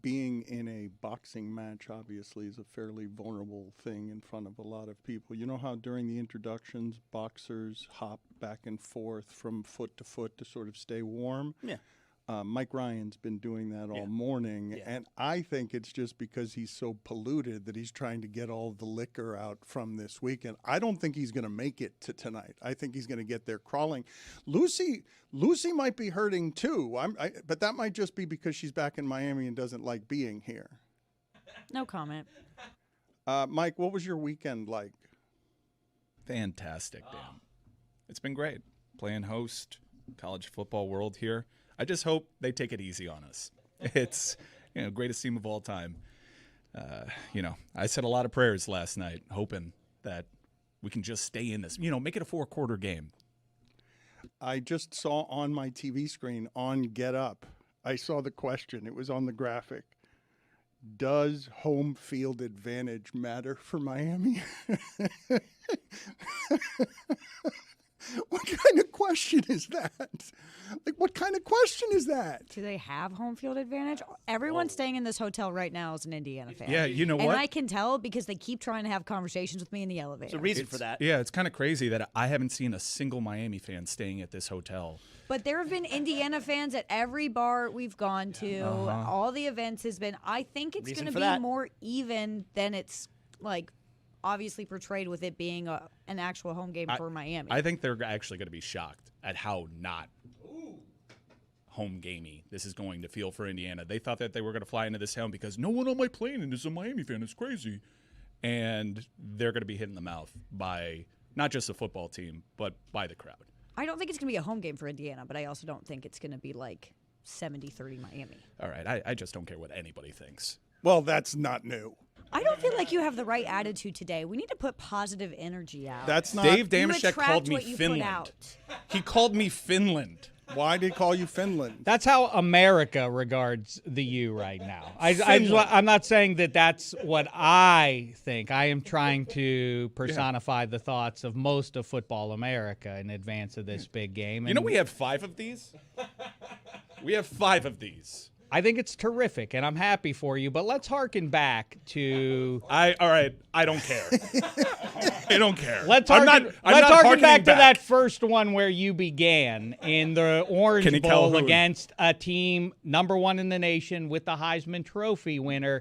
being in a boxing match obviously is a fairly vulnerable thing in front of a lot of people. You know how during the introductions, boxers hop back and forth from foot to foot to sort of stay warm? Yeah. Mike Ryan's been doing that all morning, and I think it's just because he's so polluted that he's trying to get all the liquor out from this weekend. I don't think he's going to make it to tonight. I think he's going to get there crawling. Lucy might be hurting too, but that might just be because she's back in Miami and doesn't like being here. No comment. Mike, what was your weekend like? Fantastic, Dan. It's been great. Playing host, college football world here. I just hope they take it easy on us. It's, greatest team of all time. I said a lot of prayers last night, hoping that we can just stay in this, make it a 4-quarter game. I just saw on my TV screen on Get Up, I saw the question. It was on the graphic. Does home field advantage matter for Miami? What kind of question is that? Like, what kind of question is that? Do they have home field advantage? Everyone staying in this hotel right now is an Indiana fan. Yeah, you know what? And I can tell because they keep trying to have conversations with me in the elevator. There's a reason for that. Yeah, it's kind of crazy that I haven't seen a single Miami fan staying at this hotel. But there have been Indiana fans at every bar we've gone to. All the events has been. I think it's going to be more even than it's obviously portrayed with it being an actual home game for Miami. I think they're actually going to be shocked at how not home gamey this is going to feel for Indiana. They thought that they were going to fly into this town because no one on my plane is a Miami fan. It's crazy. And they're going to be hit in the mouth by not just the football team, but by the crowd. I don't think it's going to be a home game for Indiana, but I also don't think it's going to be 70-30 Miami. All right, I just don't care what anybody thinks. Well, that's not new. I don't feel like you have the right attitude today. We need to put positive energy out. That's not. Dave Damashek called me what you Finland. put out. He called me Finland. Why did he call you Finland? That's how America regards the U right now. I'm not saying that that's what I think. I am trying to personify the thoughts of most of football America in advance of this big game. And we have 5 of these? We have 5 of these. I think it's terrific, and I'm happy for you, but let's harken back to... All right, I don't care. I don't care. Let's harken back to that first one where you began in the Orange Bowl against a team number 1 in the nation with the Heisman Trophy winner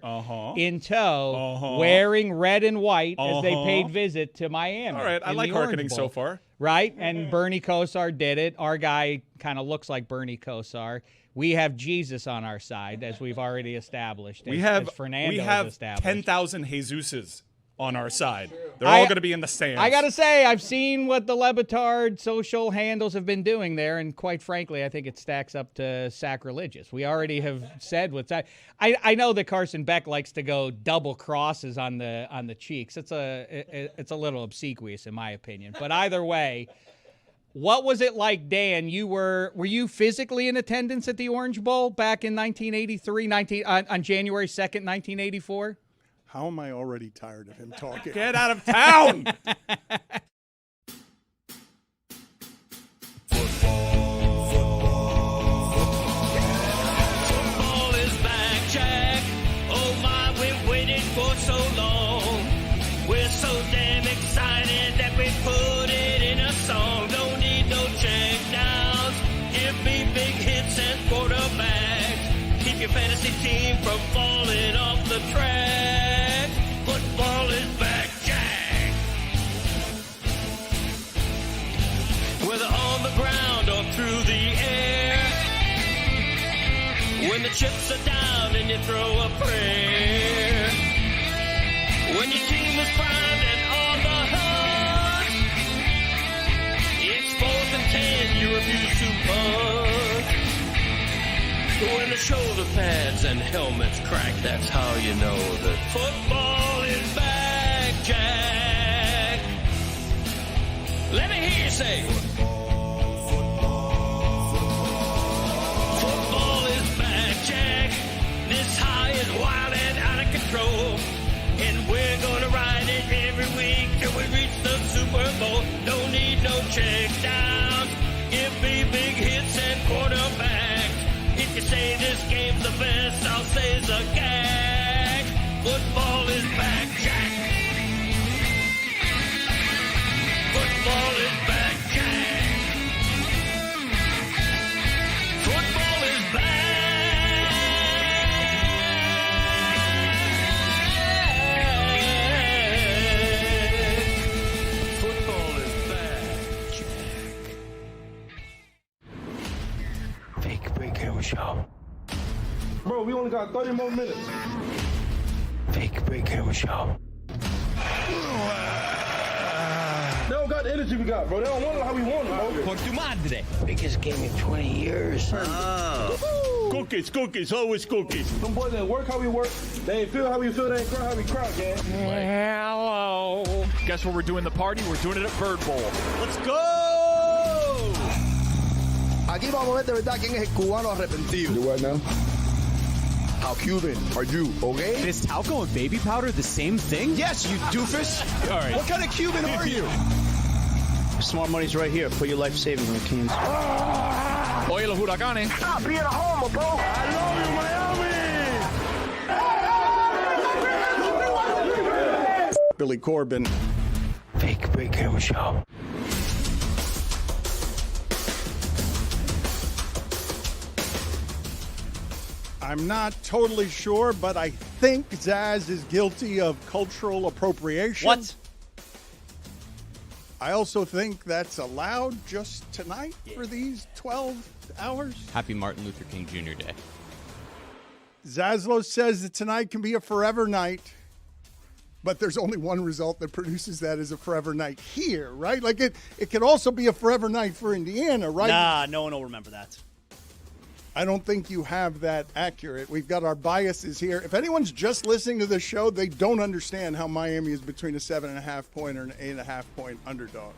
in tow, wearing red and white as they paid visit to Miami. All right, I like harkening so far. Right, and Bernie Kosar did it. Our guy kind of looks like Bernie Kosar. We have Jesus on our side, as we've already established. We have 10,000 Jesuses on our side. They're all going to be in the stands. I got to say, I've seen what the Le Batard social handles have been doing there, and quite frankly, I think it stacks up to sacrilegious. We already have said what's that. I know that Carson Beck likes to go double crosses on the cheeks. It's a little obsequious in my opinion. But either way, what was it like, Dan? Were you physically in attendance at the Orange Bowl back in 1983, on January 2nd, 1984? How am I already tired of him talking? Get out of town! Football is back, Jack. Oh my, we've waited for so long. We're so damn excited that we put it in a song. Don't need no check downs. Give me big hits and quarterbacks. Keep your fantasy team from falling off the track. Football is back, Jack. Whether on the ground or through the air, when the chips are down and you throw a prayer, when your team is primed and on the hunt, it's 4th and 10, you refuse to punt. When the shoulder pads and helmets crack, that's how you know that football is back, Jack. Let me hear you say, football is back, Jack. This high is wild and out of control, and we're gonna ride it every week till we reach the Super Bowl. Don't need no check downs. Give me big hits and quarterbacks. If you say this game's the best, I'll say it's a is back, Jack. Football is back, Jack. Football is back. Football is back, Jack. Fake break camera show. Bro, we only got 30 more minutes. Fake break camera show. They don't got the energy we got, bro. They don't want it how we want it, bro. Por tu madre. Biggest game in 20 years. Cookies, always cookies. Them boys ain't work how we work. They ain't feel how we feel. They ain't cry how we cry, gang. Hello. Guess where we're doing the party? We're doing it at Bird Bowl. Let's go! Aquí vamos a ver de verdad quién es el cubano arrepentido. Do what now? How Cuban are you, okay? Is talco and baby powder the same thing? Yes, you doofus. All right. What kind of Cuban are you? Smart money's right here. Put your life savings on the Kings. Oye, los huracanes. Stop being a homer, bro. I love you, Miami. Billy Corbin. Fake break camera show. I'm not totally sure, but I think Zaz is guilty of cultural appropriation. What? I also think that's allowed just tonight for these 12 hours. Happy Martin Luther King Jr. Day. Zaslow says that tonight can be a forever night, but there's only one result that produces that as a forever night here, right? Like it could also be a forever night for Indiana, right? Nah, no one will remember that. I don't think you have that accurate. We've got our biases here. If anyone's just listening to the show, they don't understand how Miami is between a 7.5 point or an 8.5 point underdog.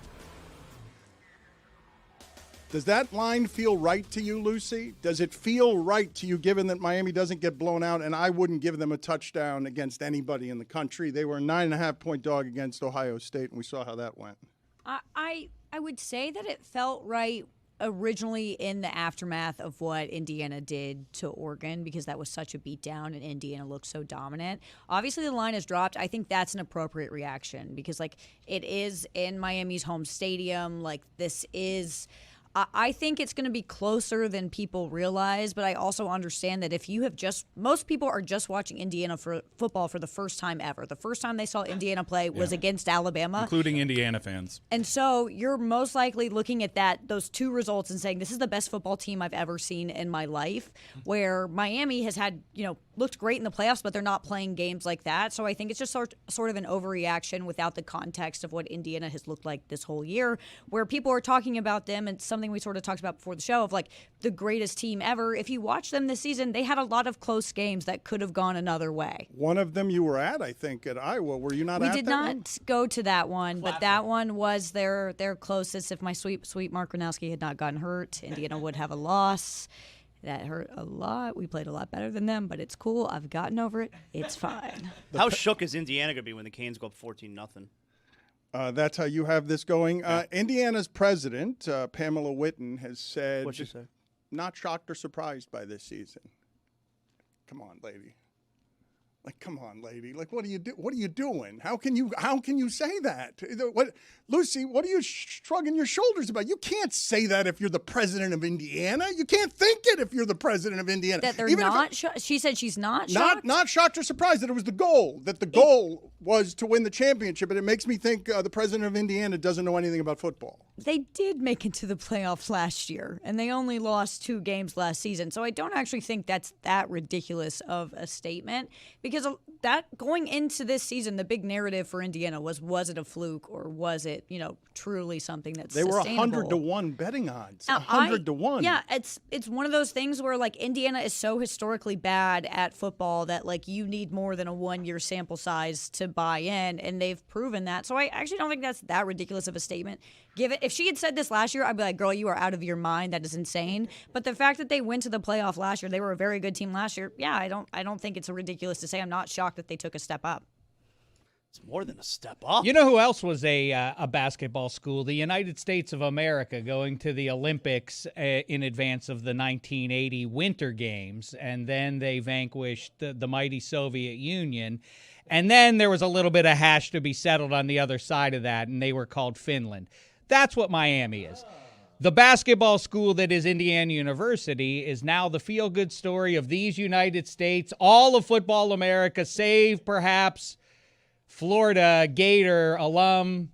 Does that line feel right to you, Lucy? Does it feel right to you given that Miami doesn't get blown out? And I wouldn't give them a touchdown against anybody in the country. They were a 9.5 point dog against Ohio State, and we saw how that went. I would say that it felt right originally in the aftermath of what Indiana did to Oregon, because that was such a beatdown and Indiana looked so dominant. Obviously, the line has dropped. I think that's an appropriate reaction because, like, it is in Miami's home stadium. Like, this is... I think it's going to be closer than people realize, but I also understand that if you have most people are just watching Indiana for football for the first time ever. The first time they saw Indiana play was against Alabama. Including Indiana fans. And so you're most likely looking at those two results and saying, this is the best football team I've ever seen in my life, where Miami has had, looked great in the playoffs, but they're not playing games like that. So I think it's just sort of an overreaction without the context of what Indiana has looked like this whole year, where people are talking about them, and something we sort of talked about before the show of like the greatest team ever. If you watch them this season, they had a lot of close games that could have gone another way. One of them you were at, I think, at Iowa. Were you not at that? We did not go to that one, but that one was their closest. If my sweet Mark Gronowski had not gotten hurt, Indiana would have a loss. That hurt a lot. We played a lot better than them, but it's cool. I've gotten over it. It's fine. How shook is Indiana going to be when the Canes go up 14-0? That's how you have this going. Indiana's president, Pamela Whitten, has said, What'd she say? Not shocked or surprised by this season. Come on, lady. Like, come on, lady. Like, what are you doing? How can you say that? What, Lucy? What are you shrugging your shoulders about? You can't say that if you're the president of Indiana. You can't think it if you're the president of Indiana. That they're not. She said she's not shocked. Not shocked or surprised that it was the goal. That the goal was to win the championship. And it makes me think the president of Indiana doesn't know anything about football. They did make it to the playoffs last year, and they only lost 2 games last season. So I don't actually think that's that ridiculous of a statement, because that going into this season, the big narrative for Indiana was it a fluke or was it, truly something that's They were sustainable? 100-1 betting odds. 100-1. Yeah, it's one of those things where like Indiana is so historically bad at football that like you need more than a 1-year sample size to buy in, and they've proven that. So I actually don't think that's that ridiculous of a statement. If she had said this last year, I'd be like, girl, you are out of your mind. That is insane. But the fact that they went to the playoff last year, they were a very good team last year. Yeah, I don't think it's ridiculous to say. I'm not shocked that they took a step up. It's more than a step up. You know who else was a basketball school? The United States of America, going to the Olympics in advance of the 1980 Winter Games, and then they vanquished the mighty Soviet Union. And then there was a little bit of hash to be settled on the other side of that, and they were called Finland. That's what Miami is. The basketball school that is Indiana University is now the feel-good story of these United States, all of football America, save perhaps Florida Gator alum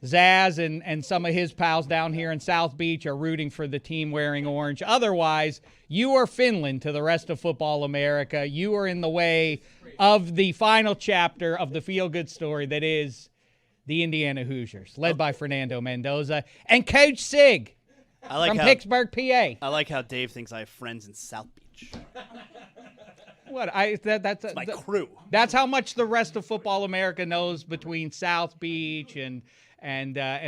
Zaz and some of his pals down here in South Beach are rooting for the team wearing orange. Otherwise, you are Finland to the rest of football America. You are in the way of the final chapter of the feel-good story that is the Indiana Hoosiers, led by Fernando Mendoza and Coach Sig from Pittsburgh, PA. I like how Dave thinks I have friends in South Beach. What? That's my crew. That's how much the rest of football America knows between South Beach and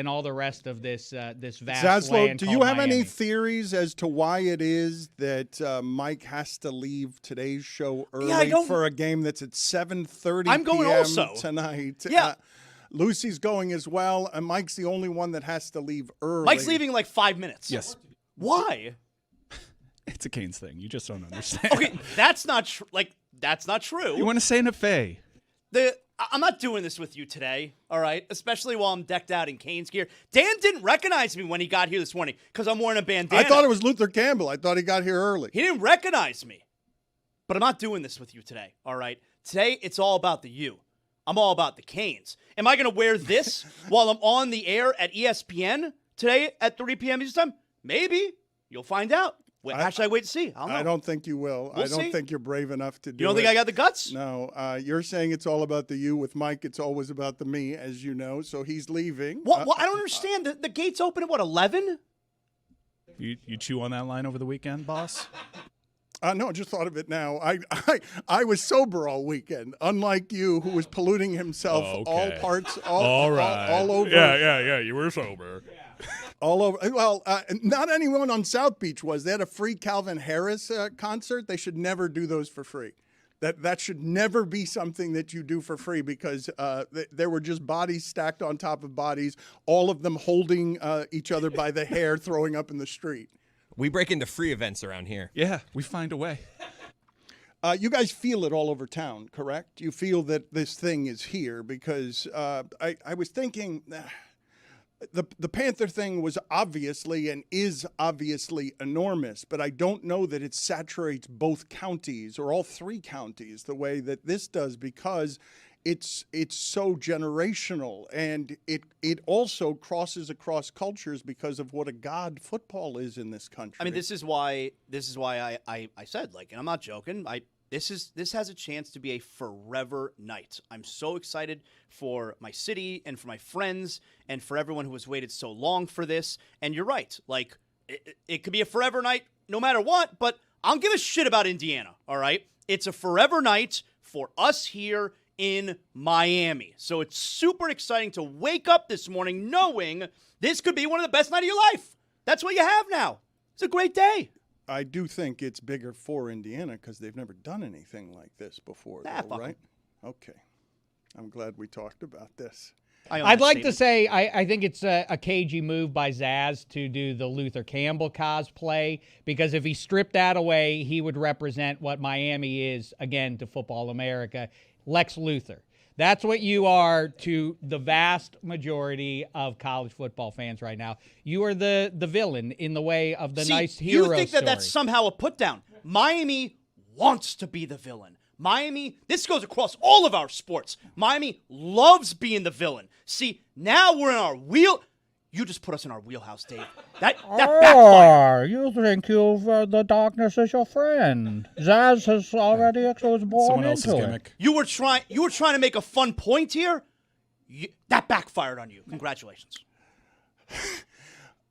all the rest of this vast land. Do you have Miami. any theories as to why it is that Mike has to leave today's show early for a game that's at 7:30 I'm going p.m. also tonight? Yeah. Lucy's going as well, and Mike's the only one that has to leave early. Mike's leaving in like 5 minutes. Yes. Why? It's a Canes thing. You just don't understand. Okay, that's not true. That's not true. You want to say an Fay? I'm not doing this with you today, all right? Especially while I'm decked out in Canes gear. Dan didn't recognize me when he got here this morning because I'm wearing a bandana. I thought it was Luther Campbell. I thought he got here early. He didn't recognize me. But I'm not doing this with you today, all right? Today, it's all about the U. I'm all about the Canes. Am I going to wear this while I'm on the air at ESPN today at 3 p.m. Eastern time? Maybe. You'll find out. Actually, I wait to see. I don't think you will. We'll I don't see. think you're brave enough to do it. You don't think I got the guts? No. You're saying it's all about the you. With Mike, it's always about the me, as you know. So he's leaving. What? I don't understand. The gates open at, 11? You chew on that line over the weekend, boss? No, I just thought of it now. I was sober all weekend, unlike you, who was polluting himself all parts, all over. Yeah. You were sober. All over. Well, not anyone on South Beach was. They had a free Calvin Harris concert. They should never do those for free. That should never be something that you do for free because there were just bodies stacked on top of bodies, all of them holding each other by the hair, throwing up in the street. We break into free events around here. Yeah, we find a way. You guys feel it all over town, correct? You feel that this thing is here because I was thinking the Panther thing was obviously and is obviously enormous, but I don't know that it saturates both counties or all three counties the way that this does because it's so generational and it also crosses across cultures because of what a god football is in this country. I mean, this is why I said, and I'm not joking. This has a chance to be a forever night. I'm so excited for my city and for my friends and for everyone who has waited so long for this. And you're right. It could be a forever night no matter what, but I don't give a shit about Indiana, all right? It's a forever night for us here in Miami. So it's super exciting to wake up this morning knowing this could be one of the best nights of your life. That's what you have now. It's a great day. I do think it's bigger for Indiana because they've never done anything like this before, though, right? Okay. I'm glad we talked about this. I'd like to say I think it's a cagey move by Zaz to do the Luther Campbell cosplay because if he stripped that away, he would represent what Miami is, again, to football America, Lex Luthor. That's what you are to the vast majority of college football fans right now. You are the villain in the way of the nice hero you think story. that's somehow a put down. Miami wants to be the villain. Miami, this goes across all of our sports. Miami loves being the villain. See, now we're in our wheel. You just put us in our wheelhouse, Dave. That backfired. You think the darkness is your friend. Zaz has already was born Someone else's into gimmick. it. You were trying to make a fun point here. That backfired on you. Congratulations.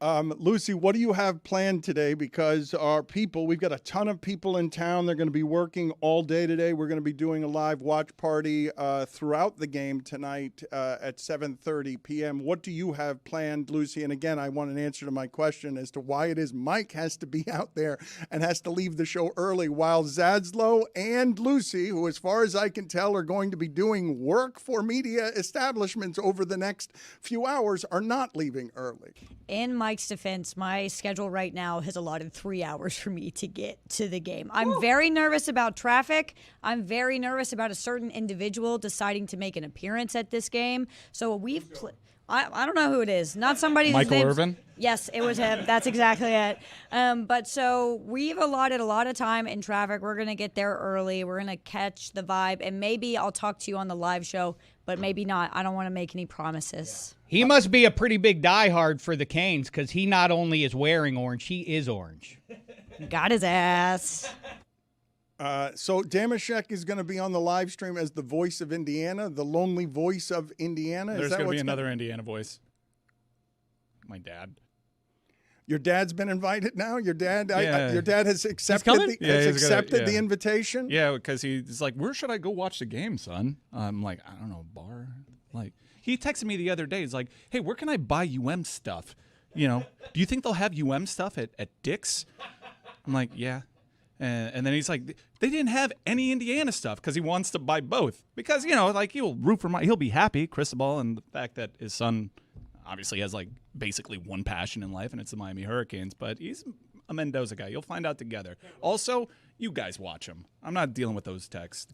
Lucy, what do you have planned today? Because we've got a ton of people in town. They're going to be working all day today. We're going to be doing a live watch party throughout the game tonight at 7:30 p.m. What do you have planned, Lucy? And again, I want an answer to my question as to why it is Mike has to be out there and has to leave the show early while Zaslow and Lucy, who as far as I can tell are going to be doing work for media establishments over the next few hours, are not leaving early. In my Mike's defense, my schedule right now has allotted 3 hours for me to get to the game. I'm very nervous about traffic. I'm very nervous about a certain individual deciding to make an appearance at this game. So I don't know who it is. Not somebody whose Michael Irvin? Yes, it was him. That's exactly it. But so we've allotted a lot of time in traffic. We're going to get there early. We're going to catch the vibe. And maybe I'll talk to you on the live show, but maybe not. I don't want to make any promises. He must be a pretty big diehard for the Canes because he not only is wearing orange, he is orange. Got his ass. So Damashek is going to be on the live stream as the voice of Indiana, the lonely voice of Indiana. There's going to be another Indiana voice. My dad. Your dad's been invited now? Your dad your dad has accepted the invitation? Yeah, because he's like, where should I go watch the game, son? I'm like, I don't know, bar. Like, he texted me the other day. He's like, hey, where can I buy UM stuff? You know, do you think they'll have UM stuff at Dick's? I'm like, yeah. And then he's like, they didn't have any Indiana stuff because he wants to buy both. Because, you know, like, he'll root for he'll be happy, Cristobal, and the fact that his son obviously has, like, basically one passion in life, and it's the Miami Hurricanes. But he's a Mendoza guy. You'll find out together. Also, you guys watch him. I'm not dealing with those texts.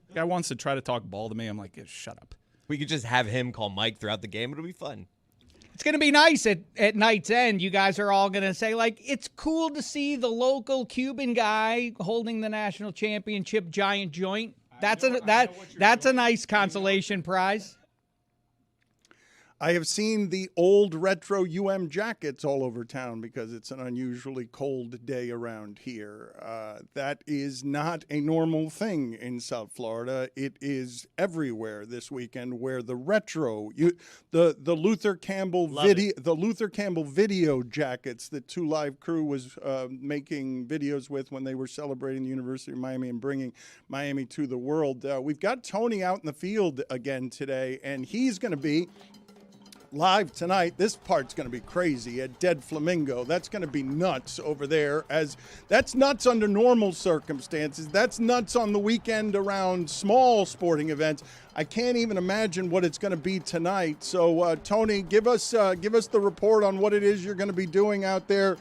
The guy wants to try to talk ball to me. I'm like, shut up. We could just have him call Mike throughout the game. It'll be fun. It's going to be nice at night's end. You guys are all going to say, like, it's cool to see the local Cuban guy holding the national championship giant joint. That's a nice consolation prize. I have seen the old retro UM jackets all over town because it's an unusually cold day around here. That is not a normal thing in South Florida. It is everywhere this weekend where the retro, the Luther Campbell video jackets that 2 Live Crew was making videos with when they were celebrating the University of Miami and bringing Miami to the world. We've got Tony out in the field again today, and he's going to be live tonight. This part's going to be crazy at Dead Flamingo. That's going to be nuts over there. As that's nuts under normal circumstances. That's nuts on the weekend around small sporting events. I can't even imagine what it's going to be tonight. So, Tony, give us the report on what it is you're going to be doing out there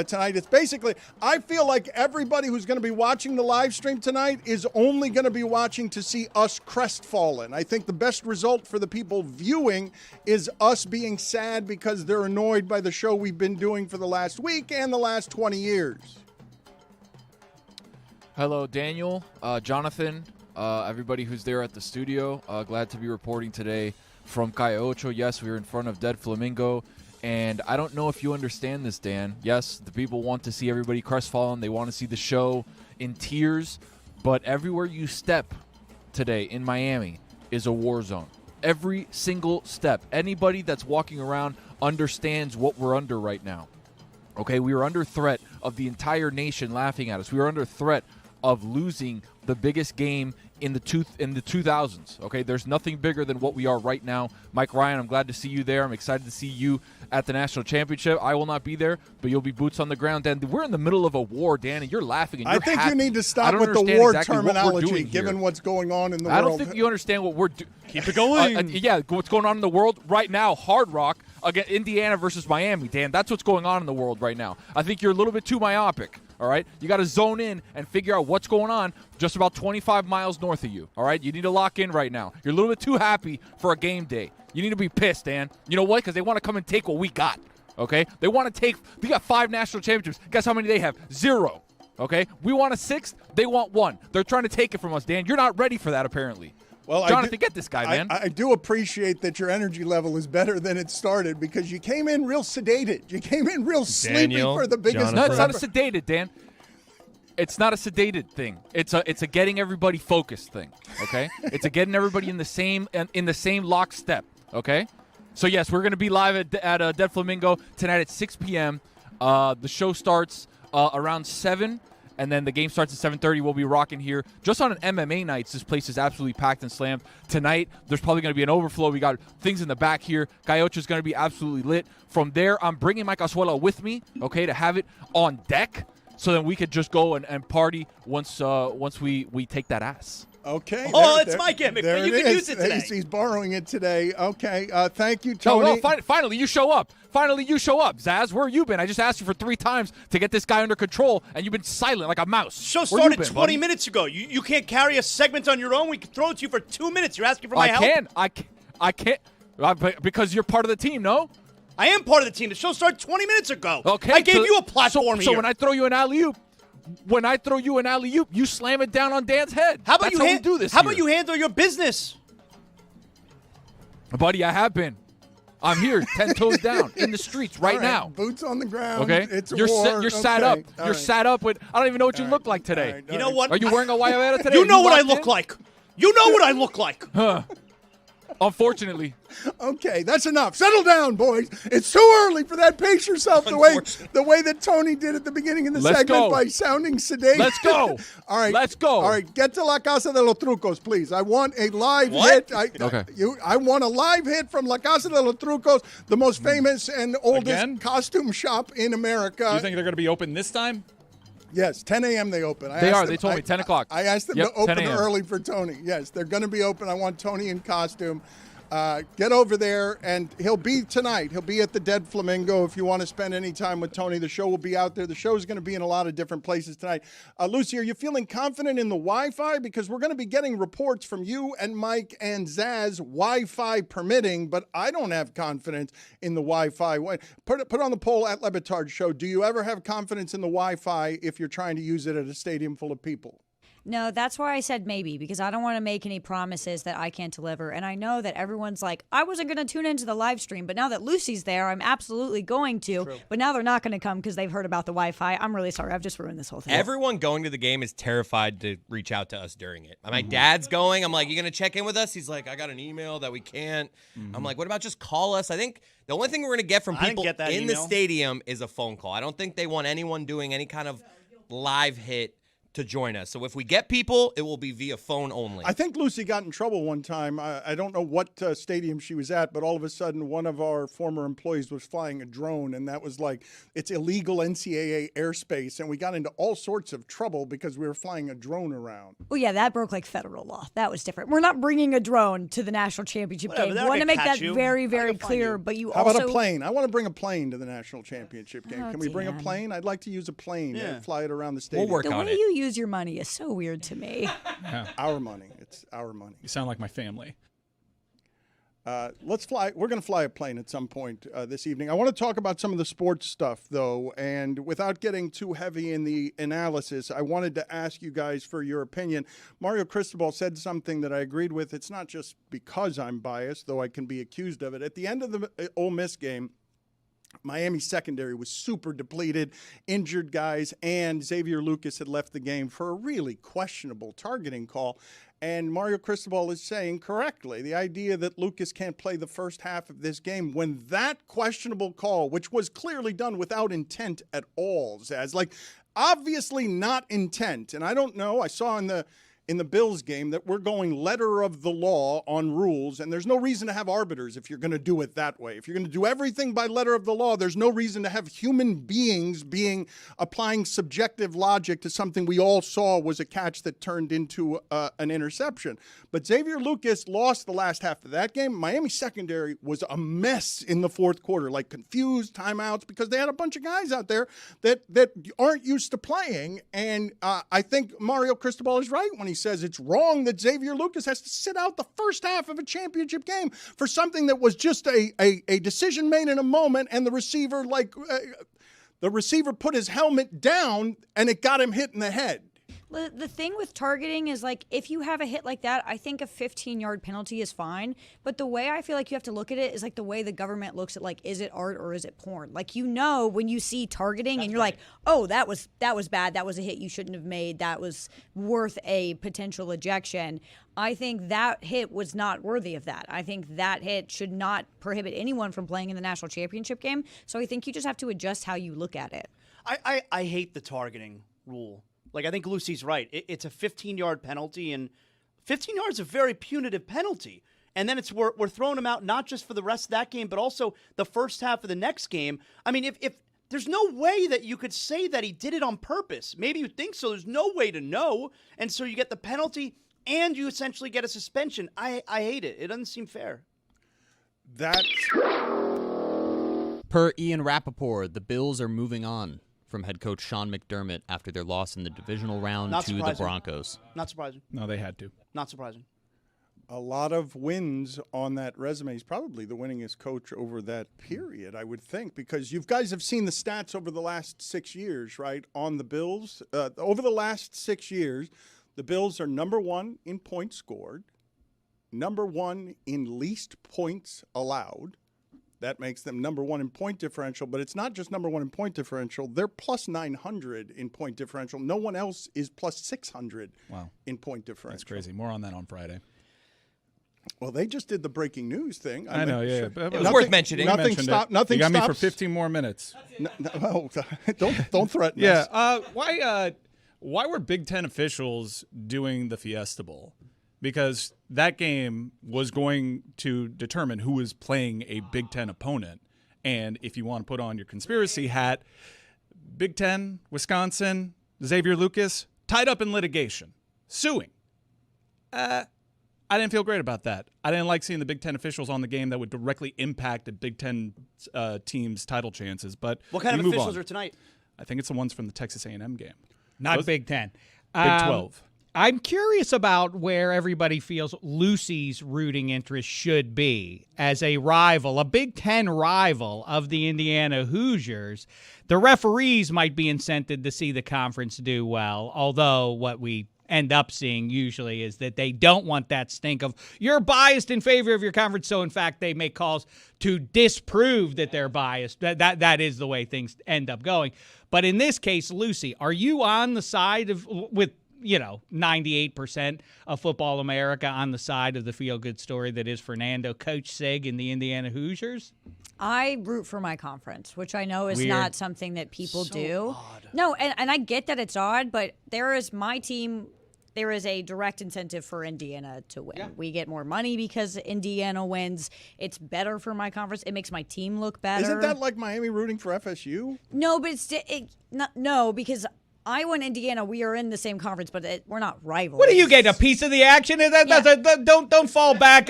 tonight. It's basically, I feel like everybody who's going to be watching the live stream tonight is only going to be watching to see us crestfallen. I think the best result for the people viewing is us being sad because they're annoyed by the show we've been doing for the last week and the last 20 years. Hello, Daniel, Jonathan, everybody who's there at the studio. Glad to be reporting today from Calle Ocho. Yes, we're in front of Dead Flamingo. And I don't know if you understand this, Dan. Yes, the people want to see everybody crestfallen. They want to see the show in tears. But everywhere you step today in Miami is a war zone. Every single step. Anybody that's walking around understands what we're under right now. Okay, we are under threat of the entire nation laughing at us. We are under threat of losing the biggest game in the 2000s. Okay, there's nothing bigger than what we are right now. Mike Ryan, I'm glad to see you there. I'm excited to see you at the national championship. I will not be there, but you'll be boots on the ground. Dan, we're in the middle of a war, Dan, and you're laughing. And you're I think happy. You need to stop with the war exactly terminology, given what's going on in the world. I don't think you understand what we're doing. Keep it going. What's going on in the world right now? Hard Rock against Indiana versus Miami, Dan. That's what's going on in the world right now. I think you're a little bit too myopic. All right, you got to zone in and figure out what's going on just about 25 miles north of you. All right, you need to lock in right now. You're a little bit too happy for a game day. You need to be pissed, Dan. You know what? Because they want to come and take what we got. Okay, they want to take. We got 5 national championships. Guess how many they have? 0. Okay, we want a 6th. They want 1. They're trying to take it from us, Dan. You're not ready for that, apparently. Well, Jonathan, get this guy, man. I do appreciate that your energy level is better than it started because you came in real sedated. You came in real sleepy for the biggest. No, it's not a sedated, Dan. It's not a sedated thing. It's a getting everybody focused thing. Okay, it's a getting everybody in the same lockstep. Okay, so yes, we're gonna be live at Dead Flamingo tonight at 6 p.m. The show starts around 7. And then the game starts at 7:30. We'll be rocking here. Just on an MMA nights, this place is absolutely packed and slammed. Tonight, there's probably going to be an overflow. We got things in the back here. Gaiocho is going to be absolutely lit. From there, I'm bringing my cazuela with me, okay, to have it on deck so then we could just go and party once we take that ass. Okay. Oh, it's my gimmick, there but you it can is. use it today. He's borrowing it today. Okay. Thank you, Tony. No, finally you show up. Finally you show up. Zaz, where you been? I just asked you for 3 times to get this guy under control, and you've been silent like a mouse. Show Where you started been, 20 buddy? minutes ago. You can't carry a segment on your own. We can throw it to you for 2 minutes. You're asking for my help? I can't. Because you're part of the team, no? I am part of the team. The show started 20 minutes ago. Okay. I gave you a platform so here. when I throw you an alley-oop, you slam it down on Dan's head. How about That's you how we do this How here. about you handle your business? Buddy, I have been. I'm here, 10 toes down, in the streets right now. Boots on the ground. Okay? It's a You're war. you're sat up. Okay. You're All right. sat up with, I don't even know what you look like today. right. You know what? Are you wearing a Guayabera today? You know what I locked look in? like. You know what I look like. Unfortunately. Okay, that's enough. Settle down, boys. It's too early for that. Pace yourself the way that Tony did at the beginning of the Let's segment go. by sounding sedate. Let's go. All right. Let's go. All right, get to La Casa de los Trucos, please. I want a live What? hit. Okay. I want a live hit from La Casa de los Trucos, the most famous and oldest Again? costume shop in America. You think they're going to be open this time? Yes, 10 a.m. they open. They are. They told me 10 o'clock. I asked them Yep, to open 10 a.m. early for Tony. Yes, they're going to be open. I want Tony in costume. Get over there, and he'll be tonight. He'll be at the Dead Flamingo if you want to spend any time with Tony. The show will be out there. The show is going to be in a lot of different places tonight. Lucy, are you feeling confident in the Wi-Fi? Because we're going to be getting reports from you and Mike and Zaz, Wi-Fi permitting, but I don't have confidence in the Wi-Fi. Put on the poll at Le Batard Show. Do you ever have confidence in the Wi-Fi if you're trying to use it at a stadium full of people? No, that's why I said maybe, because I don't want to make any promises that I can't deliver. And I know that everyone's like, I wasn't going to tune into the live stream, but now that Lucy's there, I'm absolutely going to. True. But now they're not going to come because they've heard about the Wi-Fi. I'm really sorry. I've just ruined this whole thing. Everyone going to the game is terrified to reach out to us during it. My dad's going. I'm like, you going to check in with us? He's like, I got an email that we can't. I'm like, what about just call us? I think the only thing we're going to get from people in the stadium is a phone call. I don't think they want anyone doing any kind of live hit to join us. So if we get people, it will be via phone only. I think Lucy got in trouble one time. I don't know what stadium she was at, but all of a sudden one of our former employees was flying a drone, and that was like, it's illegal NCAA airspace, and we got into all sorts of trouble because we were flying a drone around. Well, yeah, that broke like federal law. That was different. We're not bringing a drone to the national championship game. I want to make that very, very clear, but you How also... about a plane? I want to bring a plane to the national championship game. Can we bring a plane? I'd like to use a plane and fly it around the stadium. We'll work on it. The way you use your money is so weird to me. Our money. It's our money. You sound like my family. Let's fly. We're going to fly a plane at some point this evening. I want to talk about some of the sports stuff, though, and without getting too heavy in the analysis, I wanted to ask you guys for your opinion. Mario Cristobal said something that I agreed with. It's not just because I'm biased, though I can be accused of it. At the end of the Ole Miss game, Miami secondary was super depleted, injured guys, and Xavier Lucas had left the game for a really questionable targeting call. And Mario Cristobal is saying correctly, the idea that Lucas can't play the first half of this game when that questionable call, which was clearly done without intent at all, Zaz, like obviously not intent. And I don't know, I saw in the Bills game that we're going letter of the law on rules, and there's no reason to have arbiters if you're going to do it that way. If you're going to do everything by letter of the law, there's no reason to have human beings applying subjective logic to something we all saw was a catch that turned into an interception. But Xavier Lucas lost the last half of that game. Miami secondary was a mess in the fourth quarter, like confused timeouts, because they had a bunch of guys out there that aren't used to playing. And I think Mario Cristobal is right when he says it's wrong that Xavier Lucas has to sit out the first half of a championship game for something that was just a decision made in a moment, and the receiver put his helmet down and it got him hit in the head. The thing with targeting is, like, if you have a hit like that, I think a 15-yard penalty is fine. But the way I feel like you have to look at it is like the way the government looks at, like, is it art or is it porn? Like, you know, when you see targeting and you're like, oh, that was bad. That was a hit you shouldn't have made. That was worth a potential ejection. I think that hit was not worthy of that. I think that hit should not prohibit anyone from playing in the national championship game. So I think you just have to adjust how you look at it. I hate the targeting rule. Like, I think Lucy's right. It's a 15-yard penalty, and 15 yards is a very punitive penalty. And then we're throwing him out not just for the rest of that game, but also the first half of the next game. I mean, if there's no way that you could say that he did it on purpose. Maybe you think so. There's no way to know. And so you get the penalty. and you essentially get a suspension. I hate it. It doesn't seem fair. That's per Ian Rappaport. The Bills are moving on from head coach Sean McDermott after their loss in the divisional round to the Broncos. Not surprising. No, they had to. Not surprising. a lot of wins on that resume. He's probably the winningest coach over that period, I would think, because you guys have seen the stats over the last 6 years, right, on the Bills. Over the last 6 years, the Bills are number one in points scored, number one in least points allowed. That makes them number one in point differential, but it's not just number one in point differential. They're plus 900 in point differential. No one else is plus 600 in point differential. That's crazy. More on that on Friday. Well, they just did the breaking news thing. I know, yeah. It was worth mentioning. Nothing stopped. Nothing You got stops. me for 15 more minutes. No, don't threaten us. Yeah. Why were Big Ten officials doing the Fiesta Bowl? Because that game was going to determine who was playing a Big Ten opponent. And if you want to put on your conspiracy hat, Big Ten, Wisconsin, Xavier Lucas, tied up in litigation, suing. I didn't feel great about that. I didn't like seeing the Big Ten officials on the game that would directly impact a Big Ten team's title chances. But what kind of officials are tonight? I think it's the ones from the Texas A&M game. Not Big Ten. Big 12. I'm curious about where everybody feels Lucy's rooting interest should be as a rival, a Big Ten rival of the Indiana Hoosiers. The referees might be incented to see the conference do well, although what we end up seeing usually is that they don't want that stink of you're biased in favor of your conference, so in fact they make calls to disprove that they're biased. That is the way things end up going. But in this case, Lucy, are you on the side of with 98% of Football America on the side of the feel-good story that is Fernando, Coach Sig, and the Indiana Hoosiers? I root for my conference, which I know is Weird. Not something that people So do. odd. No, and I get that it's odd, but there is my team. There is a direct incentive for Indiana to win. Yeah. We get more money because Indiana wins. It's better for my conference. It makes my team look better. Isn't that like Miami rooting for FSU? No, but no, because Iowa and Indiana, we are in the same conference, but we're not rivals. What do you get? A piece of the action? Don't fall back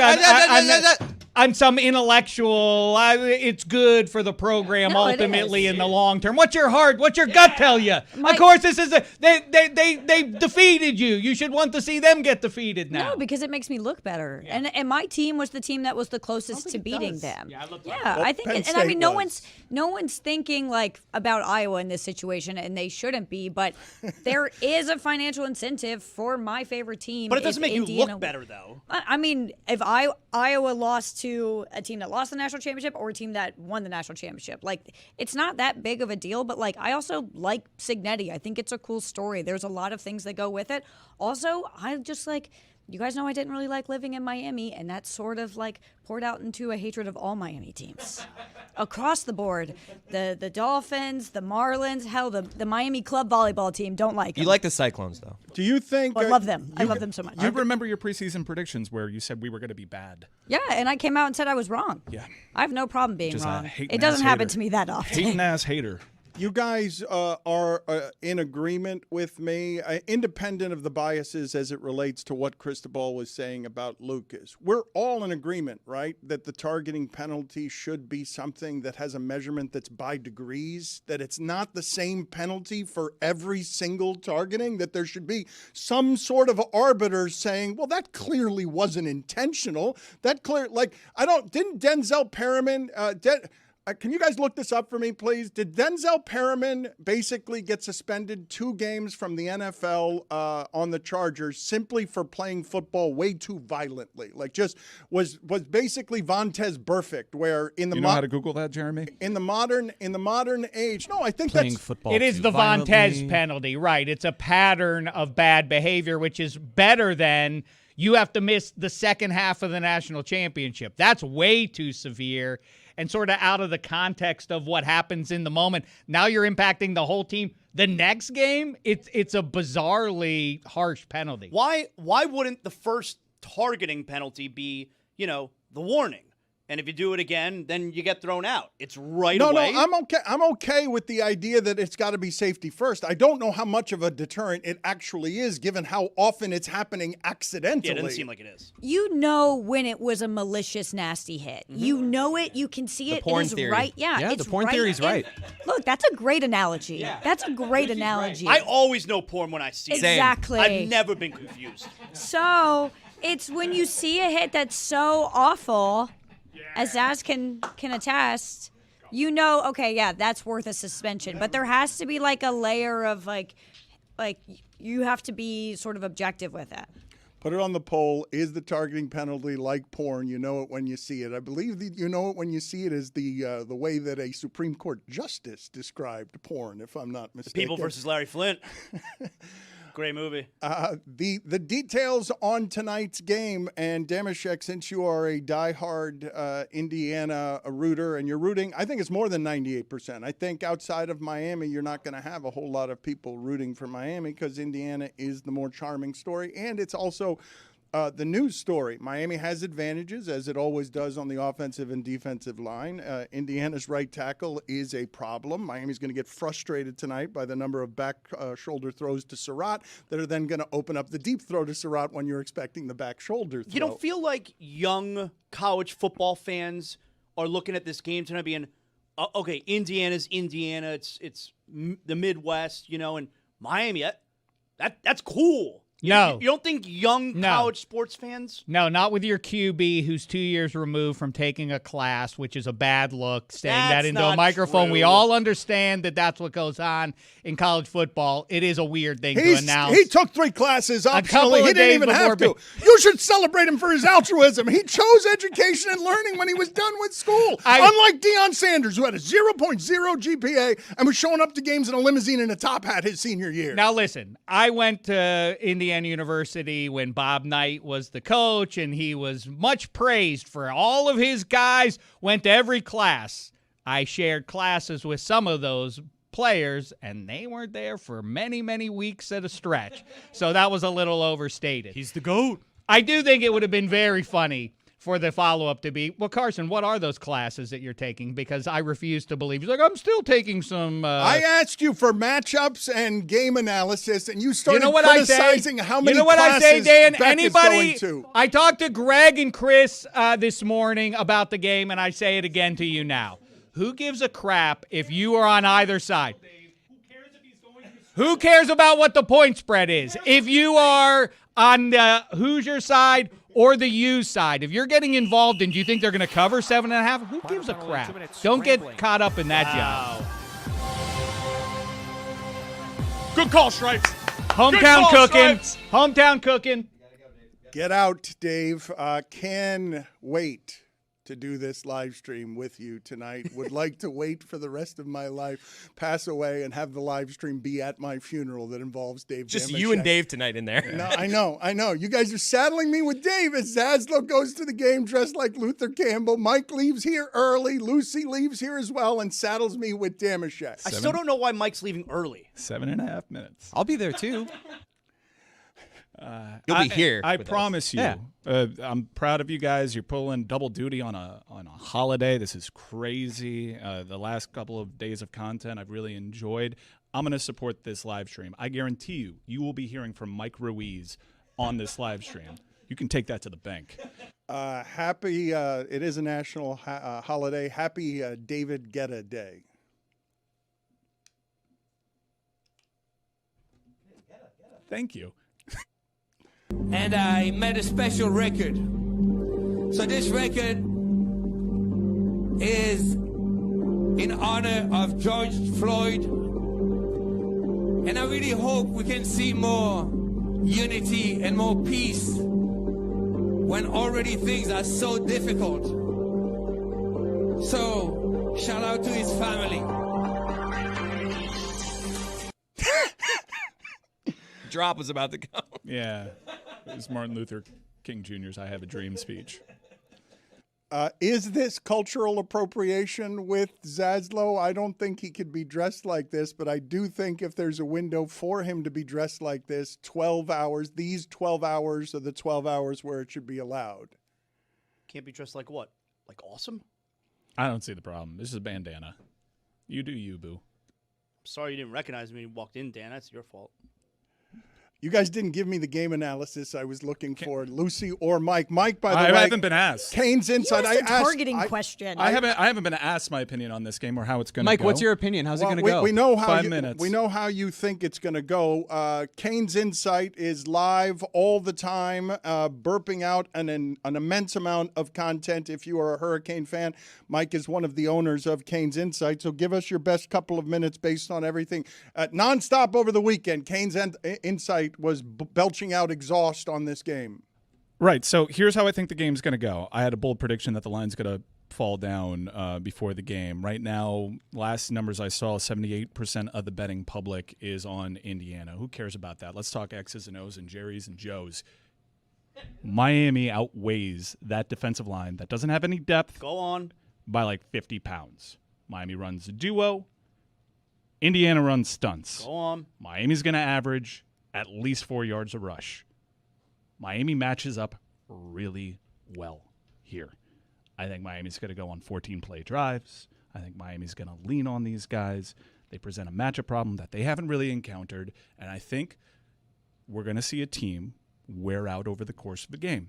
on some intellectual. It's good for the program ultimately in the long term. What's your heart? What's your gut tell you? Of course, this is they defeated you. You should want to see them get defeated now. No, because it makes me look better. Yeah. And my team was the team that was the closest to beating them. Yeah, I think. And I mean, no one's thinking like about Iowa in this situation, and they shouldn't be. But there is a financial incentive for my favorite team. But it doesn't make Indiana you look better, though. I mean, if Iowa lost to a team that lost the national championship or a team that won the national championship, like it's not that big of a deal. But like, I also like Cignetti. I think it's a cool story. There's a lot of things that go with it. Also, I just like. You guys know I didn't really like living in Miami, and that sort of like poured out into a hatred of all Miami teams across the board. The Dolphins, the Marlins, hell, the Miami Club volleyball team don't like them. You like the Cyclones, though. Do you think? I love them. I love them so much. I remember your preseason predictions where you said we were going to be bad. Yeah, and I came out and said I was wrong. Yeah. I have no problem being Just wrong. It doesn't happen to me that often. Hating-ass hater. You guys are in agreement with me, independent of the biases as it relates to what Cristobal was saying about Lucas. We're all in agreement, right, that the targeting penalty should be something that has a measurement that's by degrees, that it's not the same penalty for every single targeting, that there should be some sort of arbiter saying, well, that clearly wasn't intentional. Didn't Denzel Perriman, can you guys look this up for me, please? Did Denzel Perriman basically get suspended 2 games from the NFL on the Chargers simply for playing football way too violently? Like, just was basically Vontez Burfict, where in the you know how to Google that, Jeremy? In the modern age, no, I think playing that's football. It is the Vontez penalty, right? It's a pattern of bad behavior, which is better than you have to miss the second half of the national championship. That's way too severe. And sort of out of the context of what happens in the moment. Now you're impacting the whole team. The next game, it's a bizarrely harsh penalty. Why wouldn't the first targeting penalty be, the warning? And if you do it again, then you get thrown out. It's right no, away. No, I'm okay. I'm okay with the idea that it's got to be safety first. I don't know how much of a deterrent it actually is, given how often it's happening accidentally. Yeah, it doesn't seem like it is. You know when it was a malicious, nasty hit. Mm-hmm. You know it. You can see it. Porn it is theory. right. Yeah, the porn theory is right. Look, that's a great analogy. Yeah. That's a great analogy. Right. I always know porn when I see it. Exactly. I've never been confused. So it's when you see a hit that's so awful, as Zaz can attest, you know, okay, yeah, that's worth a suspension. But there has to be like a layer of like you have to be sort of objective with it. Put it on the poll. Is the targeting penalty like porn? You know it when you see it. I believe that you know it when you see it is the way that a Supreme Court justice described porn, if I'm not mistaken. The People versus Larry Flint. Great movie. The details on tonight's game, and Damashek, since you are a diehard Indiana rooter and you're rooting, I think it's more than 98%. I think outside of Miami, you're not going to have a whole lot of people rooting for Miami because Indiana is the more charming story, and it's also the news story. Miami has advantages, as it always does on the offensive and defensive line. Indiana's right tackle is a problem. Miami's going to get frustrated tonight by the number of back shoulder throws to Surratt that are then going to open up the deep throw to Surratt when you're expecting the back shoulder throw. You don't feel like young college football fans are looking at this game tonight being, okay, Indiana's Indiana. It's the Midwest, and Miami, that's cool. No. You don't think young college sports fans? No, not with your QB who's 2 years removed from taking a class, which is a bad look, saying that into a microphone. True. We all understand that that's what goes on in college football. It is a weird thing to announce. He took 3 classes optionally. He didn't even have to. You should celebrate him for his altruism. He chose education and learning when he was done with school. Unlike Deion Sanders, who had a 0.0 GPA and was showing up to games in a limousine in a top hat his senior year. Now, listen, I went to Indiana University when Bob Knight was the coach, and he was much praised for all of his guys, went to every class. I shared classes with some of those players, and they weren't there for many, many weeks at a stretch. So that was a little overstated. He's the GOAT. I do think it would have been very funny for the follow-up to be, well, Carson, what are those classes that you're taking? Because I refuse to believe. He's like, I'm still taking some. I asked you for matchups and game analysis, and you started criticizing how many classes. You know what I say, Dan? Beck Anybody? is going to. I talked to Greg and Chris this morning about the game, and I say it again to you now. Who gives a crap if you are on either side? Who cares about what the point spread is? If you are on the Hoosier side or the U side, if you're getting involved in, do you think they're going to cover 7.5? Who gives a crap? Don't get caught up in that job. Good call, Stripes. Hometown cooking. Hometown cooking. Get out, Dave. Can wait to do this live stream with you tonight. Would like to wait for the rest of my life, pass away, and have the live stream be at my funeral that involves Dave. Just Damashek. you and Dave tonight in there. No, I know. You guys are saddling me with Dave as Zaslow goes to the game dressed like Luther Campbell. Mike leaves here early. Lucy leaves here as well and saddles me with Damashek. I still don't know why Mike's leaving early. 7.5 minutes. I'll be there too. You'll be here. I promise you. Yeah. I'm proud of you guys. You're pulling double duty on a holiday. This is crazy. The last couple of days of content I've really enjoyed. I'm going to support this live stream. I guarantee you will be hearing from Mike Ruiz on this live stream. You can take that to the bank. Happy, it is a national holiday. Happy David Guetta Day. Thank you. And I made a special record. So this record is in honor of George Floyd. And I really hope we can see more unity and more peace when already things are so difficult. So, shout out to his family. Drop was about to go. Yeah. It was Martin Luther King Jr.'s I Have a Dream speech. Is this cultural appropriation with Zaslow? I don't think he could be dressed like this, but I do think if there's a window for him to be dressed like this, 12 hours, these 12 hours are the 12 hours where it should be allowed. Can't be dressed like what? like awesome? I don't see the problem. This is a bandana. You do you, boo. Sorry you didn't recognize me when you walked in, Dan. That's your fault. You guys didn't give me the game analysis I was looking for, Lucy or Mike. Mike, by the way, I haven't been asked. Kane's inside. I asked a targeting question. I haven't been asked my opinion on this game or how it's going to go. Mike, what's your opinion? How's it going to go? We know how 5 minutes. We know how you think it's going to go. Kane's Insight is live all the time, burping out an immense amount of content. If you are a Hurricane fan, Mike is one of the owners of Kane's Insight. So give us your best couple of minutes based on everything. Nonstop over the weekend, Kane's Insight was belching out exhaust on this game. Right. So here's how I think the game's going to go. I had a bold prediction that the line's going to fall down before the game. Right now, last numbers I saw, 78% of the betting public is on Indiana. Who cares about that? Let's talk X's and O's and Jerry's and Joe's. Miami outweighs that defensive line that doesn't have any depth. Go on. By like 50 pounds. Miami runs a duo. Indiana runs stunts. Go on. Miami's going to average at least 4 yards a rush. Miami matches up really well here. I think Miami's going to go on 14-play drives. I think Miami's going to lean on these guys. They present a matchup problem that they haven't really encountered, and I think we're going to see a team wear out over the course of the game.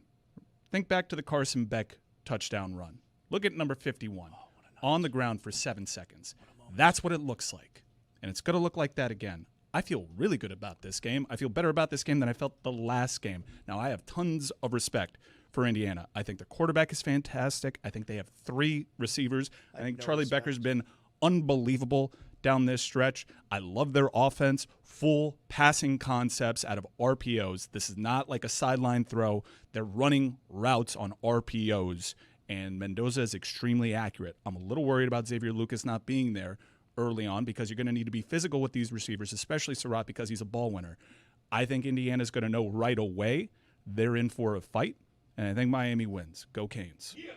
Think back to the Carson Beck touchdown run. Look at number 51 on the ground for 7 seconds. That's what it looks like, and it's going to look like that again. I feel really good about this game. I feel better about this game than I felt the last game. Now, I have tons of respect for Indiana. I think the quarterback is fantastic. I think they have 3 receivers. I think Charlie Becker's been unbelievable down this stretch. I love their offense, full passing concepts out of RPOs. This is not like a sideline throw. They're running routes on RPOs, and Mendoza is extremely accurate. I'm a little worried about Xavier Lucas not being there early on because you're going to need to be physical with these receivers, especially Surratt because he's a ball winner. I think Indiana's going to know right away they're in for a fight, and I think Miami wins. Go Canes. Yeah.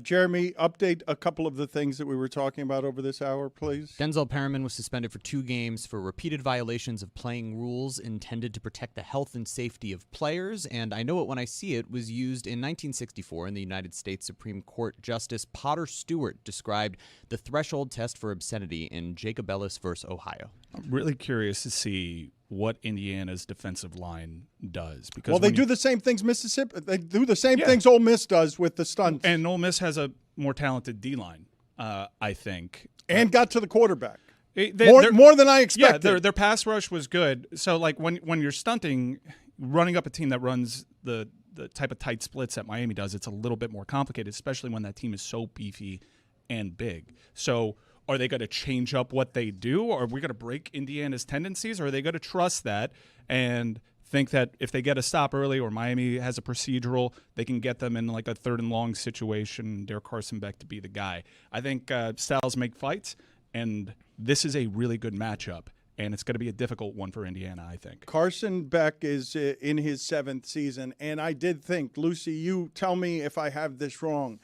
Jeremy, update a couple of the things that we were talking about over this hour, please. Denzel Perriman was suspended for 2 games for repeated violations of playing rules intended to protect the health and safety of players, and I know it when I see it was used in 1964 in the United States Supreme Court. Justice Potter Stewart described the threshold test for obscenity in Jacob Ellis versus Ohio. I'm really curious to see what Indiana's defensive line does. Because they do the same things Mississippi. They do the same things Ole Miss does with the stunts. And Ole Miss has a more talented D-line, I think. And got to the quarterback. More than I expected. Yeah, their pass rush was good. So, like, when you're stunting, running up a team that runs the type of tight splits that Miami does, it's a little bit more complicated, especially when that team is so beefy and big. So are they going to change up what they do? Or are we going to break Indiana's tendencies? Or are they going to trust that and think that if they get a stop early or Miami has a procedural, they can get them in like a 3rd and long situation, dare Carson Beck to be the guy? I think styles make fights, and this is a really good matchup, and it's going to be a difficult one for Indiana, I think. Carson Beck is in his 7th season, and I did think, Lucy, you tell me if I have this wrong.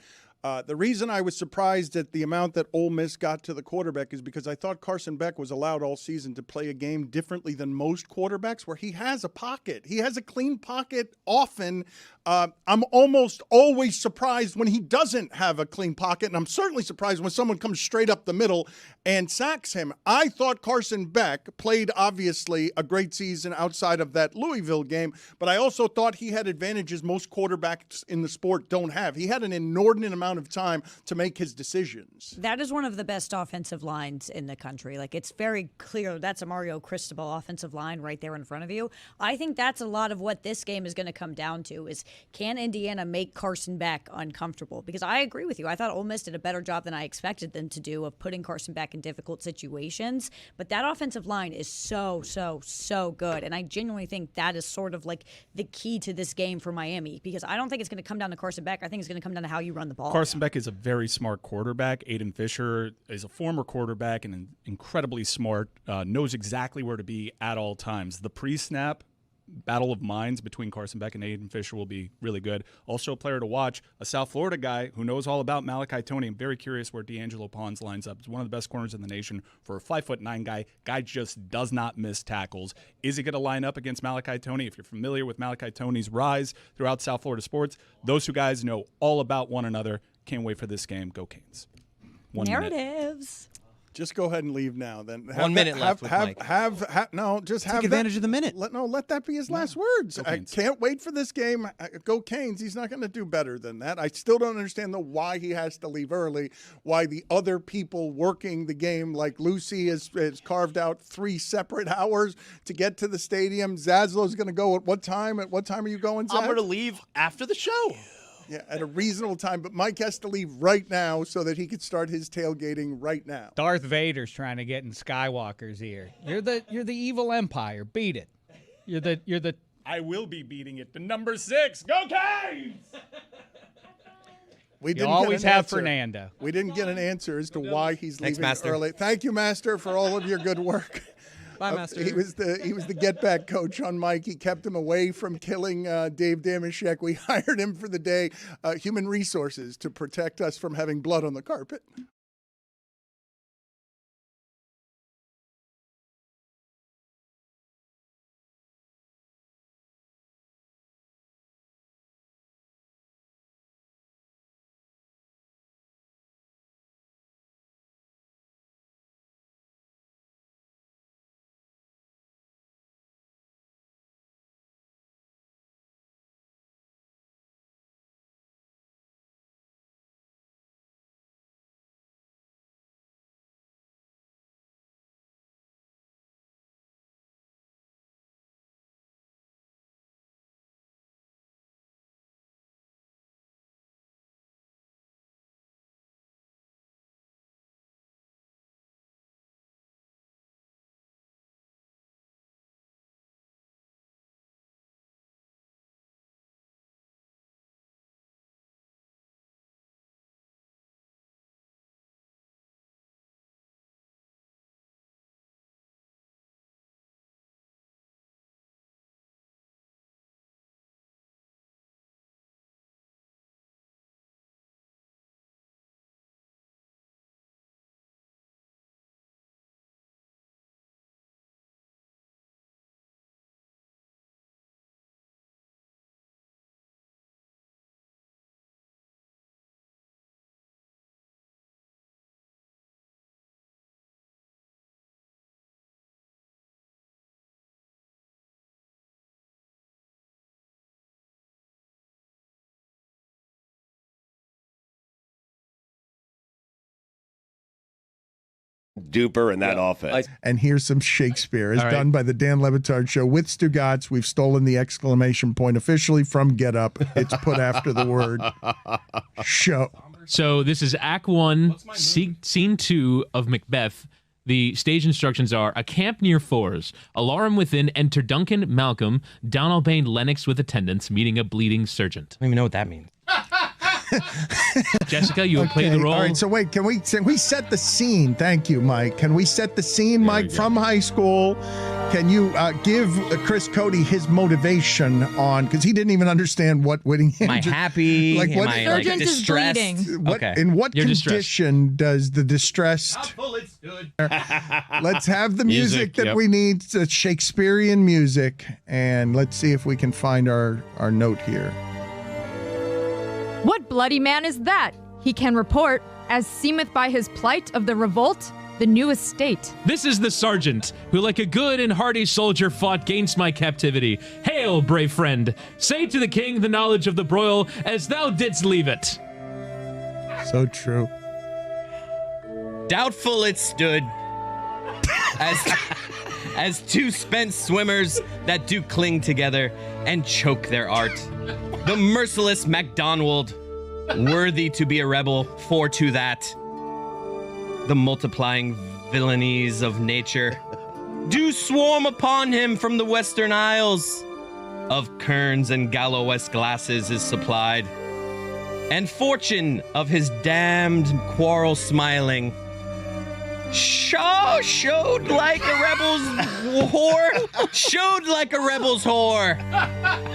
The reason I was surprised at the amount that Ole Miss got to the quarterback is because I thought Carson Beck was allowed all season to play a game differently than most quarterbacks where he has a pocket. He has a clean pocket often. I'm almost always surprised when he doesn't have a clean pocket, and I'm certainly surprised when someone comes straight up the middle and sacks him. I thought Carson Beck played, obviously, a great season outside of that Louisville game, but I also thought he had advantages most quarterbacks in the sport don't have. He had an inordinate amount of time to make his decisions. That is one of the best offensive lines in the country. Like, it's very clear that's a Mario Cristobal offensive line right there in front of you. I think that's a lot of what this game is going to come down to is, can Indiana make Carson Beck uncomfortable? Because I agree with you. I thought Ole Miss did a better job than I expected them to do of putting Carson Beck in difficult situations. But that offensive line is so good. And I genuinely think that is sort of like the key to this game for Miami, because I don't think it's going to come down to Carson Beck. I think it's going to come down to how you run the ball. Carson Beck is a very smart quarterback. Aiden Fisher is a former quarterback and incredibly smart, knows exactly where to be at all times. The pre-snap battle of minds between Carson Beck and Aiden Fisher will be really good. Also a player to watch, a South Florida guy who knows all about Malachi Toney. I'm very curious where D'Angelo Pons lines up. He's one of the best corners in the nation for a 5'9" guy. Guy just does not miss tackles. Is he going to line up against Malachi Toney? If you're familiar with Malachi Toney's rise throughout South Florida sports, those two guys know all about one another. Can't wait for this game. Go Canes. 1 minute. Narratives. Just go ahead and leave now. Then 1 minute left with Mike. Take advantage of the minute. Let that be his last words. I can't wait for this game. Go Canes. He's not going to do better than that. I still don't understand why he has to leave early. Why the other people working the game, like Lucy, has carved out 3 separate hours to get to the stadium. Zaslo's going to go at what time? At what time are you going, Zaz? I'm going to leave after the show. Yeah, at a reasonable time. But Mike has to leave right now so that he could start his tailgating right now. Darth Vader's trying to get in Skywalker's ear. You're the evil empire. Beat it. You're the. I will be beating it. The number 6. Go Canes! We didn't always get an have answer. Fernando. We didn't get an answer as to why he's Thanks, leaving Master. early. Thank you, Master, for all of your good work. Bye, Master. He was the get back coach on Mike. He kept him away from killing Dave Damashek. We hired him for the day, human resources, to protect us from having blood on the carpet. Duper in that offense. And here's some Shakespeare, as done by the Dan Le Batard Show with Stugotz. We've stolen the exclamation point officially from Get Up. It's put after the word show. So this is Act 1, Scene 2 of Macbeth. The stage instructions are: a camp near Fours. Alarum within, enter Duncan, Malcolm, Donalbain, Lennox with attendants, meeting a bleeding sergeant. I don't even know what that means. Jessica, you will play the role. All right, so wait, can we set the scene? Thank you, Mike. Can we set the scene, Mike, from high school? Can you give Chris Cody his motivation on, because he didn't even understand what Whittingham. Am I happy? Like what? Am I like distressed? In what condition does the distressed? Let's have the music that we need, Shakespearean music, and let's see if we can find our note here. What bloody man is that? He can report, as seemeth by his plight of the revolt, the new estate. This is the sergeant, who like a good and hearty soldier fought gainst my captivity. Hail, brave friend! Say to the king the knowledge of the broil, as thou didst leave it. So true. Doubtful it stood, as two spent swimmers that do cling together and choke their art. The merciless MacDonald, worthy to be a rebel, for to that. The multiplying villainies of nature do swarm upon him from the western isles. Of kerns and Gallowest glasses is supplied, and fortune of his damned quarrel smiling. Showed like a rebel's whore. Showed like a rebel's whore.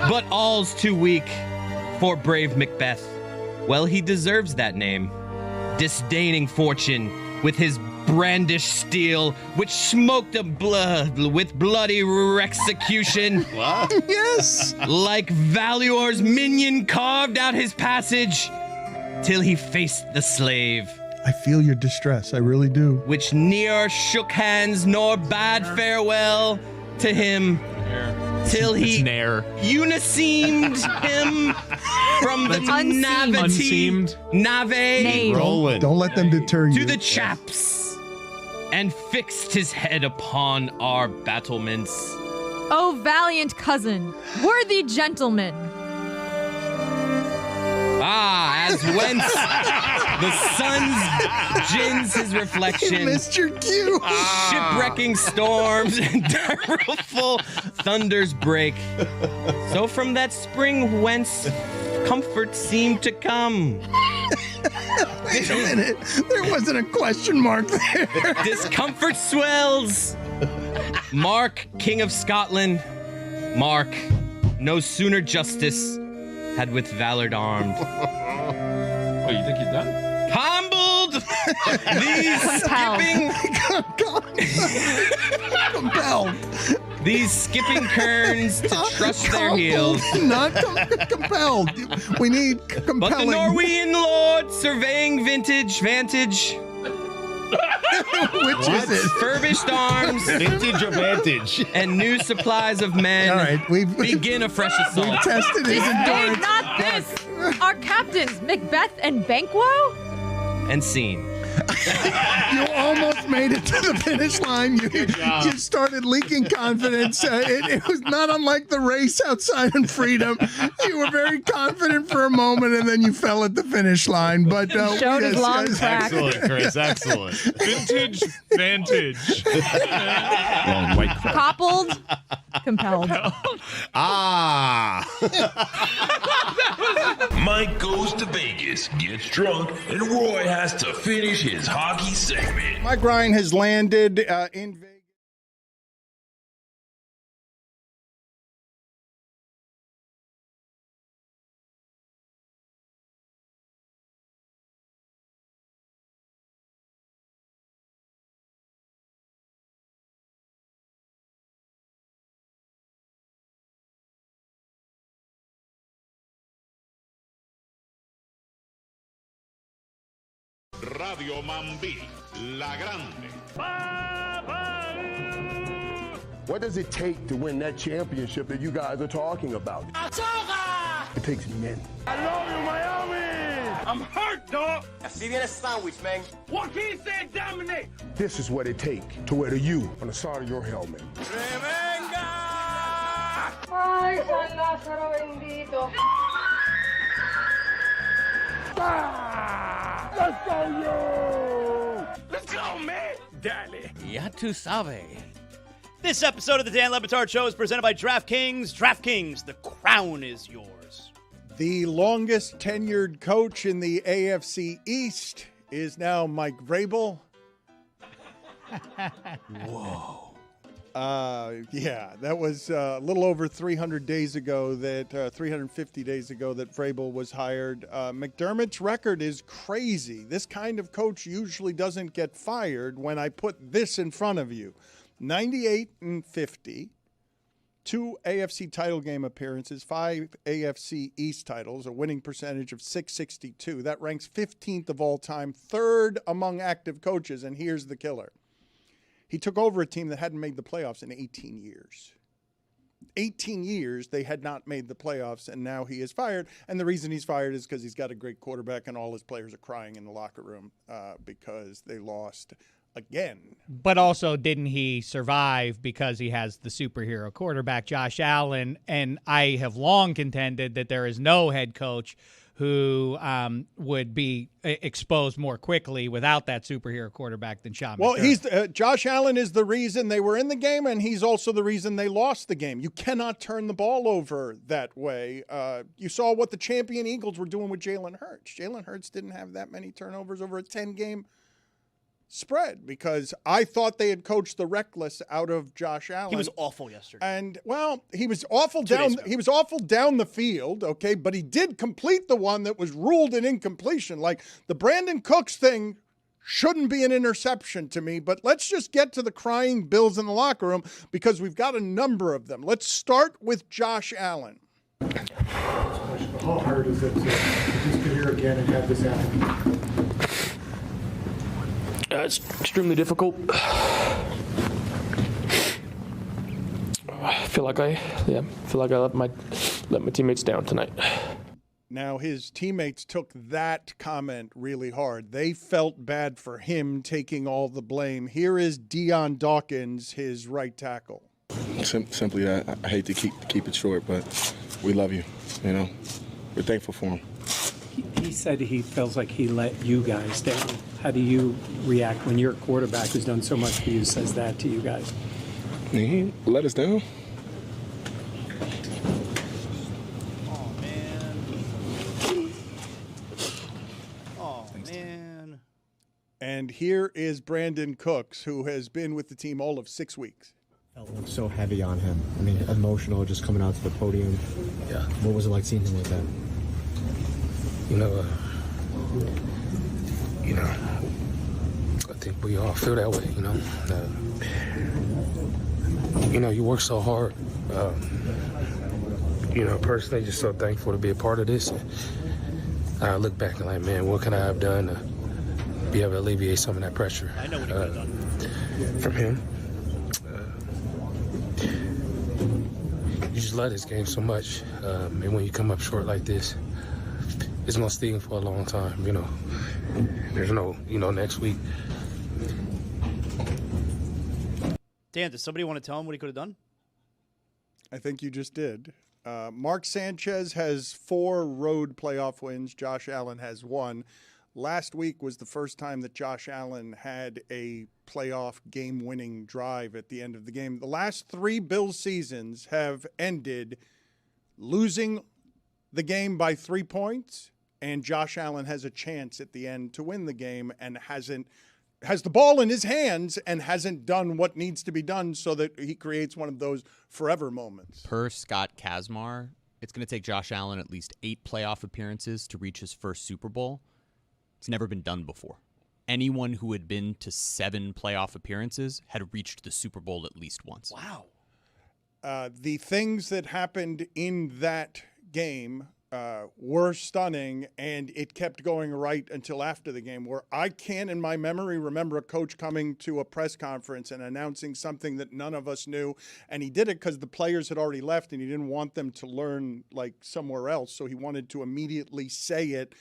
But all's too weak for brave Macbeth. Well, he deserves that name. Disdaining fortune with his brandished steel, which smoked a blood with bloody execution. What? Yes. Like Valuor's minion carved out his passage till he faced the slave. I feel your distress. I really do. Which ne'er shook hands nor bade farewell to him till he uniseamed him from the nave Rolling. Don't let them deter you. to the chaps and fixed his head upon our battlements. O valiant cousin, worthy gentleman. As whence the sun gins his reflection. You missed your cue. Shipwrecking storms and terrible thunders break. So from that spring whence comfort seemed to come. Wait a minute. There wasn't a question mark there. Discomfort swells. Mark, King of Scotland, Mark, no sooner justice had with valor armed. Oh, you think he's done? Humbled these skipping Compelled. these skipping kerns to trust their heels. Not compelled. We need compelling. But the Norwegian lord surveying vantage. Which is it? Furbished arms. Vintage or vantage? And new supplies of men. All right, we've begin a fresh assault. We've tested his Hey, endurance. not this! Our captains, Macbeth and Banquo? And scene. You almost made it to the finish line. You started leaking confidence. It was not unlike the race outside in Freedom. You were very confident for a moment, and then you fell at the finish line. But Showed his long track. Excellent, Chris. Excellent. Vintage, vantage. Long white crap. Coppled, compelled. Mike goes to Vegas, gets drunk, and Roy has to finish his hockey segment. Mike Ryan has landed in Vegas. Radio Mambi, La Grande. What does it take to win that championship that you guys are talking about? It takes men. I love you, Miami. I'm hurt, dog. Así viene el sandwich, man. Joaquin said dominate. This is what it takes to wear the U on the side of your helmet. Ay, San Lázaro bendito. Let's go, you. Let's go, man. Dale. Ya tu sabe. This episode of the Dan Le Batard Show is presented by DraftKings. DraftKings, the crown is yours. The longest tenured coach in the AFC East is now Mike Vrabel. Whoa. Yeah, that was a little over 300 days ago that 350 days ago that Vrabel was hired. McDermott's record is crazy. This kind of coach usually doesn't get fired when I put this in front of you. 98-50, 2 AFC title game appearances, 5 AFC East titles, a winning percentage of .662. That ranks 15th of all time, 3rd among active coaches, and here's the killer. He took over a team that hadn't made the playoffs in 18 years. 18 years they had not made the playoffs, and now he is fired. And the reason he's fired is because he's got a great quarterback, and all his players are crying in the locker room because they lost again. But also, didn't he survive because he has the superhero quarterback, Josh Allen? And I have long contended that there is no head coach who would be exposed more quickly without that superhero quarterback than Sean McDermott. Well, Josh Allen is the reason they were in the game, and he's also the reason they lost the game. You cannot turn the ball over that way. You saw what the champion Eagles were doing with Jalen Hurts. Jalen Hurts didn't have that many turnovers over a 10-game spread because I thought they had coached the reckless out of Josh Allen. He was awful yesterday. And he was awful down the field, okay, but he did complete the one that was ruled an incompletion. Like the Brandon Cooks thing shouldn't be an interception to me, but let's just get to the crying Bills in the locker room because we've got a number of them. Let's start with Josh Allen. How hard is it to just get here again and have this happen? It's extremely difficult. I feel like I let my teammates down tonight. Now, his teammates took that comment really hard. They felt bad for him taking all the blame. Here is Deion Dawkins, his right tackle. Simply, I hate to keep it short, but we love you. You know, we're thankful for him. He said he feels like he let you guys down. How do you react when your quarterback who's done so much for you says that to you guys? He let us down. And here is Brandon Cooks, who has been with the team all of 6 weeks. It looked so heavy on him. I mean, emotional, just coming out to the podium. Yeah. What was it like seeing him like that? I think we all feel that way. You work so hard. Personally, just so thankful to be a part of this. And I look back and like, man, what can I have done to be able to alleviate some of that pressure? I know what he could have done from him. You just love this game so much, and when you come up short like this, it's gonna sting for a long time. There's no, next week. Dan, does somebody want to tell him what he could have done? I think you just did. Mark Sanchez has 4 road playoff wins. Josh Allen has 1. Last week was the first time that Josh Allen had a playoff game-winning drive at the end of the game. The last 3 Bills seasons have ended losing the game by 3 points, and Josh Allen has a chance at the end to win the game and has the ball in his hands and hasn't done what needs to be done so that he creates one of those forever moments. Per Scott Kazmar, it's going to take Josh Allen at least 8 playoff appearances to reach his first Super Bowl. It's never been done before. Anyone who had been to 7 playoff appearances had reached the Super Bowl at least once. Wow. The things that happened in that game were stunning, and it kept going right until after the game, where I can't in my memory remember a coach coming to a press conference and announcing something that none of us knew, and he did it because the players had already left and he didn't want them to learn like somewhere else, so he wanted to immediately say it.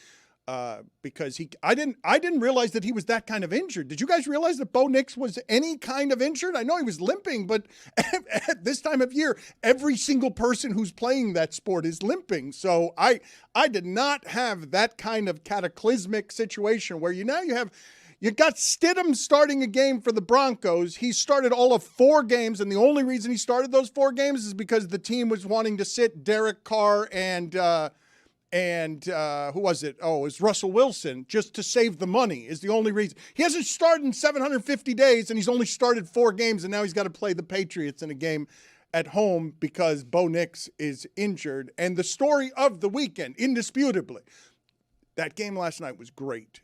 Because I didn't realize that he was that kind of injured. Did you guys realize that Bo Nix was any kind of injured? I know he was limping, but at this time of year, every single person who's playing that sport is limping. So I did not have that kind of cataclysmic situation where you got Stidham starting a game for the Broncos. He started all of 4 games, and the only reason he started those 4 games is because the team was wanting to sit Derek Carr and who was it? Oh, it was Russell Wilson, just to save the money is the only reason. He hasn't started in 750 days, and he's only started 4 games, and now he's got to play the Patriots in a game at home because Bo Nix is injured. And the story of the weekend, indisputably, that game last night was great.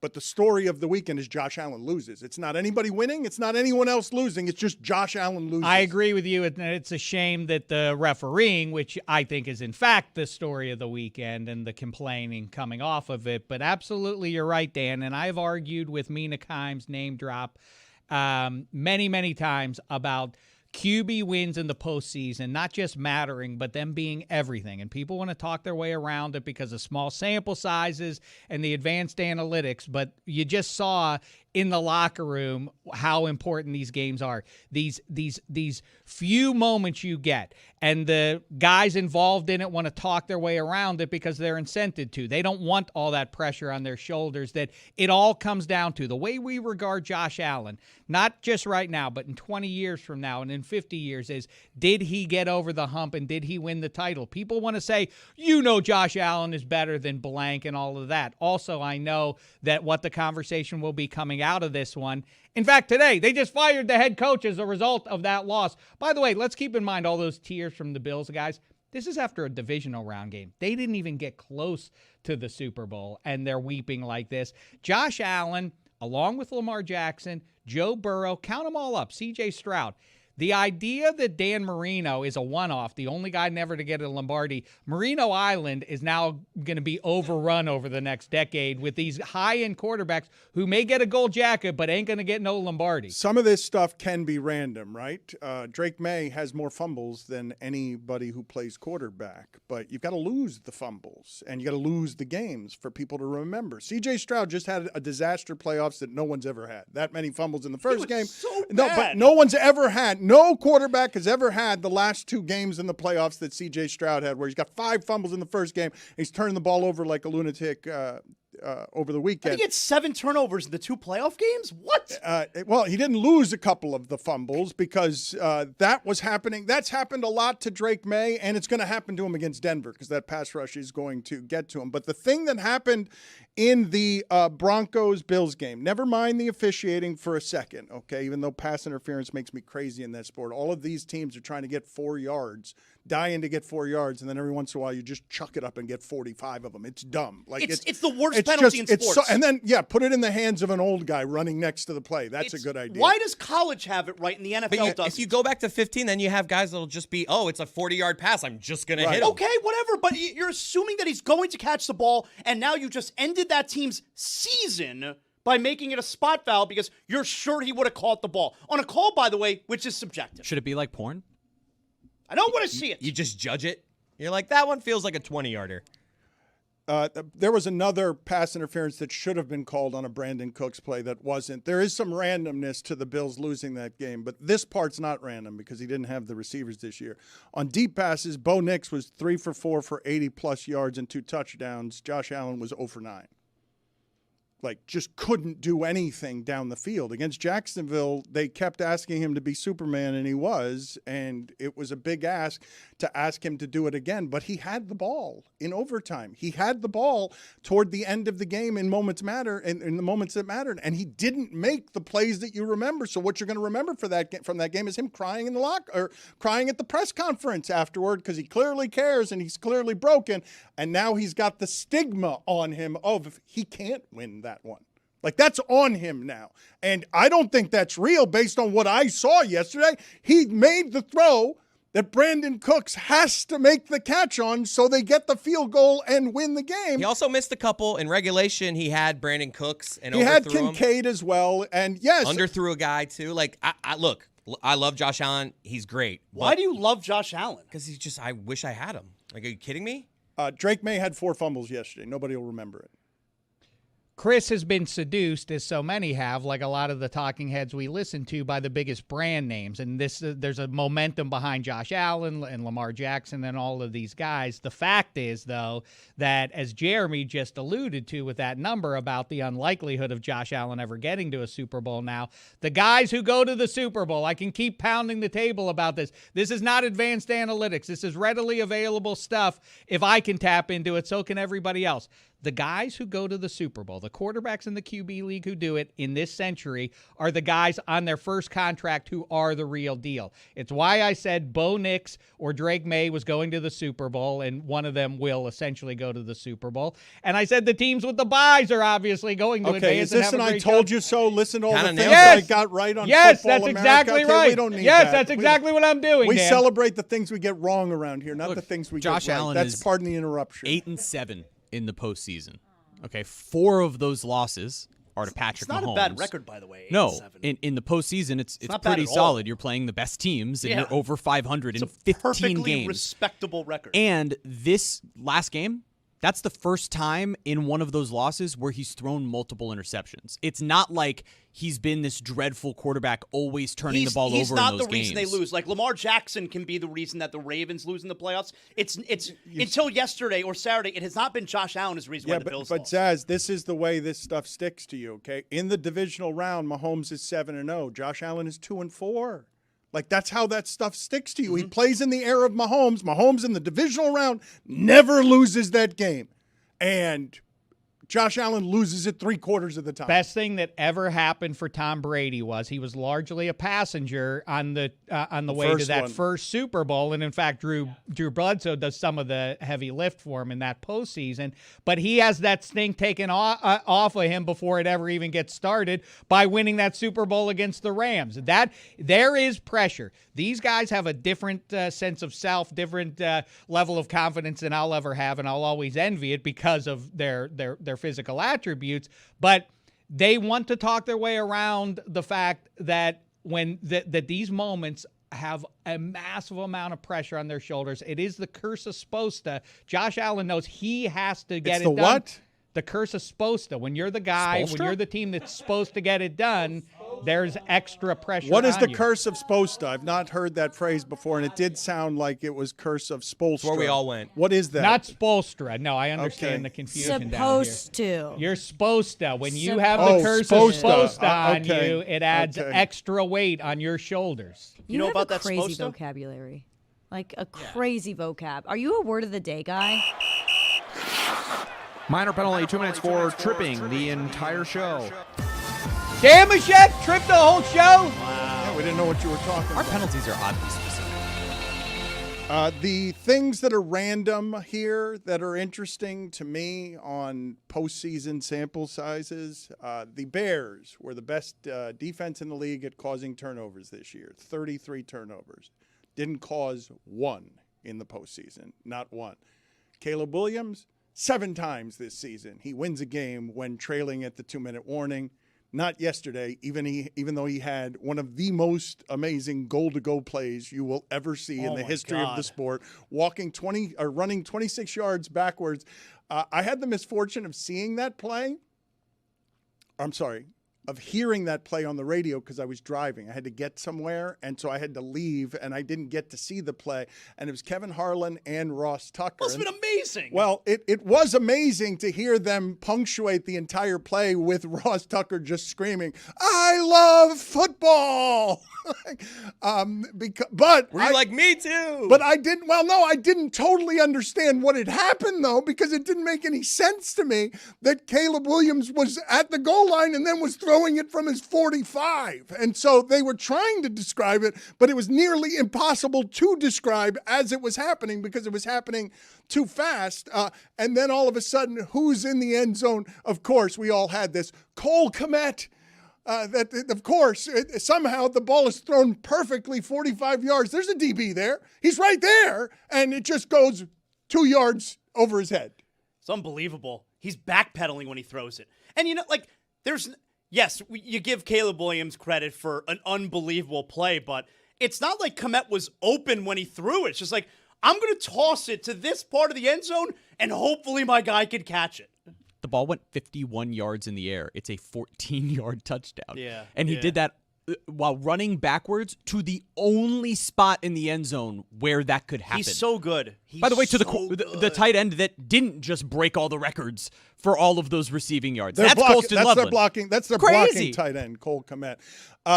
But the story of the weekend is Josh Allen loses. It's not anybody winning. It's not anyone else losing. It's just Josh Allen loses. I agree with you. It's a shame that the refereeing, which I think is in fact the story of the weekend, and the complaining coming off of it. But absolutely, you're right, Dan. And I've argued with Mina Kimes' name drop many, many times about QB wins in the postseason, not just mattering, but them being everything. And people want to talk their way around it because of small sample sizes and the advanced analytics. But you just saw in the locker room how important these games are. These few moments you get, and the guys involved in it want to talk their way around it because they're incented to. They don't want all that pressure on their shoulders that it all comes down to. The way we regard Josh Allen, not just right now, but in 20 years from now and in 50 years is, did he get over the hump and did he win the title? People want to say, Josh Allen is better than blank and all of that. Also, I know that what the conversation will be coming out of this one. In fact, today, they just fired the head coach as a result of that loss. By the way, let's keep in mind all those tears from the Bills, guys. This is after a divisional round game. They didn't even get close to the Super Bowl, and they're weeping like this. Josh Allen, along with Lamar Jackson, Joe Burrow, count them all up, C.J. Stroud. The idea that Dan Marino is a one-off, the only guy never to get a Lombardi, Marino Island is now going to be overrun over the next decade with these high-end quarterbacks who may get a gold jacket but ain't going to get no Lombardi. Some of this stuff can be random, right? Drake May has more fumbles than anybody who plays quarterback, but you've got to lose the fumbles, and you got to lose the games for people to remember. C.J. Stroud just had a disaster playoffs that no one's ever had. That many fumbles in the first game. No, but no one's ever had. No quarterback has ever had the last 2 games in the playoffs that C.J. Stroud had, where he's got 5 fumbles in the first game. He's turning the ball over like a lunatic over the weekend. Did he get 7 turnovers in the 2 playoff games? What? Well, he didn't lose a couple of the fumbles because that was happening. That's happened a lot to Drake May, and it's going to happen to him against Denver because that pass rush is going to get to him. But the thing that happened in the Broncos-Bills game, never mind the officiating for a second, okay, even though pass interference makes me crazy in that sport. All of these teams are trying to get 4 yards, dying to get 4 yards, and then every once in a while you just chuck it up and get 45 of them. It's dumb. Like it's the worst penalty in sports. And then, put it in the hands of an old guy running next to the play. That's a good idea. Why does college have it right and the NFL doesn't? If you go back to 15, then you have guys that'll just be, it's a 40-yard pass. I'm just going to hit him. Okay, whatever, but you're assuming that he's going to catch the ball, and now you just ended that team's season by making it a spot foul because you're sure he would have caught the ball. On a call, by the way, which is subjective. Should it be like porn? I don't want to see it. You just judge it? You're like, that one feels like a 20-yarder. There was another pass interference that should have been called on a Brandon Cooks play that wasn't. There is some randomness to the Bills losing that game, but this part's not random because he didn't have the receivers this year. On deep passes, Bo Nix was 3 for 4 for 80-plus yards and 2 touchdowns. Josh Allen was 0 for 9. Just couldn't do anything down the field. Against Jacksonville, they kept asking him to be Superman, and he was, and it was a big ask to ask him to do it again. But he had the ball in overtime. He had the ball toward the end of the game in moments matter, in the moments that mattered, and he didn't make the plays that you remember. So what you're going to remember from that game is him crying in the or crying at the press conference afterward because he clearly cares and he's clearly broken, and now he's got the stigma on him of he can't win that one. That's on him now. And I don't think that's real based on what I saw yesterday. He made the throw that Brandon Cooks has to make the catch on so they get the field goal and win the game. He also missed a couple. In regulation, he had Brandon Cooks and he had Kincaid as well. And yes. Underthrew a guy too. Look, I love Josh Allen. He's great. Why do you love Josh Allen? Because I wish I had him. Are you kidding me? Drake May had 4 fumbles yesterday. Nobody will remember it. Chris has been seduced, as so many have, like a lot of the talking heads we listen to, by the biggest brand names. And there's a momentum behind Josh Allen and Lamar Jackson and all of these guys. The fact is, though, that as Jeremy just alluded to with that number about the unlikelihood of Josh Allen ever getting to a Super Bowl now, the guys who go to the Super Bowl, I can keep pounding the table about this. This is not advanced analytics. This is readily available stuff. If I can tap into it, so can everybody else. The guys who go to the Super Bowl, the quarterbacks in the QB league who do it in this century, are the guys on their first contract who are the real deal. It's why I said Bo Nix or Drake May was going to the Super Bowl, and one of them will essentially go to the Super Bowl. And I said the teams with the buys are obviously going to advance. Is this I told you so? Listen to all the things I got right on Yes, Football that's America. exactly right. We don't need yes, that. That's exactly what I'm doing, We Dan. celebrate the things we get wrong around here, not the things we Josh get right. Allen That's is pardon the interruption. 8-7 in the postseason. Okay, 4 of those losses are to Patrick Mahomes. It's not a bad record, by the way. 8-7. No, in the postseason, it's pretty solid. You're playing the best teams, and you're over 500 in 15 perfectly games. Respectable record. And this last game, that's the first time in one of those losses where he's thrown multiple interceptions. It's not like he's been this dreadful quarterback always turning the ball over in those games. He's not the reason they lose. Like Lamar Jackson can be the reason that the Ravens lose in the playoffs. It's until yesterday or Saturday, it has not been Josh Allen as the reason why the Bills lost. But Zaz, this is the way this stuff sticks to you, okay? In the divisional round, Mahomes is 7-0. Josh Allen is 2-4. Like, that's how that stuff sticks to you. He plays in the era of Mahomes. Mahomes in the divisional round never loses that game. And Josh Allen loses it 3/4 of the time. Best thing that ever happened for Tom Brady was he was largely a passenger on the way to that first Super Bowl, and in fact, Drew Bledsoe does some of the heavy lift for him in that postseason. But he has that stink taken off of him before it ever even gets started by winning that Super Bowl against the Rams. That there is pressure. These guys have a different sense of self, different level of confidence than I'll ever have, and I'll always envy it because of their physical attributes. But they want to talk their way around the fact that that these moments have a massive amount of pressure on their shoulders. It is the curse of Sposta. Josh Allen knows he has to get it done. What? The curse of Sposta. When you're the guy, when you're the team that's supposed to get it done, there's extra pressure. What is the you. curse of Sposta? I've not heard that phrase before, and it did sound like it was curse of Spolstra. That's where we all went. What is that? Not Spolstra. No, I understand the confusion supposed down here. to. You're supposed to. When you have the curse of Sposta on you, it adds extra weight on your shoulders. You know have about a that crazy Sposta? vocabulary. Like a crazy vocab. Are you a word of the day guy? Minor penalty, 2 minutes for tripping the entire show. Damn, Machette, tripped the whole show? Yeah, we didn't know what you were talking about. Our penalties are oddly specific. The things that are random here that are interesting to me on postseason sample sizes, the Bears were the best defense in the league at causing turnovers this year, 33 turnovers. Didn't cause one in the postseason, not one. Caleb Williams, 7 times this season. He wins a game when trailing at the 2-minute warning. Not yesterday, even though he had one of the most amazing goal-to-go plays you will ever see in the history of the sport, running 26 yards backwards. I had the misfortune of seeing that play. Of hearing that play on the radio because I was driving. I had to get somewhere, and so I had to leave, and I didn't get to see the play. And it was Kevin Harlan and Ross Tucker. Must have been amazing. Well, it was amazing to hear them punctuate the entire play with Ross Tucker just screaming, "I love football!" But were you like, me too? But I didn't. Well, no, I didn't totally understand what had happened though, because it didn't make any sense to me that Caleb Williams was at the goal line and then was throwing it from his 45. And so they were trying to describe it, but it was nearly impossible to describe as it was happening because it was happening too fast. And then all of a sudden, who's in the end zone? Of course, we all had this. Cole Kmet. Of course, somehow the ball is thrown perfectly 45 yards. There's a DB there. He's right there. And it just goes 2 yards over his head. It's unbelievable. He's backpedaling when he throws it. And, yes, you give Caleb Williams credit for an unbelievable play, but it's not like Kmet was open when he threw it. It's just like, I'm going to toss it to this part of the end zone, and hopefully my guy could catch it. The ball went 51 yards in the air. It's a 14-yard touchdown. Yeah. And he did that while running backwards to the only spot in the end zone where that could happen. He's so good. By the way, to the tight end that didn't just break all the records for all of those receiving yards. That's Colston Loveland. That's their blocking tight end, Cole Kmet.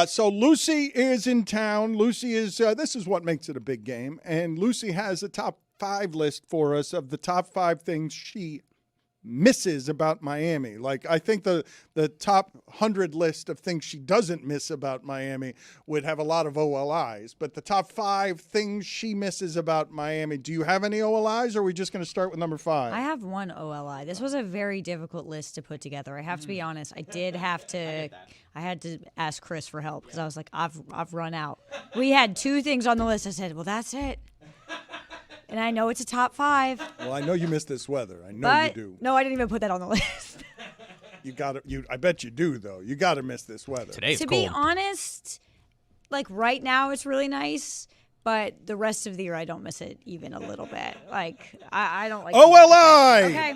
So Lucy is in town. Lucy is, this is what makes it a big game. And Lucy has a top 5 list for us of the top 5 things she misses about Miami. Like, I think the top 100 list of things she doesn't miss about Miami would have a lot of OLIs, but the top 5 things she misses about Miami. Do you have any OLIs, or are we just going to start with number 5? I have one OLI. This was a very difficult list to put together. I have to be honest. I had to ask Chris for help because I was like, I've run out. We had 2 things on the list. I said, well, that's it. And I know it's a top 5. Well, I know you miss this weather. I know you do. No, I didn't even put that on the list. You got to. I bet you do, though. You got to miss this weather. Today's cold. To be honest, like right now it's really nice, but the rest of the year I don't miss it even a little bit. Like I don't like OLI. Okay.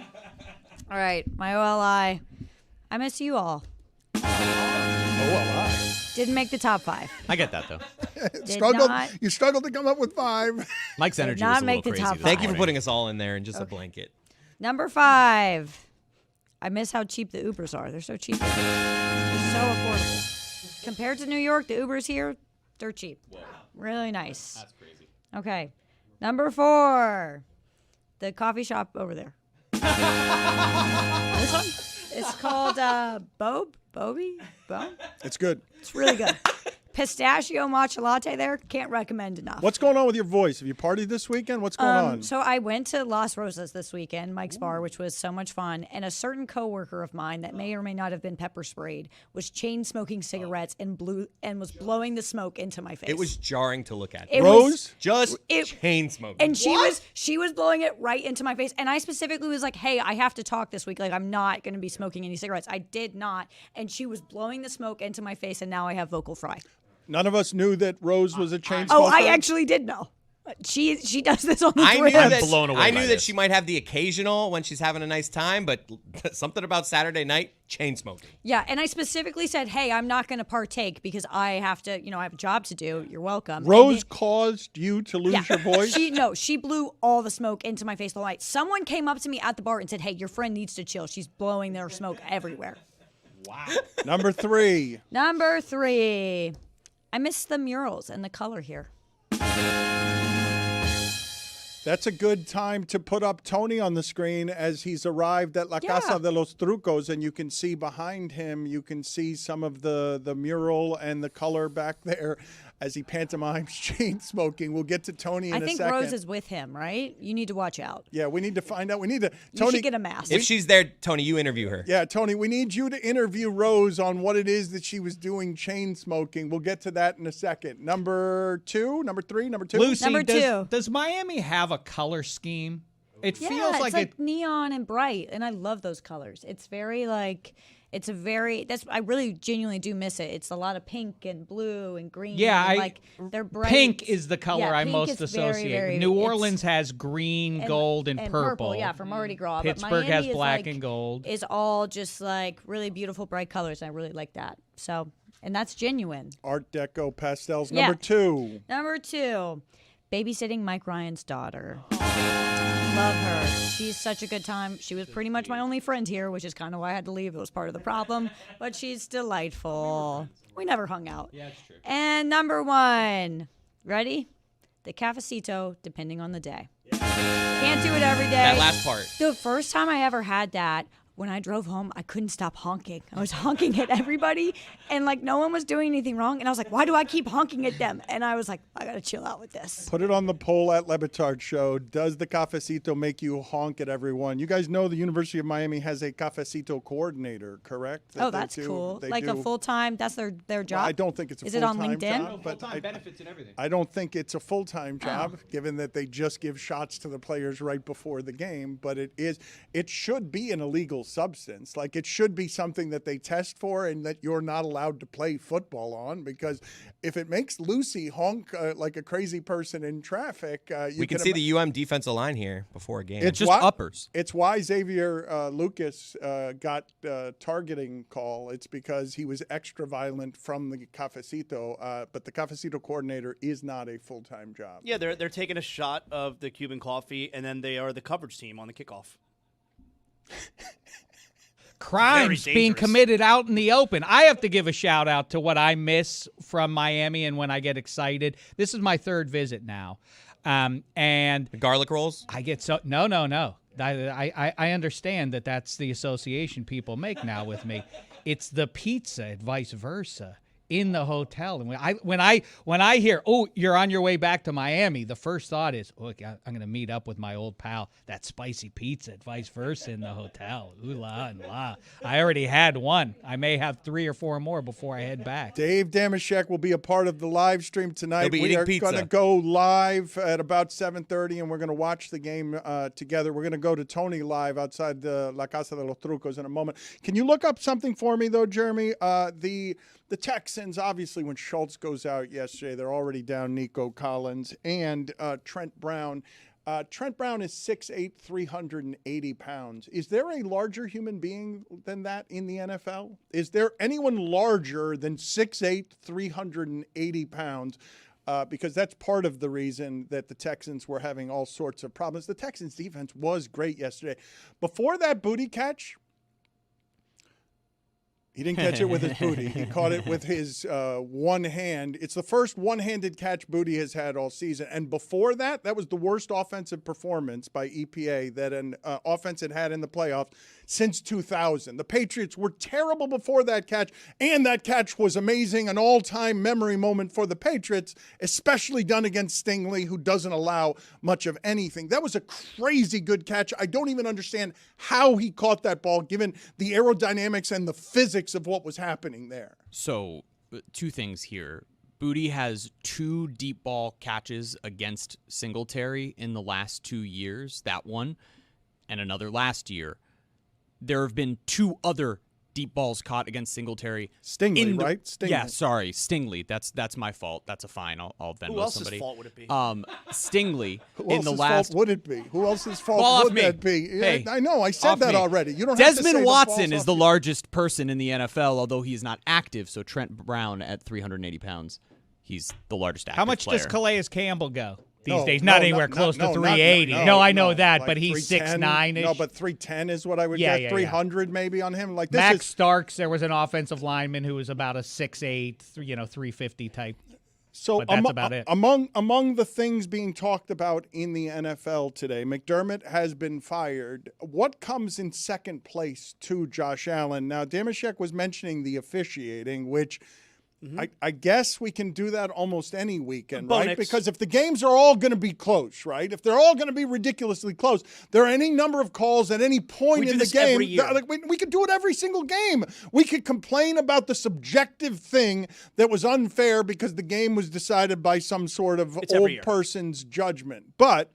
All right, my OLI. I miss you all. OLI. Didn't make the top 5. I get that though. You struggled to come up with 5. Mike's energy Did not was a little make the crazy. top 5. Thank you for putting us all in there in just a blanket. Number 5. I miss how cheap the Ubers are. They're so cheap. They're so affordable. Compared to New York, the Ubers here, Dirt cheap. Whoa. Really nice. That's crazy. Okay. Number 4. The coffee shop over there. This one? It's called Bobby? It's good. It's really good. Pistachio matcha latte there. Can't recommend enough. What's going on with your voice? Have you partied this weekend? What's going on? So I went to Las Rosas this weekend, Mike's Bar, which was so much fun. And a certain coworker of mine that may or may not have been pepper sprayed was chain smoking cigarettes and was blowing the smoke into my face. It was jarring to look at. Rose? Just chain smoking. And she was blowing it right into my face. And I specifically was like, hey, I have to talk this week. Like, I'm not going to be smoking any cigarettes. I did not. And she was blowing the smoke into my face, and now I have vocal fry. None of us knew that Rose was a chain smoker. Oh, I actually did know. She does this on the I thread. knew that she might have the occasional when she's having a nice time, but something about Saturday night, chain smoking. Yeah, and I specifically said, hey, I'm not going to partake because I have to, I have a job to do. You're welcome. Rose caused you to lose your voice? She blew all the smoke into my face the whole night. Someone came up to me at the bar and said, hey, your friend needs to chill. She's blowing their smoke everywhere. Wow. Number 3. Number 3. I miss the murals and the color here. That's a good time to put up Tony on the screen as he's arrived at La Casa de los Trucos, and you can see behind him, you can see some of the mural and the color back there as he pantomimes chain smoking. We'll get to Tony in a second. I think Rose is with him, right? You need to watch out. Yeah, we need to find out. You should get a mask. If she's there, Tony, you interview her. Yeah, Tony, we need you to interview Rose on what it is that she was doing chain smoking. We'll get to that in a second. Number 2, number 3, number 2? Lucy, number 2. Does Miami have a color scheme? It feels it's like neon and bright, and I love those colors. It's very I really genuinely do miss it. It's a lot of pink and blue and green. Yeah, and they're bright. Pink is the color I most associate. Very, very, New Orleans has green, gold, and purple. Yeah, from Mardi Gras. Pittsburgh but Miami has black and gold. Is all just like really beautiful, bright colors, and I really like that. So, and that's genuine. Art Deco pastels. Number 2. Number 2, babysitting Mike Ryan's daughter. Love her. She's such a good time. She was pretty much my only friend here, which is kind of why I had to leave. It was part of the problem. But she's delightful. We never hung out. Yeah, that's true. And number 1, ready? The cafecito, depending on the day. Can't do it every day. That last part. The first time I ever had that, when I drove home, I couldn't stop honking. I was honking at everybody, and no one was doing anything wrong. And I was like, why do I keep honking at them? And I was like, I got to chill out with this. Put it on the poll at Le Batard Show. Does the cafecito make you honk at everyone? You guys know the University of Miami has a cafecito coordinator, correct? That's cool. A full-time, that's their job? Well, I don't think it's a full-time job. Is it on LinkedIn? No, full-time benefits and everything. I don't think it's a full-time job, given that they just give shots to the players right before the game. But it should be an illegal substance. It should be something that they test for and that you're not allowed to play football on, because if it makes Lucy honk like a crazy person in traffic, we can see the UM defensive line here before a game. It's just uppers. It's why Xavier Lucas got targeting call. It's because he was extra violent from the cafecito, but the cafecito coordinator is not a full-time job. Yeah, they're taking a shot of the Cuban coffee, and then they are the coverage team on the kickoff. Crimes being committed out in the open. I have to give a shout out to what I miss from Miami and when I get excited. This is my 3rd visit now. And the garlic rolls? I get no. I understand that that's the association people make now with me. It's the pizza and vice versa in the hotel. And when I hear, oh, you're on your way back to Miami, the first thought is, look, I'm going to meet up with my old pal, that spicy pizza and vice versa in the hotel. Ooh la and la. I already had one. I may have 3 or 4 more before I head back. Dave Damashek will be a part of the live stream tonight. We are going to go live at about 7:30, and we're going to watch the game together. We're going to go to Tony live outside the La Casa de los Trucos in a moment. Can you look up something for me, though, Jeremy? The Texans, obviously, when Schultz goes out yesterday, they're already down Nico Collins and Trent Brown. Trent Brown is 6'8", 380 pounds. Is there a larger human being than that in the NFL? Is there anyone larger than 6'8", 380 pounds? Because that's part of the reason that the Texans were having all sorts of problems. The Texans' defense was great yesterday. Before that booty catch, He didn't catch it with his booty. He caught it with his one hand. It's the first one-handed catch Booty has had all season. And before that, that was the worst offensive performance by EPA that an offense had in the playoffs since 2000. The Patriots were terrible before that catch, and that catch was amazing, an all-time memory moment for the Patriots, especially done against Stingley, who doesn't allow much of anything. That was a crazy good catch. I don't even understand how he caught that ball, given the aerodynamics and the physics of what was happening there. So, two things here. Booty has 2 deep ball catches against Singletary in the last 2 years, that one, and another last year. There have been 2 other deep balls caught against Singletary. Stingley, right? Stingley. Yeah, sorry, Stingley. That's my fault. That's a fine. I'll Venmo somebody. Who else's fault would it be? Stingley Who in the else's last. fault would it be? Who else's fault Ball would off me. that be? Hey, I know. I said off that me. already. You don't have to say Desmond the Watson ball's is off the you. largest person in the NFL, although he is not active. So Trent Brown at 380 pounds, he's the largest active How much player. does Calais Campbell go these No, days? no, Not anywhere close to 380. I know that, like but he's 310. 6'9". No, but 310 is what I would Yeah, get. yeah, 300 maybe on him. Like this Max is Starks, there was an offensive lineman who was about a 6'8", 350 type. so. But that's about it. Among the things being talked about in the NFL today, McDermott has been fired. What comes in second place to Josh Allen? Now, Damashek was mentioning the officiating, which. I guess we can do that almost any weekend, right? Because if the games are all going to be close, right? If they're all going to be ridiculously close, there are any number of calls at any point in the game. We could do it every single game. We could complain about the subjective thing that was unfair because the game was decided by some sort of old person's judgment. But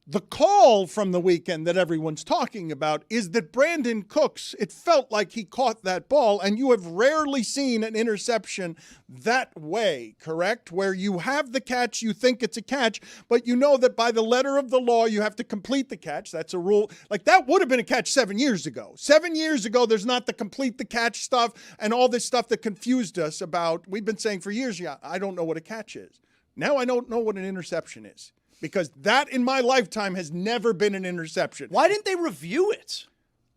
the call from the weekend that everyone's talking about is that Brandon Cooks, it felt like he caught that ball, and you have rarely seen an interception that way, correct? Where you have the catch, you think it's a catch, but you know that by the letter of the law, you have to complete the catch. That's a rule. Like, that would have been a catch 7 years ago. 7 years ago, there's not the complete the catch stuff and all this stuff that confused us about, we've been saying for years, I don't know what a catch is. Now I don't know what an interception is. Because that in my lifetime has never been an interception. Why didn't they review it?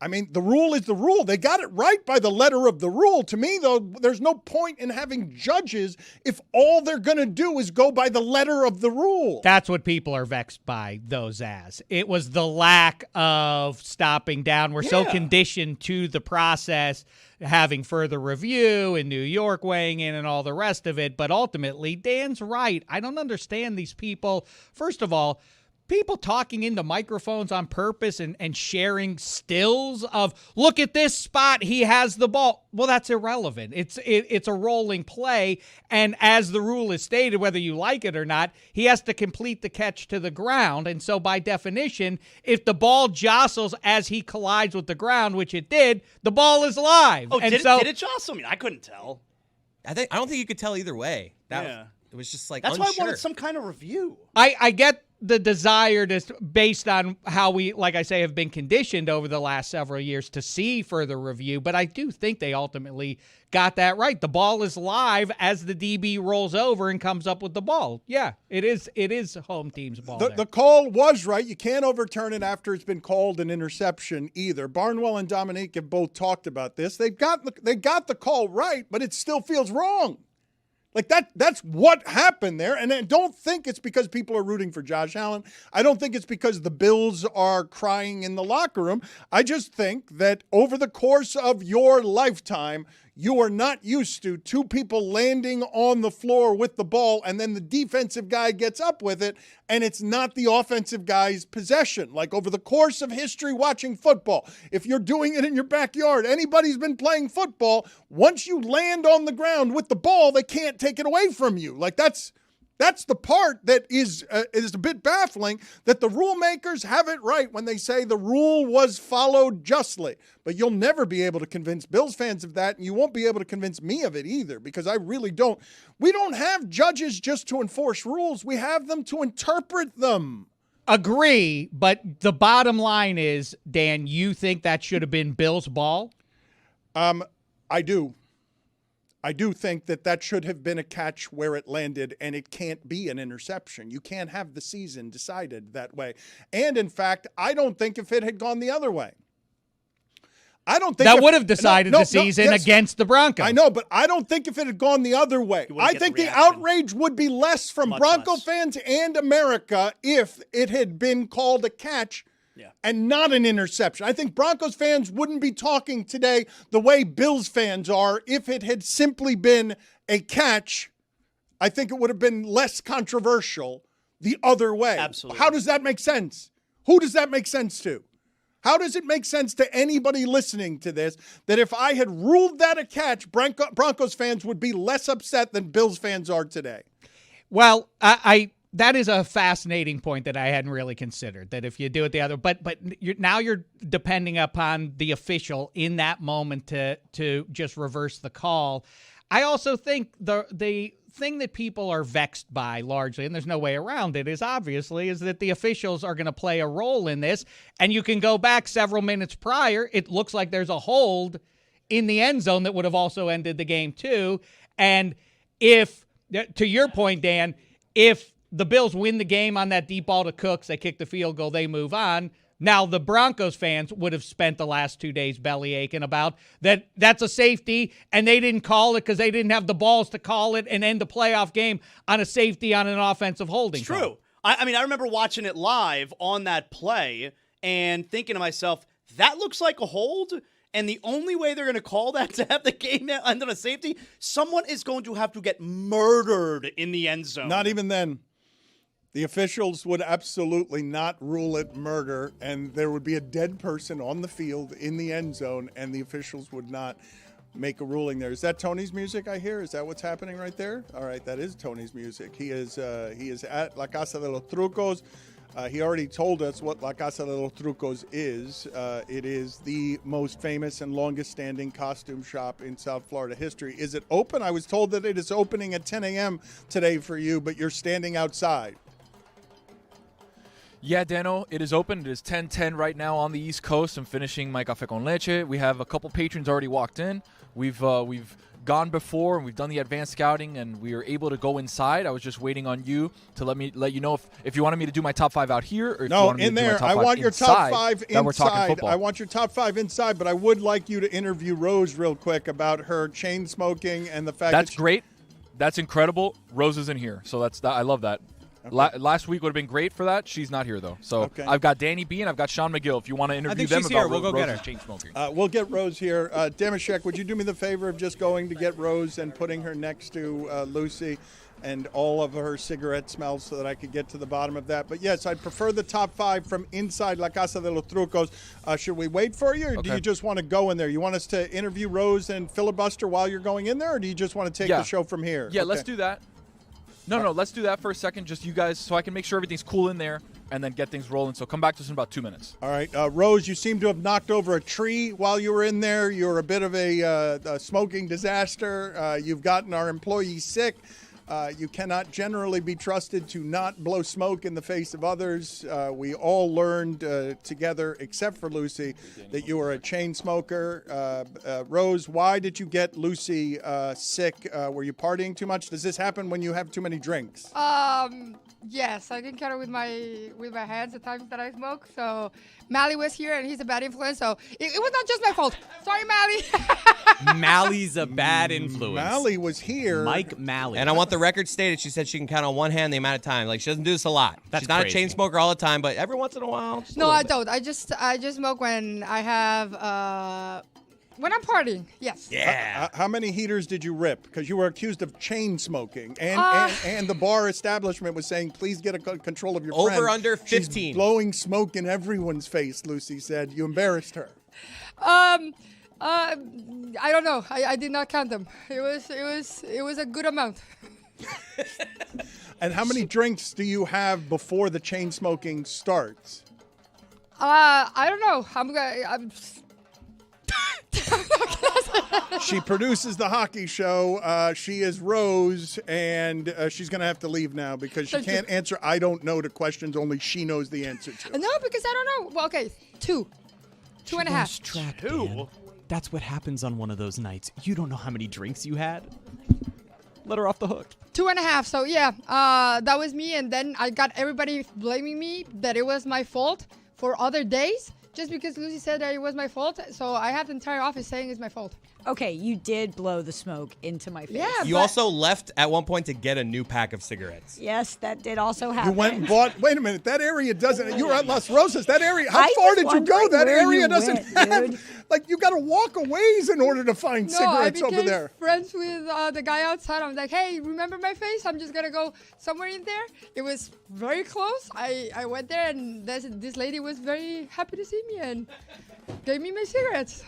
I mean, the rule is the rule. They got it right by the letter of the rule. To me, though, there's no point in having judges if all they're going to do is go by the letter of the rule. That's what people are vexed by those as. It was the lack of stopping down. We're so conditioned to the process, having further review in New York weighing in and all the rest of it. But ultimately, Dan's right. I don't understand these people. First of all, people talking into microphones on purpose and sharing stills of, look at this spot, he has the ball. Well, that's irrelevant. It's a rolling play, and as the rule is stated, whether you like it or not, he has to complete the catch to the ground. And so by definition, if the ball jostles as he collides with the ground, which it did, the ball is live. Oh, and did it jostle? I mean, I couldn't tell. I don't think you could tell either way. It was just like That's unsure. why I wanted some kind of review. I get the desire to, based on how we, like I say, have been conditioned over the last several years to see further review, but I do think they ultimately got that right. The ball is live as the DB rolls over and comes up with the ball. Yeah, it is home team's ball. The call was right. You can't overturn it after it's been called an interception either. Barnwell and Dominique have both talked about this. They got the call right, but it still feels wrong. Like that's what happened there. And I don't think it's because people are rooting for Josh Allen. I don't think it's because the Bills are crying in the locker room. I just think that over the course of your lifetime, you are not used to two people landing on the floor with the ball and then the defensive guy gets up with it and it's not the offensive guy's possession. Like over the course of history watching football, if you're doing it in your backyard, anybody's been playing football, once you land on the ground with the ball, they can't take it away from you. Like that's the part that is a bit baffling, that the rule makers have it right when they say the rule was followed justly. But you'll never be able to convince Bills fans of that, and you won't be able to convince me of it either, because I really don't. We don't have judges just to enforce rules. We have them to interpret them. Agree, but the bottom line is, Dan, you think that should have been Bills' ball? I do. I do think that should have been a catch where it landed, and it can't be an interception. You can't have the season decided that way. And, in fact, I don't think if it had gone the other way, I don't think that would have decided the season against the Broncos. I know, but I don't think if it had gone the other way, I think the outrage would be less from Bronco fans and America if it had been called a catch and not an interception. I think Broncos fans wouldn't be talking today the way Bills fans are if it had simply been a catch. I think it would have been less controversial the other way. Absolutely. How does that make sense? Who does that make sense to? How does it make sense to anybody listening to this that if I had ruled that a catch, Broncos fans would be less upset than Bills fans are today? Well, that is a fascinating point that I hadn't really considered, that if you do it the other, but now you're depending upon the official in that moment to just reverse the call. I also think the thing that people are vexed by largely, and there's no way around it, is that the officials are going to play a role in this. And you can go back several minutes prior. It looks like there's a hold in the end zone that would have also ended the game too. And if, to your point, Dan, if the Bills win the game on that deep ball to Cooks, they kick the field goal, they move on. Now, the Broncos fans would have spent the last 2 days belly aching about that's a safety, and they didn't call it because they didn't have the balls to call it and end the playoff game on a safety on an offensive holding call. True. I mean, I remember watching it live on that play and thinking to myself, that looks like a hold, and the only way they're going to call that to have the game end on a safety, someone is going to have to get murdered in the end zone. Not even then. The officials would absolutely not rule it murder, and there would be a dead person on the field in the end zone, and the officials would not make a ruling there. Is that Tony's music I hear? Is that what's happening right there? All right, that is Tony's music. He is at La Casa de los Trucos. He already told us what La Casa de los Trucos is. It is the most famous and longest-standing costume shop in South Florida history. Is it open? I was told that it is opening at 10 a.m. today for you, but you're standing outside. Yeah, Dano, it is open. It is 10:10 right now on the East Coast. I'm finishing my café con leche. We have a couple patrons already walked in. We've gone before and we've done the advanced scouting and we are able to go inside. I was just waiting on you to let you know if you wanted me to do my top 5 out here or if you wanted me to do my top 5 I want your top 5 inside. We're talking inside. football. I want your top 5 inside, but I would like you to interview Rose real quick about her chain smoking and the fact that's great. That's incredible. Rose is in here, so I love that. Okay. Last week would have been great for that. She's not here, though. So I've got Danny B and I've got Sean McGill. If you want to interview them about Rose's chain smoking. We'll get Rose here. Damashek, would you do me the favor of just going to get Rose and putting her next to Lucy and all of her cigarette smells so that I could get to the bottom of that? But, yes, I'd prefer the top 5 from inside La Casa de los Trucos. Should we wait for you, or do you just want to go in there? You want us to interview Rose and filibuster while you're going in there, or do you just want to take the show from here? Yeah, let's do that. No, let's do that for a second, just you guys, so I can make sure everything's cool in there and then get things rolling. So come back to us in about 2 minutes. All right. Rose, you seem to have knocked over a tree while you were in there. You're a bit of a smoking disaster. You've gotten our employees sick. You cannot generally be trusted to not blow smoke in the face of others. We all learned together, except for Lucy, that you are a chain smoker. Rose, why did you get Lucy sick? Were you partying too much? Does this happen when you have too many drinks? Yes, I can count it with my hands the times that I smoke. So Mally was here, and he's a bad influence. So it was not just my fault. Sorry, Mally. Mally's a bad influence. Mally was here. Mike Mally. And I want the record stated. She said she can count on one hand the amount of time. Like, she doesn't do this a lot. She's not a chain smoker all the time, but every once in a while. No, I don't. I just smoke when I have when I'm partying. Yes. Yeah. How many heaters did you rip? Because you were accused of chain smoking, and the bar establishment was saying, "Please get control of your friend." Over under 15. She's blowing smoke in everyone's face. Lucy said you embarrassed her. I don't know. I did not count them. It was a good amount. And how many drinks do you have before the chain smoking starts? I don't know. I'm She produces the hockey show. She is Rose, and she's going to have to leave now because she can't answer I don't know to questions only she knows the answer to. No, because I don't know. Well, okay, 2.5. Track, Dan. That's what happens on one of those nights. You don't know how many drinks you had. Let her off the hook. 2.5. So yeah, that was me, and then I got everybody blaming me that it was my fault for other days. just because Lucy said that it was my fault, so I have the entire office saying it's my fault. Okay, you did blow the smoke into my face. Yeah, You also left at one point to get a new pack of cigarettes. Yes, that did also happen. You went and bought. Wait a minute. That area doesn't. You were at Las Rosas. That area. How I far was did you go? wondering That where area you doesn't went, have. dude. Like you got to walk a ways in order to find No, cigarettes I over became there. friends with the guy outside. I was like, hey, remember my face? I'm just gonna go somewhere in there. It was very close. I went there, and this lady was very happy to see me and gave me my cigarettes.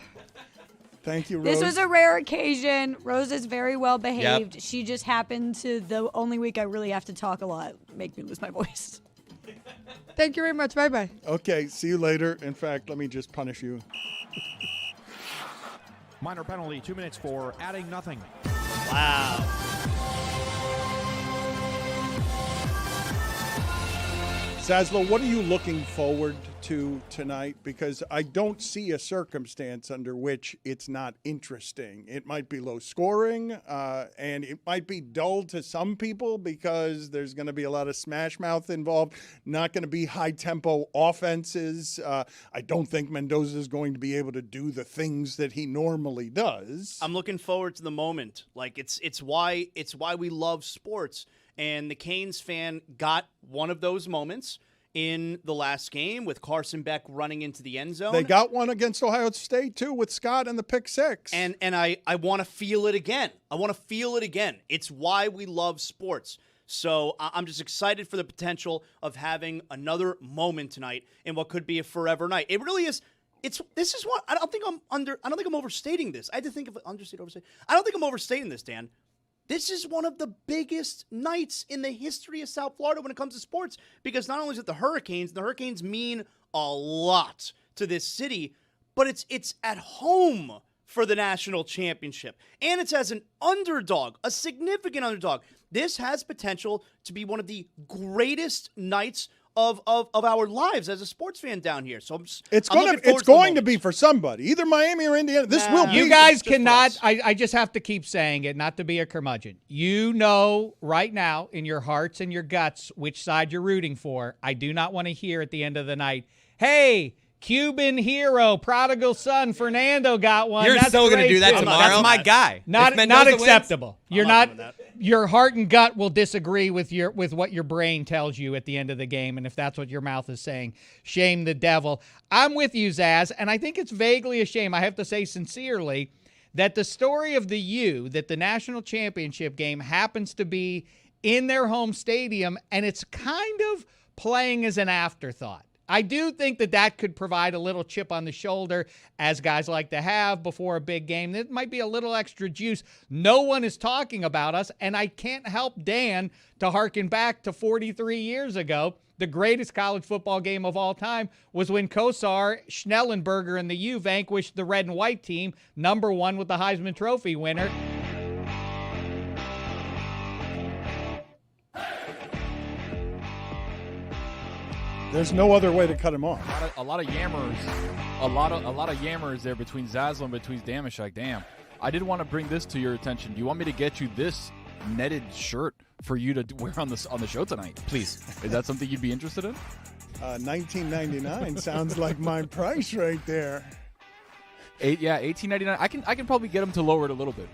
Thank you, Rose. This was a rare occasion. Rose is very well behaved. Yep. She just happened to, the only week I really have to talk a lot, make me lose my voice. Thank you very much. Bye-bye. Okay, see you later. In fact, let me just punish you. Minor penalty, 2 minutes for adding nothing. Wow. Zaslow, what are you looking forward to tonight? Because I don't see a circumstance under which it's not interesting. It might be low scoring, and it might be dull to some people because there's going to be a lot of smash mouth involved, not going to be high-tempo offenses. I don't think Mendoza is going to be able to do the things that he normally does. I'm looking forward to the moment. Like it's why we love sports. And the Canes fan got one of those moments in the last game with Carson Beck running into the end zone. They got one against Ohio State, too, with Scott and the pick six. And I want to feel it again. I want to feel it again. It's why we love sports. So I'm just excited for the potential of having another moment tonight in what could be a forever night. It really is. This is what I don't think I'm overstating this. I had to think of understate, overstate. I don't think I'm overstating this, Dan. This is one of the biggest nights in the history of South Florida when it comes to sports, because not only is it the Hurricanes mean a lot to this city, but it's at home for the national championship. And it's as an underdog, a significant underdog. This has potential to be one of the greatest nights of our lives as a sports fan down here. So it's going to be for somebody, either Miami or Indiana. This will be. You guys cannot. I just have to keep saying it, not to be a curmudgeon. You know right now in your hearts and your guts which side you're rooting for. I do not want to hear at the end of the night, hey, Cuban hero, prodigal son, Fernando got one. You're That's so going to great, do that too. tomorrow. That's my guy. Not acceptable. You're not. Your heart and gut will disagree with what your brain tells you at the end of the game, and if that's what your mouth is saying, shame the devil. I'm with you, Zaz, and I think it's vaguely a shame. I have to say sincerely that the story of the U, that the national championship game happens to be in their home stadium, and it's kind of playing as an afterthought. I do think that could provide a little chip on the shoulder, as guys like to have before a big game. That might be a little extra juice. No one is talking about us, and I can't help Dan to harken back to 43 years ago. The greatest college football game of all time was when Kosar, Schnellenberger, and the U vanquished the red and white team, #1 with the Heisman Trophy winner. There's no other way to cut him off. A lot of yammers there between Zaslow and between Damashek. Damn. I did want to bring this to your attention. Do you want me to get you this netted shirt for you to wear on the show tonight? Please. Is that something you'd be interested in? $19.99 sounds like my price right there. $18.99. I can probably get them to lower it a little bit.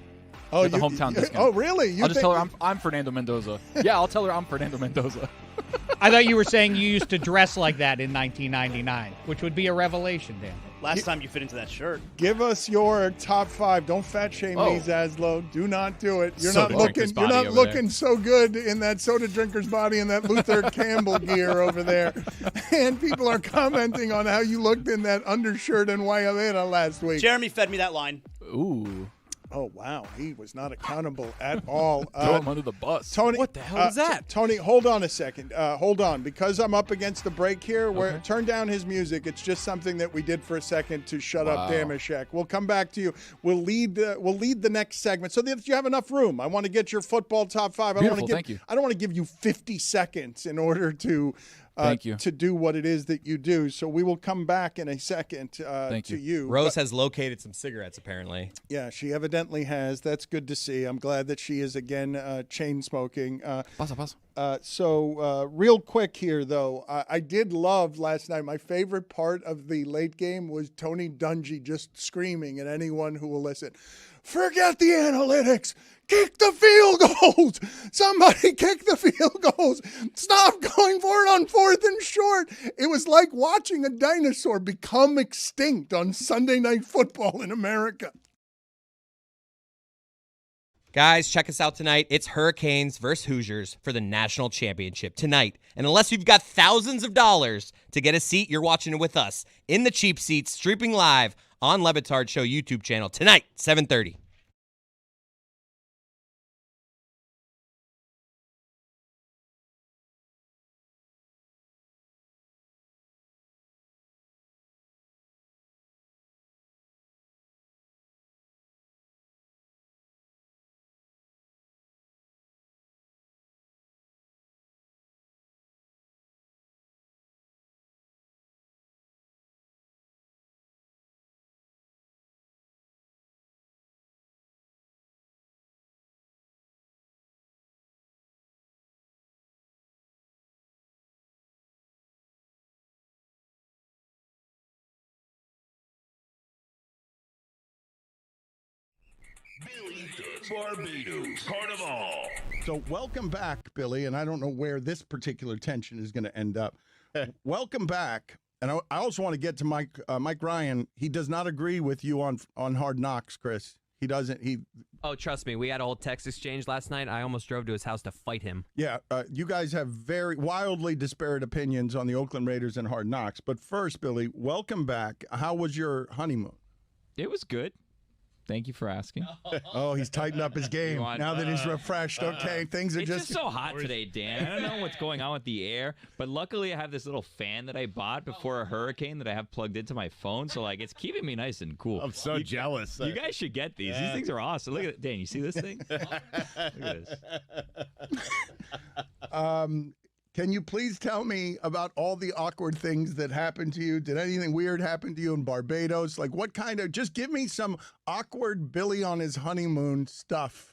Oh, get the hometown discount. Oh, really? I'll just tell her I'm Fernando Mendoza. Yeah, I'll tell her I'm Fernando Mendoza. I thought you were saying you used to dress like that in 1999, which would be a revelation, Dan. Last time you fit into that shirt. Give us your top 5. Don't fat shame me, Zaslow. Do not do it. You're Soda not looking so good in that soda drinker's body and that Luther Campbell gear over there. And people are commenting on how you looked in that undershirt in Guayabera last week. Jeremy fed me that line. Ooh. Oh, wow. He was not accountable at all. Throw him under the bus. Tony, what the hell is that? Tony, hold on a second. Hold on. Because I'm up against the break here, turn down his music. It's just something that we did for a second to shut up Damashek. We'll come back to you. We'll lead the next segment so that you have enough room. I want to get your football top 5. Thank you. I don't want to give you 50 seconds in order to Thank you. To do what it is that you do. So we will come back in a second to you. Rose has located some cigarettes, apparently. Yeah, she evidently has. That's good to see. I'm glad that she is, again, chain smoking. Pasa. Real quick here, though, I did love last night. My favorite part of the late game was Tony Dungy just screaming at anyone who will listen, forget the analytics. Kick the field goals. Somebody kick the field goals. Stop going for it on 4th and short. It was like watching a dinosaur become extinct on Sunday Night Football in America. Guys, check us out tonight. It's Hurricanes versus Hoosiers for the national championship tonight. And unless you've got thousands of dollars to get a seat, you're watching it with us in the cheap seats, streaming live on Le Batard Show YouTube channel tonight, 7:30. Barbados Carnival. So welcome back, Billy, and I don't know where this particular tension is going to end up. Welcome back. And I also want to get to Mike Ryan. He does not agree with you on Hard Knocks, Chris. He doesn't. Oh, trust me. We had a whole text exchange last night. I almost drove to his house to fight him. Yeah, you guys have very wildly disparate opinions on the Oakland Raiders and Hard Knocks. But first, Billy, welcome back. How was your honeymoon? It was good. Thank you for asking. Oh, he's tightened up his game now that he's refreshed. Okay, things are it's just so hot today, Dan. I don't know what's going on with the air, but luckily I have this little fan that I bought before a hurricane that I have plugged into my phone, so like it's keeping me nice and cool. I'm so jealous. You guys should get these. These things are awesome. Look at it, Dan. You see this thing? Look at this. Can you please tell me about all the awkward things that happened to you? Did anything weird happen to you in Barbados? Like what kind of, just give me some awkward Billy on his honeymoon stuff.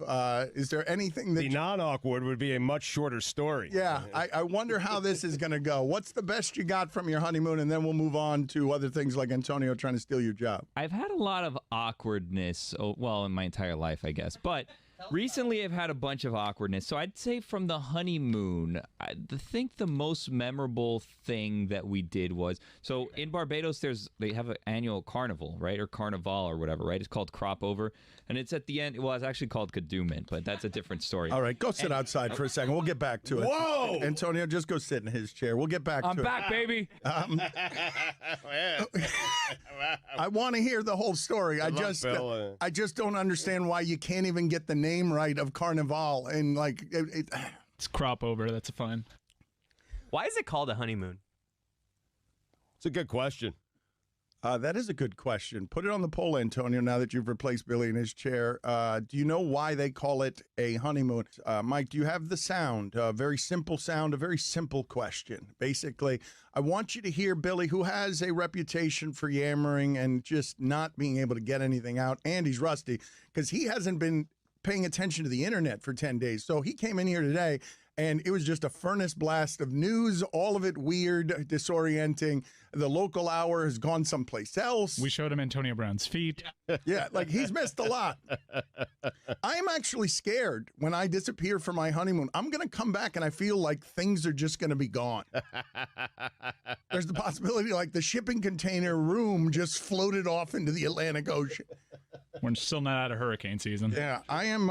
Is there anything that... The non-awkward would be a much shorter story. Yeah, I wonder how this is going to go. What's the best you got from your honeymoon? And then we'll move on to other things like Antonio trying to steal your job. I've had a lot of awkwardness, in my entire life, I guess. But recently I've had a bunch of awkwardness. So I'd say from the honeymoon, I think the most memorable thing that we did was, so in Barbados, they have an annual carnival, right? Or carnival or whatever, right? It's called Crop Over. And it's at the end, well, it's actually called Kadooment, but that's a different story. All right, go sit outside for a second. We'll get back to it. Whoa! Antonio, just go sit in his chair. We'll get back to it. I'm back, baby. I want to hear the whole story. I just don't understand why you can't even get the name right of Carnival. And like, it's Crop Over. That's fine. Why is it called a honeymoon? It's a good question. That is a good question. Put it on the poll, Antonio, now that you've replaced Billy in his chair. Do you know why they call it a honeymoon? Mike, do you have the sound? A very simple sound, a very simple question. Basically, I want you to hear Billy, who has a reputation for yammering and just not being able to get anything out, and he's rusty, because he hasn't been paying attention to the internet for 10 days. So he came in here today, and it was just a furnace blast of news, all of it weird, disorienting. The local hour has gone someplace else. We showed him Antonio Brown's feet. Yeah, like he's missed a lot. I am actually scared when I disappear for my honeymoon. I'm going to come back and I feel like things are just going to be gone. There's the possibility like the shipping container room just floated off into the Atlantic Ocean. We're still not out of hurricane season. Yeah, I am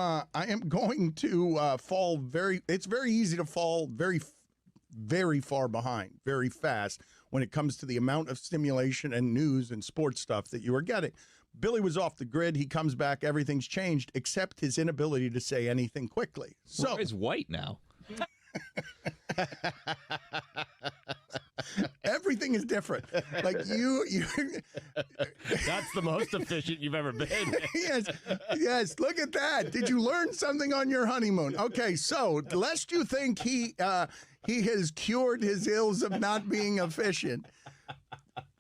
going to fall it's very easy to fall very, very far behind, very fast when it comes to the amount of stimulation and news and sports stuff that you are getting. Billy was off the grid. He comes back. Everything's changed except his inability to say anything quickly. So Roy's white now. Everything is different. Like you That's the most efficient you've ever been. Yes. Look at that. Did you learn something on your honeymoon? Okay, so lest you think he has cured his ills of not being efficient,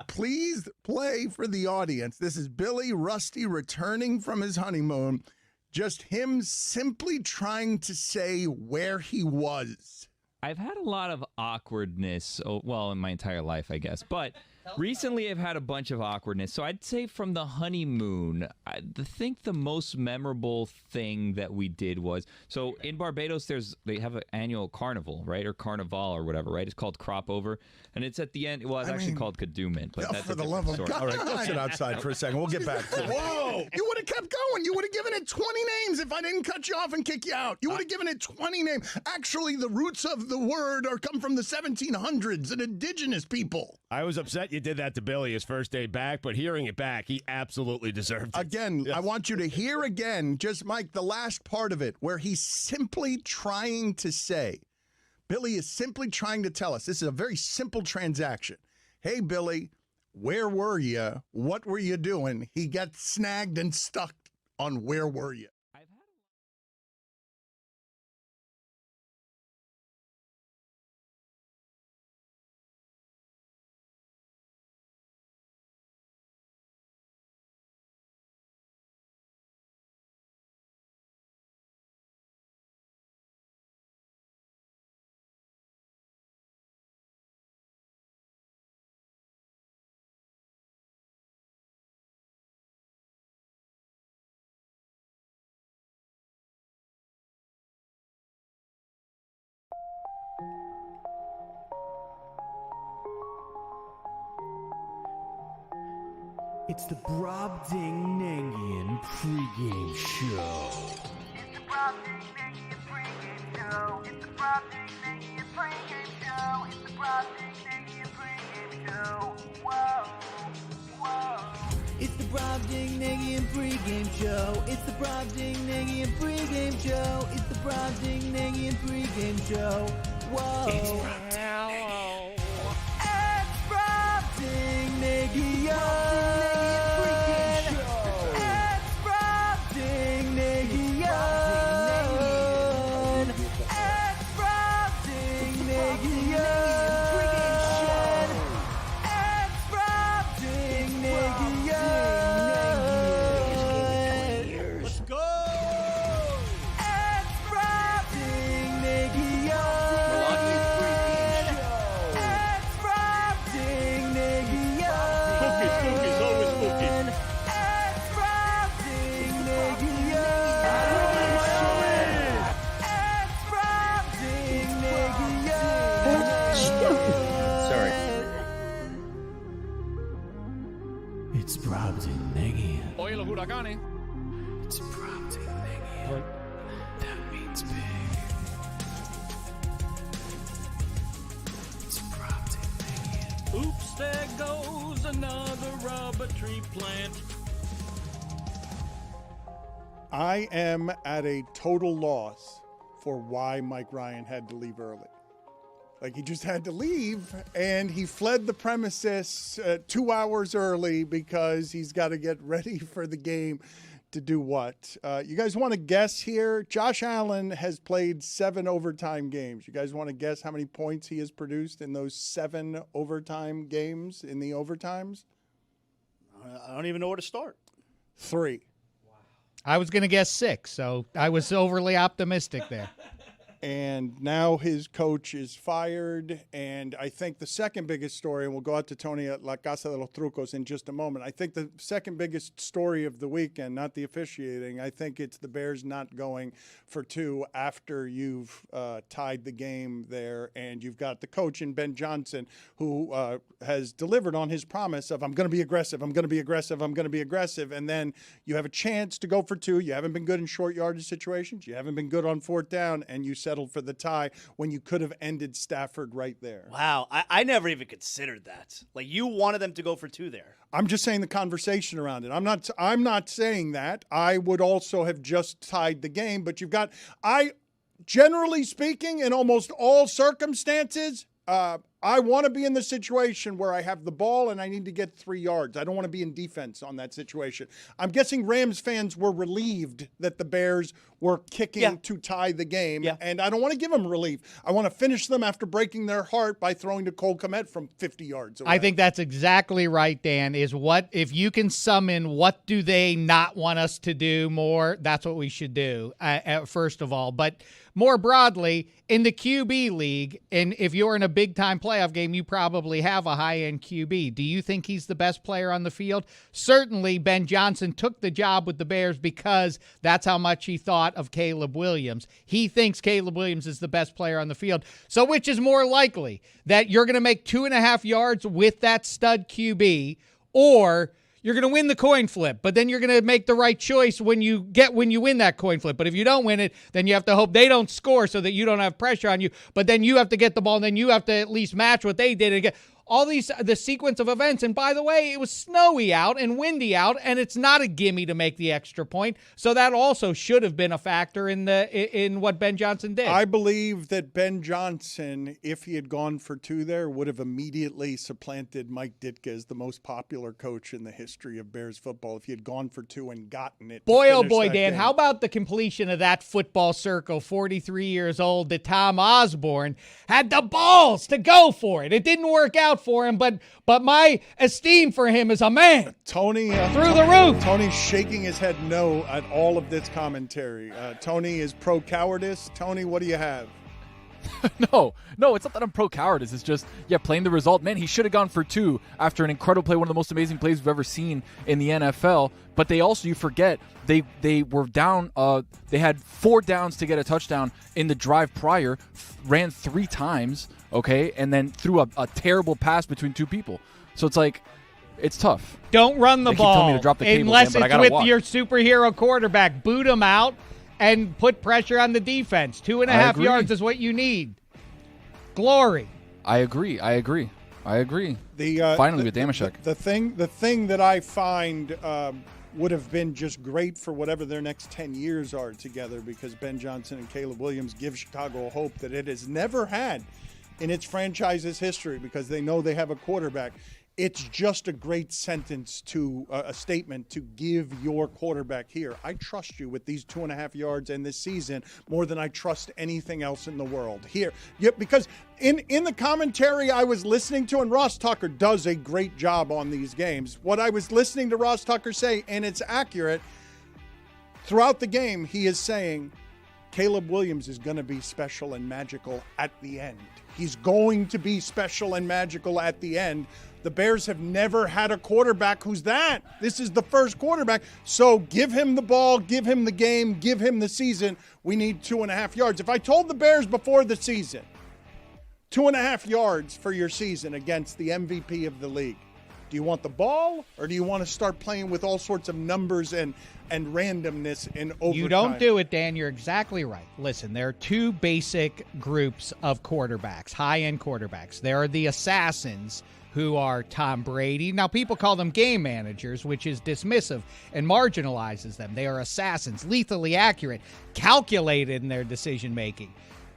please play for the audience. This is Billy Rusty returning from his honeymoon. Just him simply trying to say where he was. I've had a lot of awkwardness, well, in my entire life, I guess. But recently I've had a bunch of awkwardness. So I'd say from the honeymoon, I think the most memorable thing that we did was, so in Barbados, they have an annual carnival, right? Or carnival or whatever, right? It's called Crop Over. And it's at the end, well, it's actually called Kadooment. But that's for the love of God. All right, go sit outside for a second. We'll get back to it. Whoa! You would have kept going. You would have given it 20 names if I didn't cut you off and kick you out. You would have given it 20 names. Actually, the roots of the word come from the 1700s and indigenous people. I was upset you did that to Billy his first day back, but hearing it back, he absolutely deserved it. Again, yes. I want you to hear again, just Mike, the last part of it, where he's simply trying to say, Billy is simply trying to tell us, this is a very simple transaction. Hey, Billy, where were you? What were you doing? He got snagged and stuck on where were you? It's the Brobdingnagian pregame show. It's the Brobdingnagian pregame show. It's the Brobdingnagian pregame show. It's the Brobdingnagian pregame show. Whoa, whoa. It's the Brobdingnagian pregame show. It's the Brobdingnagian pregame show. It's the Brobdingnagian pregame show. Whoa. It's Brobdingnagian. It's Brobdingnagian. It's Brobdingnagian. Oye, los huracanes. It's Brobdingnagian. That means big. It's Brobdingnagian. Oops, there goes another rubber tree plant. I am at a total loss for why Mike Ryan had to leave early. Like, he just had to leave, and he fled the premises 2 hours early because he's got to get ready for the game to do what? You guys want to guess here? Josh Allen has played 7 overtime games. You guys want to guess how many points he has produced in those 7 overtime games in the overtimes? I don't even know where to start. 3. I was going to guess 6, so I was overly optimistic there. And now his coach is fired. And I think the second biggest story, and we'll go out to Tony at La Casa de los Trucos in just a moment. I think the second biggest story of the weekend, not the officiating, I think it's the Bears not going for 2 after you've tied the game there. And you've got the coach in Ben Johnson who has delivered on his promise of, I'm going to be aggressive, I'm going to be aggressive, I'm going to be aggressive. And then you have a chance to go for 2. You haven't been good in short yardage situations. You haven't been good on 4th down, and you settled for the tie when you could have ended Stafford right there. Wow, I never even considered that. Like, you wanted them to go for 2 there. I'm just saying the conversation around it. I'm not saying that. I would also have just tied the game, but you've got, generally speaking, in almost all circumstances, I want to be in the situation where I have the ball and I need to get 3 yards. I don't want to be in defense on that situation. I'm guessing Rams fans were relieved that the Bears were kicking to tie the game, and I don't want to give them relief. I want to finish them after breaking their heart by throwing to Cole Kmet from 50 yards away. I think that's exactly right, Dan, is what if you can summon what do they not want us to do more, that's what we should do, first of all. But more broadly, in the QB league, and if you're in a big-time playoff game, you probably have a high-end QB. Do you think he's the best player on the field? Certainly, Ben Johnson took the job with the Bears because that's how much he thought of Caleb Williams. He thinks Caleb Williams is the best player on the field. So which is more likely, that you're going to make 2.5 yards with that stud QB, or you're going to win the coin flip, but then you're going to make the right choice when you win that coin flip. But if you don't win it, then you have to hope they don't score so that you don't have pressure on you. But then you have to get the ball, and then you have to at least match what they did and get all the sequence of events. And by the way, it was snowy out and windy out, and it's not a gimme to make the extra point. So that also should have been a factor in what Ben Johnson did. I believe that Ben Johnson, if he had gone for 2 there, would have immediately supplanted Mike Ditka as the most popular coach in the history of Bears football if he had gone for 2 and gotten it. Boy, oh boy, Dan, game. How about the completion of that football circle, 43 years old, that Tom Osborne had the balls to go for it. It didn't work out for him, but my esteem for him as a man, Tony, through the roof. Tony's shaking his head no at all of this commentary. Tony is pro-cowardice. Tony, what do you have? No, it's not that I'm pro-cowardice. It's just, playing the result. Man, he should have gone for 2 after an incredible play, one of the most amazing plays we've ever seen in the NFL. But they also, you forget, they were down. They had 4 downs to get a touchdown in the drive prior, ran 3 times, okay, and then threw a terrible pass between 2 people. So it's like, it's tough. Don't run the they ball keep telling me to drop the cable, unless Dan, it's with your superhero quarterback. Boot him out and put pressure on the defense. 2.5 yards is what you need. Glory. I agree. Finally with Damashek. The thing that I find would have been just great for whatever their next 10 years are together, because Ben Johnson and Caleb Williams give Chicago a hope that it has never had in its franchise's history, because they know they have a quarterback. It's just a great sentence to a statement to give your quarterback here. I trust you with these 2.5 yards and this season more than I trust anything else in the world here. Yeah, because in the commentary I was listening to, and Ross Tucker does a great job on these games. What I was listening to Ross Tucker say, and it's accurate, throughout the game he is saying Caleb Williams is going to be special and magical at the end. He's going to be special and magical at the end. The Bears have never had a quarterback who's that. This is the first quarterback. So give him the ball, give him the game, give him the season. We need 2.5 yards. If I told the Bears before the season, 2.5 yards for your season against the MVP of the league, do you want the ball, or do you want to start playing with all sorts of numbers and randomness in overtime? You don't do it, Dan. You're exactly right. Listen, there are 2 basic groups of quarterbacks, high-end quarterbacks. There are the assassins, who are Tom Brady. Now, people call them game managers, which is dismissive and marginalizes them. They are assassins, lethally accurate, calculated in their decision-making.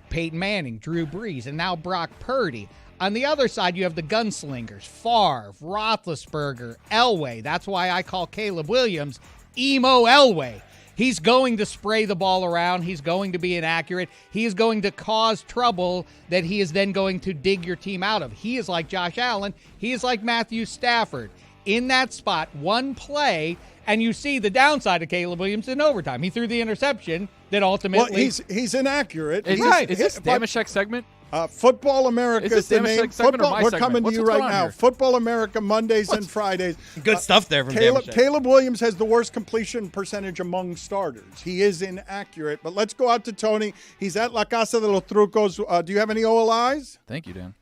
Peyton Manning, Drew Brees, and now Brock Purdy. On the other side, you have the gunslingers, Favre, Roethlisberger, Elway. That's why I call Caleb Williams Emo Elway. He's going to spray the ball around. He's going to be inaccurate. He is going to cause trouble that he is then going to dig your team out of. He is like Josh Allen. He is like Matthew Stafford. In that spot, one play, and you see the downside of Caleb Williams in overtime. He threw the interception that ultimately... Well, he's inaccurate. Is this Damashek segment? Football America is the name. Football, we're coming to you right now. Here? Football America, Mondays and Fridays. Good stuff there from Caleb Williams has the worst completion percentage among starters. He is inaccurate. But let's go out to Tony. He's at La Casa de los Trucos. Do you have any OLIs? Thank you, Dan.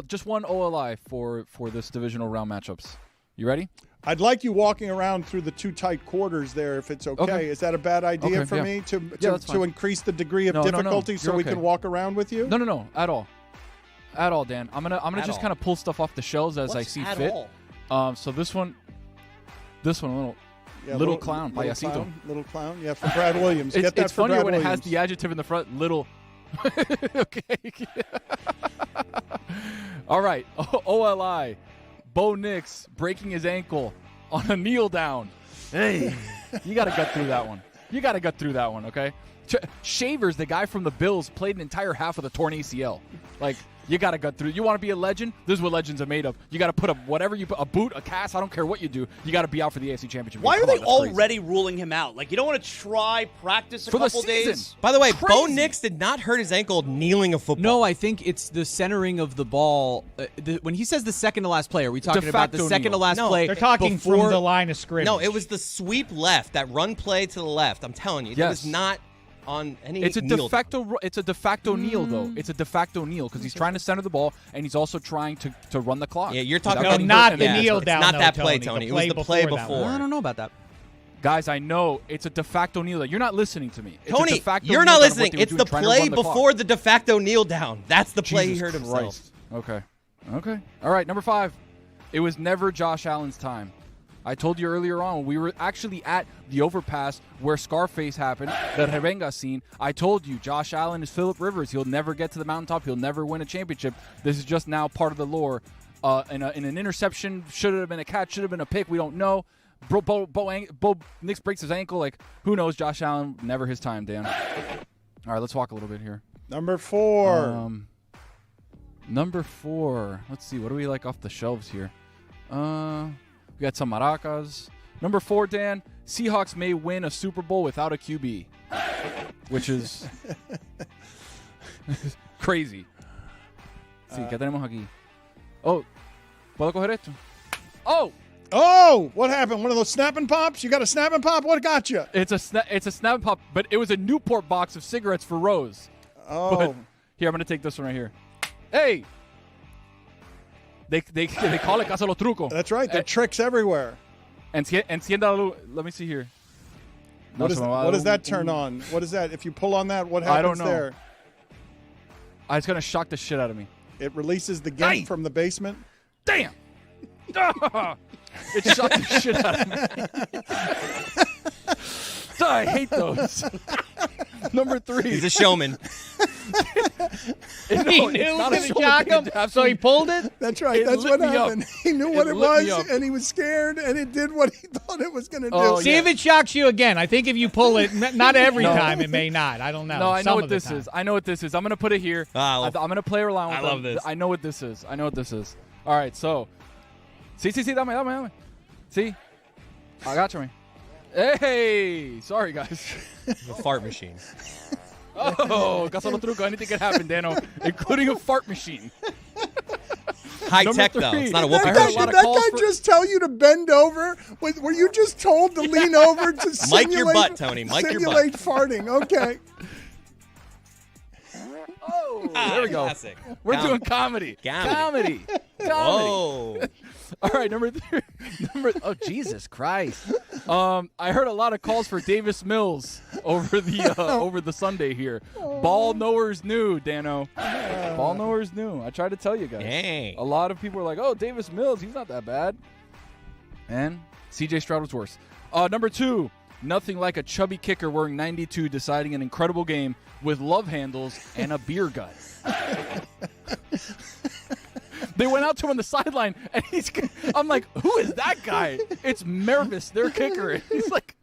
Just one OLI for this divisional round matchups. You ready? I'd like you walking around through the 2 tight quarters there, if it's okay. Is that a bad idea for me to increase the degree of difficulty so we can walk around with you? No, at all, Dan. I'm gonna just kind of pull stuff off the shelves as I see fit. So this one, little clown, payasito. Little clown, yeah, from Brad Williams. Get that it's for funnier Brad when Williams. it has the adjective in the front, little. Okay. All right, OLI. Bo Nix breaking his ankle on a kneel down. Hey, you got to gut through that one. Okay? Shavers, the guy from the Bills, played an entire half of the torn ACL. Like, you got to gut through. You want to be a legend? This is what legends are made of. You got to put a boot, a cast, I don't care what you do. You got to be out for the AFC Championship. Why are they already ruling him out? Like, you don't want to try practice a couple days? By the way, Bo Nix did not hurt his ankle kneeling a football. No, I think it's the centering of the ball. When he says the second to last play, are we talking about the second to last play? They're talking from the line of scrimmage. No, it was the sweep left, that run play to the left. I'm telling you, it was not on any It's a kneel. de facto kneel, though. It's a de facto kneel because he's trying to center the ball and he's also trying to run the clock. Yeah, you're talking about not the kneel down. It's not that though, play, Tony. It was the play before. I don't know about that. Guys, I know it's a de facto kneel. You're not listening to me. It's Tony, a de facto you're kneel not down of what listening. they were It's doing, the trying to play run the clock. before the de facto kneel down. That's the play Jesus he hurt himself. Christ. Okay. All right, number 5. It was never Josh Allen's time. I told you earlier on, we were actually at the overpass where Scarface happened, the Revenga scene. I told you, Josh Allen is Phillip Rivers. He'll never get to the mountaintop. He'll never win a championship. This is just now part of the lore. In an interception, should have been a catch, should have been a pick. We don't know. Bo Nix breaks his ankle. Like, who knows? Josh Allen, never his time, Dan. All right, let's walk a little bit here. Number 4. Number 4. Let's see. What do we like off the shelves here? We got some maracas. Number 4, Dan. Seahawks may win a Super Bowl without a QB, which is crazy. Sí, ¿qué tenemos aquí? Oh, ¿puedo coger esto? Oh, what happened? One of those snap and pops? You got a snap and pop? What got you? It's a snap and pop, but it was a Newport box of cigarettes for Rose. Oh. But here, I'm going to take this one right here. Hey! They call it Casa los Trucos. That's right. There are tricks everywhere. Encienda la luz. Let me see here. What does that turn on? What is that? If you pull on that, what happens I don't know. there? It's going to shock the shit out of me. It releases the gimp from the basement. Damn! It shocked the shit out of me. I hate those. Number 3. He's a showman. He knew it was going to shock him, so he pulled it? That's right. That's what happened. He knew what it was, and he was scared, and it did what he thought it was going to do. See if it shocks you again. I think if you pull it, not every time, it may not. I don't know. No, I know what this is. I'm going to put it here. I'm going to play around with I love this. I know what this is. All right, so. Sí, dame. See? I got you, man. Hey! Sorry, guys. The fart machine. Oh, Casa los Trucos. Anything can happen, Dano, including a fart machine. High tech, though. It's not a whoopee Did that guy just tell you to bend over? Were you just told to lean over to simulate? Mic your butt, Tony. Mic your butt. Simulate farting. Okay. There we go. Classic. We're doing comedy. Comedy. Whoa. All right, number 3. Oh, Jesus Christ. I heard a lot of calls for Davis Mills over the Sunday here. Ball knowers knew, Dano. Ball knowers knew. I tried to tell you guys. Dang. A lot of people were like, "Oh, Davis Mills, he's not that bad." And CJ Stroud was worse. Number 2. Nothing like a chubby kicker wearing 92 deciding an incredible game with love handles and a beer gut. They went out to him on the sideline, and I'm like, who is that guy? It's Mervis, their kicker. He's like,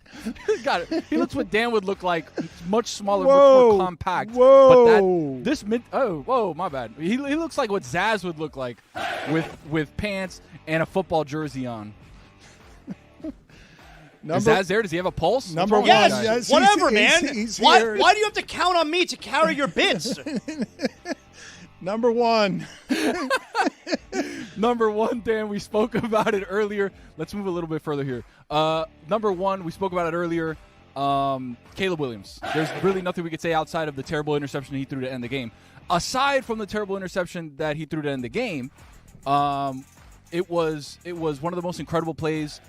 he looks what Dan would look like, much smaller, much more compact. Whoa. But my bad. He looks like what Zaz would look like with pants and a football jersey on. Is Zaz there? Does he have a pulse? Number 1. Yes, whatever, man. He's why here. do you have to count on me to carry your bits? Number 1. Number 1, Dan, we spoke about it earlier. Let's move a little bit further here. Number 1, we spoke about it earlier. Caleb Williams. There's really nothing we could say outside of the terrible interception he threw to end the game. Aside from the terrible interception that he threw to end the game, it was one of the most incredible plays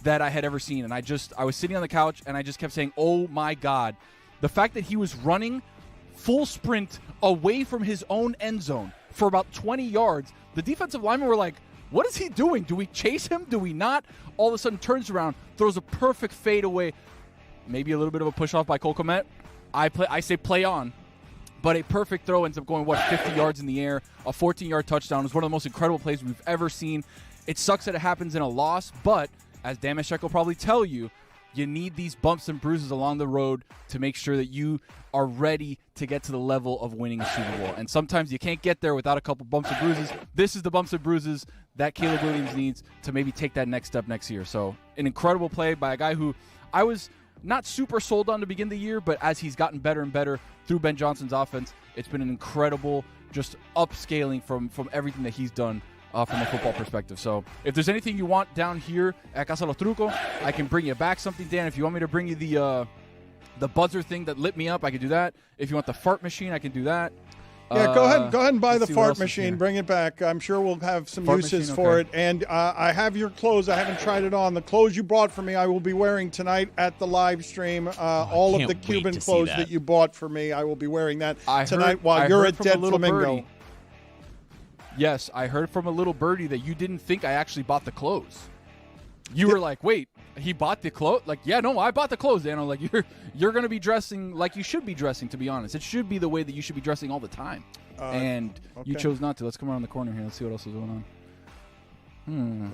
that I had ever seen. And I was sitting on the couch, and I just kept saying, oh, my God. The fact that he was running full sprint away from his own end zone for about 20 yards. The defensive linemen were like, what is he doing? Do we chase him? Do we not? All of a sudden turns around, throws a perfect fade away. Maybe a little bit of a push off by Cole Kmet. I say play on. But a perfect throw ends up going, 50 yards in the air. A 14-yard touchdown is one of the most incredible plays we've ever seen. It sucks that it happens in a loss, but as Dan Meshek will probably tell you, you need these bumps and bruises along the road to make sure that you are ready to get to the level of winning a Super Bowl. And sometimes you can't get there without a couple bumps and bruises. This is the bumps and bruises that Caleb Williams needs to maybe take that next step next year. So an incredible play by a guy who I was not super sold on to begin the year, but as he's gotten better and better through Ben Johnson's offense, it's been an incredible just upscaling from everything that he's done from a football perspective. So if there's anything you want down here at Casa Los Truco, I can bring you back something, Dan. If you want me to bring you the buzzer thing that lit me up, I can do that. If you want the fart machine, I can do that. Yeah, go ahead and buy the fart machine. Bring it back. I'm sure we'll have some uses for it. And I have your clothes. I haven't tried it on. The clothes you bought for me, I will be wearing tonight at the live stream. All of the Cuban clothes that you bought for me, I will be wearing that tonight while you're at Dead Flamingo. Yes, I heard from a little birdie that you didn't think I actually bought the clothes. You were like, wait, he bought the clothes? Like, yeah, no, I bought the clothes, Dan. I'm like, you're going to be dressing like you should be dressing, to be honest. It should be the way that you should be dressing all the time. And you chose not to. Let's come around the corner here. Let's see what else is going on.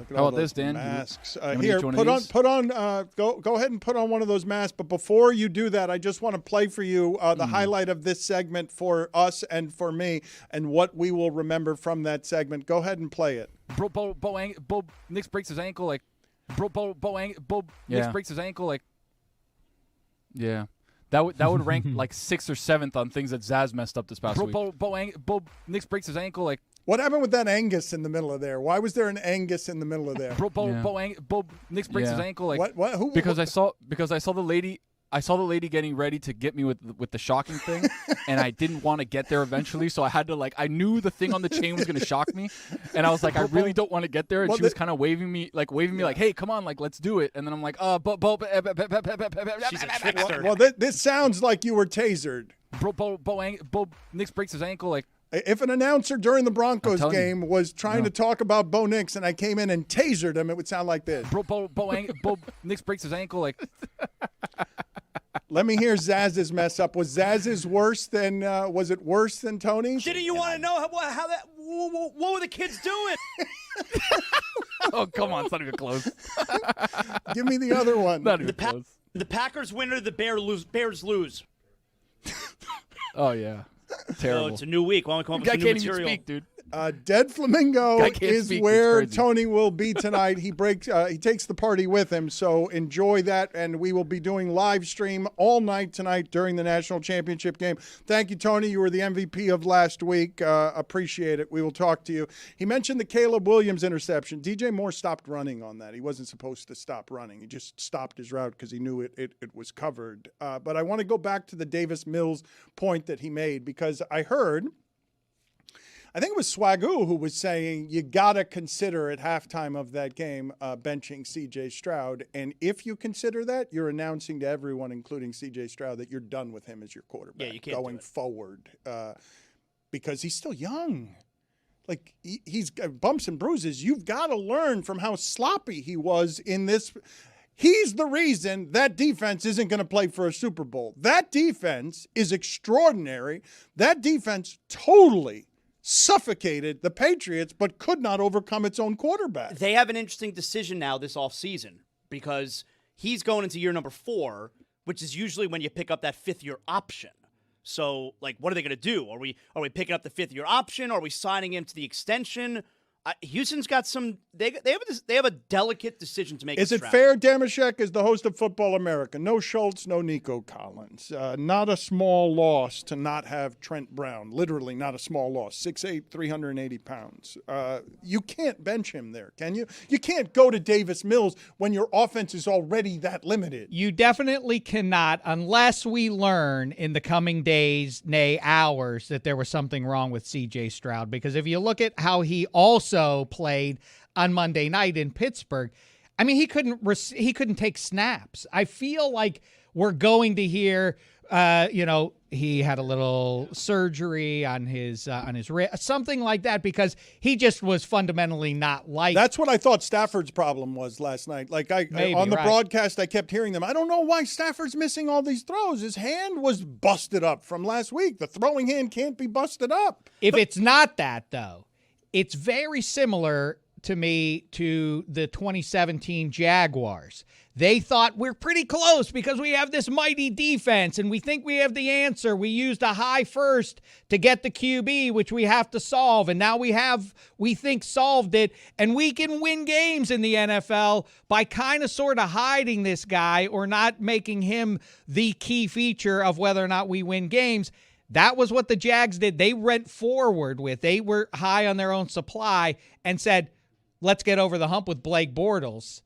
How about this, Dan? Masks. Here, go ahead and put on one of those masks. But before you do that, I just want to play for you the highlight of this segment for us and for me, and what we will remember from that segment. Go ahead and play it. Bo Nix breaks his ankle like. Nix breaks his ankle like. Yeah. That would rank like 6th or 7th on things that Zaz messed up this past week. Nix breaks his ankle like. What happened with that Angus in the middle of there? Why was there an Angus in the middle of there? Nix breaks his ankle like. What? Who? Because I saw the lady. I saw the lady getting ready to get me with the shocking thing, and I didn't want to get there eventually, so I had to I knew the thing on the chain was going to shock me, and I was like, I really don't want to get there, and she was kind of waving me like, hey, come on, like, let's do it, and then I'm like, she's a trickster. Well, this sounds like you were tasered. Nix breaks his ankle like. If an announcer during the Broncos game was trying to talk about Bo Nix and I came in and tasered him, it would sound like this. Nix breaks his ankle like. Let me hear Zaz's mess up. Was Zaz's worse than? Was it worse than Tony's? Didn't you want to know how that? What were the kids doing? Oh, come on, it's not even close. Give me the other one. Not even close. The Packers win or the Bears lose. Oh yeah. Terrible. Oh, it's a new week. Why don't we come up with some new material? Even speak, dude. Dead Flamingo is where Tony will be tonight. He takes the party with him, so enjoy that. And we will be doing live stream all night tonight during the national championship game. Thank you, Tony. You were the MVP of last week. Appreciate it. We will talk to you. He mentioned the Caleb Williams interception. DJ Moore stopped running on that. He wasn't supposed to stop running. He just stopped his route because he knew it was covered. But I want to go back to the Davis Mills point that he made, because I heard – I think it was Swagoo who was saying you got to consider at halftime of that game benching C.J. Stroud. And if you consider that, you're announcing to everyone, including C.J. Stroud, that you're done with him as your quarterback going forward because he's still young. Like, he's got bumps and bruises. You've got to learn from how sloppy he was in this. He's the reason that defense isn't going to play for a Super Bowl. That defense is extraordinary. That defense totally suffocated the Patriots, but could not overcome its own quarterback. They have an interesting decision now this offseason, because he's going into year number 4, which is usually when you pick up that 5th-year option. So, like, what are they going to do? Are we picking up the 5th-year option? Are we signing him to the extension? Houston's got some. They have a delicate decision to make. Is it fair, Damashek, as the host of Football America? No Schultz, no Nico Collins. Not a small loss to not have Trent Brown. Literally, not a small loss. 6'8", 380 pounds. You can't bench him there, can you? You can't go to Davis Mills when your offense is already that limited. You definitely cannot, unless we learn in the coming days, nay hours, that there was something wrong with C.J. Stroud. Because if you look at how he also played on Monday night in Pittsburgh, I mean, he couldn't take snaps. I feel like we're going to hear, he had a little surgery on his wrist, something like that, because he just was fundamentally not like. That's what I thought Stafford's problem was last night. Like on the broadcast, I kept hearing them. I don't know why Stafford's missing all these throws. His hand was busted up from last week. The throwing hand can't be busted up. If it's not that, though, it's very similar to me to the 2017 Jaguars. They thought we're pretty close because we have this mighty defense and we think we have the answer. We used a high first to get the QB, which we have to solve. And now we think solved it. And we can win games in the NFL by kind of sort of hiding this guy or not making him the key feature of whether or not we win games. That was what the Jags did. They went forward with. They were high on their own supply and said, let's get over the hump with Blake Bortles.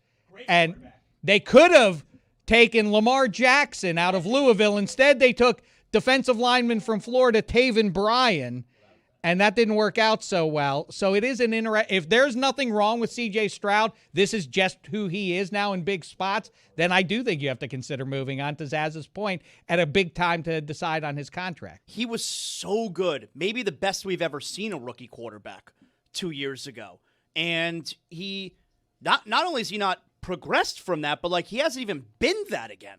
And they could have taken Lamar Jackson out of Louisville. Instead, they took defensive lineman from Florida, Taven Bryan, and that didn't work out so well. So it is if there's nothing wrong with C.J. Stroud, this is just who he is now in big spots, then I do think you have to consider moving on, to Zaz's point, at a big time to decide on his contract. He was so good. Maybe the best we've ever seen a rookie quarterback 2 years ago. And he, not only is he not progressed from that, but he hasn't even been that again.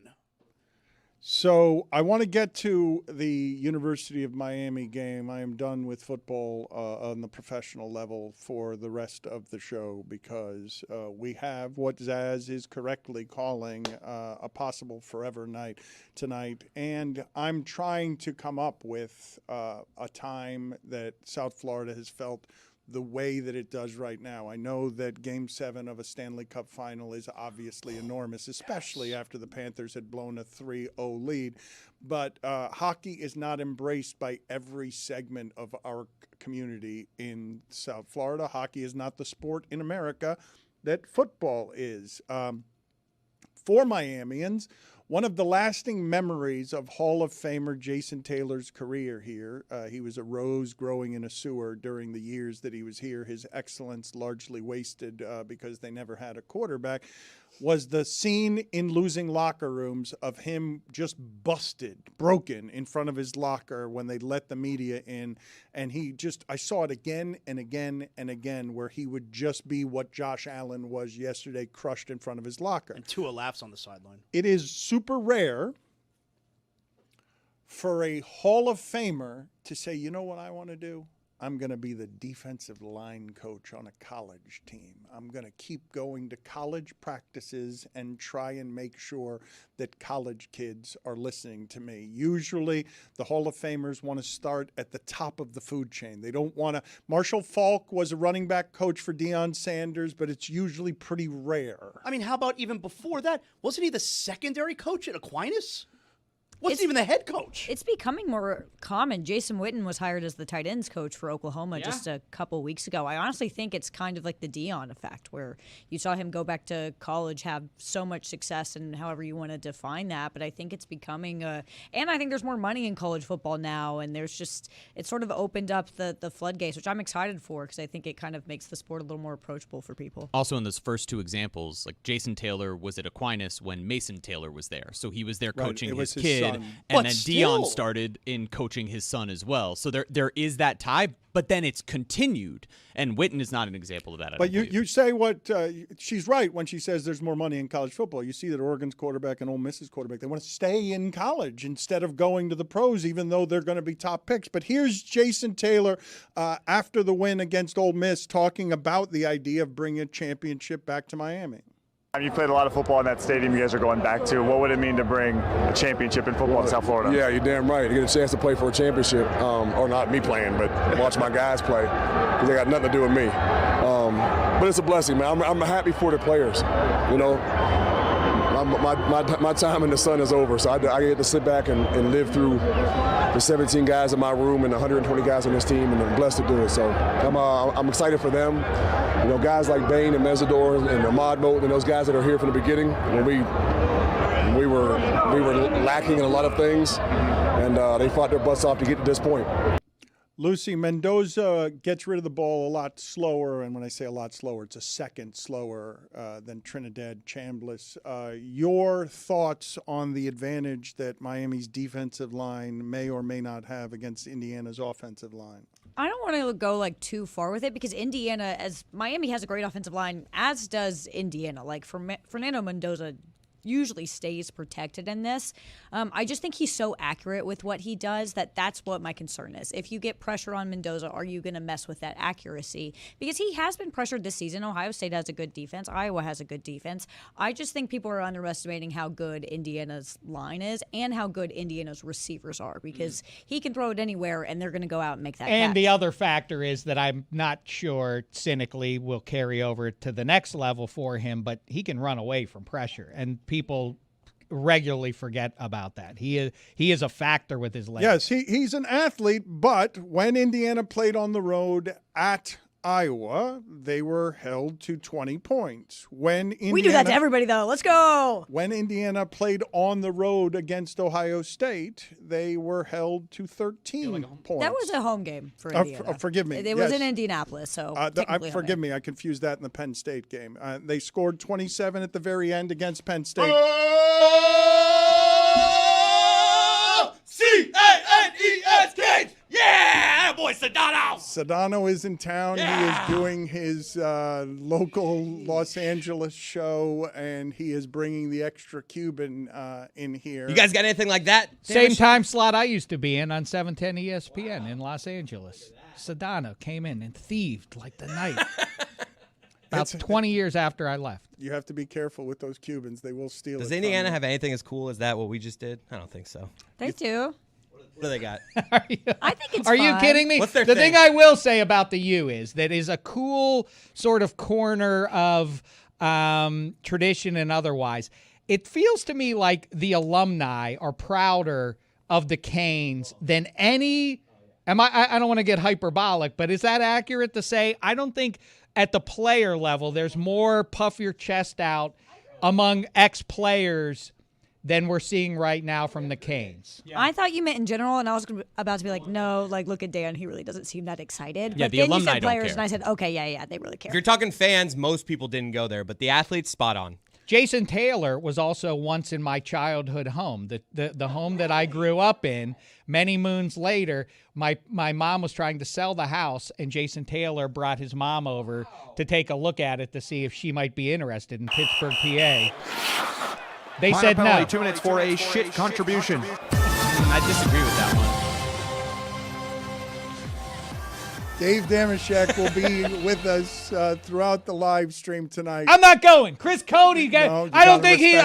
So I want to get to the University of Miami game. I am done with football on the professional level for the rest of the show because we have what Zaz is correctly calling a possible forever night tonight. And I'm trying to come up with a time that South Florida has felt the way that it does right now. I know that Game 7 of a Stanley Cup final is obviously enormous, especially after the Panthers had blown a 3-0 lead. But hockey is not embraced by every segment of our community in South Florida. Hockey is not the sport in America that football is. For Miamians, one of the lasting memories of Hall of Famer Jason Taylor's career here, he was a rose growing in a sewer during the years that he was here, his excellence largely wasted because they never had a quarterback, was the scene in losing locker rooms of him just broken in front of his locker when they let the media in. And I saw it again and again and again where he would just be what Josh Allen was yesterday, crushed in front of his locker. And Tua laughs on the sideline. It is super rare for a Hall of Famer to say, you know what I want to do? I'm going to be the defensive line coach on a college team. I'm going to keep going to college practices and try and make sure that college kids are listening to me. Usually, the Hall of Famers want to start at the top of the food chain. They don't want to. Marshall Faulk was a running back coach for Deion Sanders, but it's usually pretty rare. I mean, how about even before that? Wasn't he the secondary coach at Aquinas? Wasn't even the head coach. It's becoming more common. Jason Witten was hired as the tight ends coach for Oklahoma just a couple weeks ago. I honestly think it's kind of like the Deion effect, where you saw him go back to college, have so much success, and however you want to define that. But I think it's becoming and I think there's more money in college football now, and it's sort of opened up the floodgates, which I'm excited for because I think it kind of makes the sport a little more approachable for people. Also, in those first two examples, Jason Taylor was at Aquinas when Mason Taylor was there, so he was there coaching his kid. And then Deion started in coaching his son as well. So there is that tie, but then it's continued. And Witten is not an example of that. But you say what she's right when she says there's more money in college football. You see that Oregon's quarterback and Ole Miss's quarterback, they want to stay in college instead of going to the pros, even though they're going to be top picks. But here's Jason Taylor after the win against Ole Miss talking about the idea of bringing a championship back to Miami. You played a lot of football in that stadium you guys are going back to. What would it mean to bring a championship in football to South Florida? Yeah, you're damn right. You get a chance to play for a championship, or not me playing, but watch my guys play, because they got nothing to do with me. But it's a blessing, man. I'm happy for the players. You know, my time in the sun is over, so I get to sit back and live through the 17 guys in my room and 120 guys on this team, and I'm blessed to do it. So I'm excited for them. You know, guys like Bain and Mesidor and Ahmad Moat and those guys that are here from the beginning, when we were lacking in a lot of things, and they fought their butts off to get to this point. Lucy, Mendoza gets rid of the ball a lot slower, and when I say a lot slower, it's a second slower than Trinidad Chambliss. Your thoughts on the advantage that Miami's defensive line may or may not have against Indiana's offensive line? I don't want to go like too far with it because Indiana, as Miami has a great offensive line, as does Indiana. Like Fernando Mendoza usually stays protected in this. I just think he's so accurate with what he does that's what my concern is. If you get pressure on Mendoza, are you going to mess with that accuracy? Because he has been pressured this season. Ohio State has a good defense. Iowa has a good defense. I just think people are underestimating how good Indiana's line is and how good Indiana's receivers are because he can throw it anywhere and they're going to go out and make that And catch. the other factor is that I'm not sure cynically will carry over to the next level for him, but he can run away from pressure. And people regularly forget about that. He is a factor with his legs. Yes, he's an athlete, but when Indiana played on the road at Iowa, they were held to 20 points. We do that to everybody, though. Let's go. When Indiana played on the road against Ohio State, they were held to 13 points. That was a home game for Indiana. Forgive me. It was in Indianapolis, so forgive me. I confused that in the Penn State game. They scored 27 at the very end against Penn State. C-A-N-E-S-K! Yeah, boy, Sedano! Sedano is in town. Yeah! He is doing his local Los Angeles show, and he is bringing the extra Cuban in here. You guys got anything like that? Same time slot I used to be in on 710 ESPN in Los Angeles. Sedano came in and thieved like the night. About 20 years after I left. You have to be careful with those Cubans. They will steal Does it Indiana from have anything as cool as that, what we just did? I don't think so. They do. What do they got? I think it's Are you fun. kidding me? What's their the thing? thing I will say about the U is that is a cool sort of corner of tradition and otherwise. It feels to me like the alumni are prouder of the Canes than any. I don't want to get hyperbolic, but is that accurate to say? I don't think at the player level there's more puff your chest out among ex-players than we're seeing right now from the Canes. I thought you meant in general, and I was about to be like, no, like, look at Dan. He really doesn't seem that excited. Yeah, but the then alumni you said don't players, care. and I said, okay, yeah, they really care. If you're talking fans, most people didn't go there, but the athletes, spot on. Jason Taylor was also once in my childhood home, the home that I grew up in. Many moons later, my mom was trying to sell the house, and Jason Taylor brought his mom over to take a look at it to see if she might be interested in Pittsburgh, PA. They Final said penalty, no. 2 minutes for a shit contribution. I disagree with that one. Dave Damashek will be with us throughout the live stream tonight. I'm not going. Chris Cody. No, I don't think you he's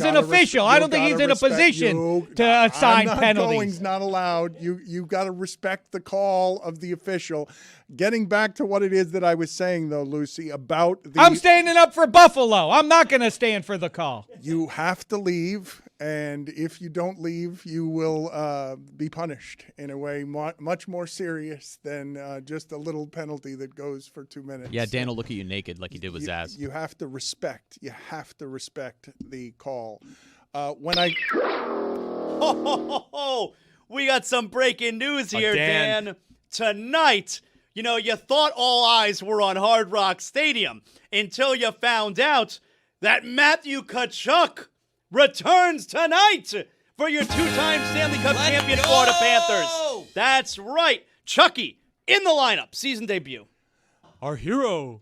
an gotta official. I don't think he's in a position to assign penalties. Going's not allowed. You've got to respect the call of the official. Getting back to what it is that I was saying, though, Lucy, about the. I'm standing up for Buffalo. I'm not going to stand for the call. You have to leave, and if you don't leave, you will be punished in a way much more serious than just a little penalty that goes for 2 minutes. Yeah, Dan will look at you naked like he did with Zaz. You have to respect. You have to respect the call. When I. We got some breaking news here, Dan. Dan. Tonight, you know, you thought all eyes were on Hard Rock Stadium until you found out that Matthew Tkachuk returns tonight for your two-time Stanley Cup champion Florida Panthers. That's right. Chucky in the lineup. Season debut. Our hero.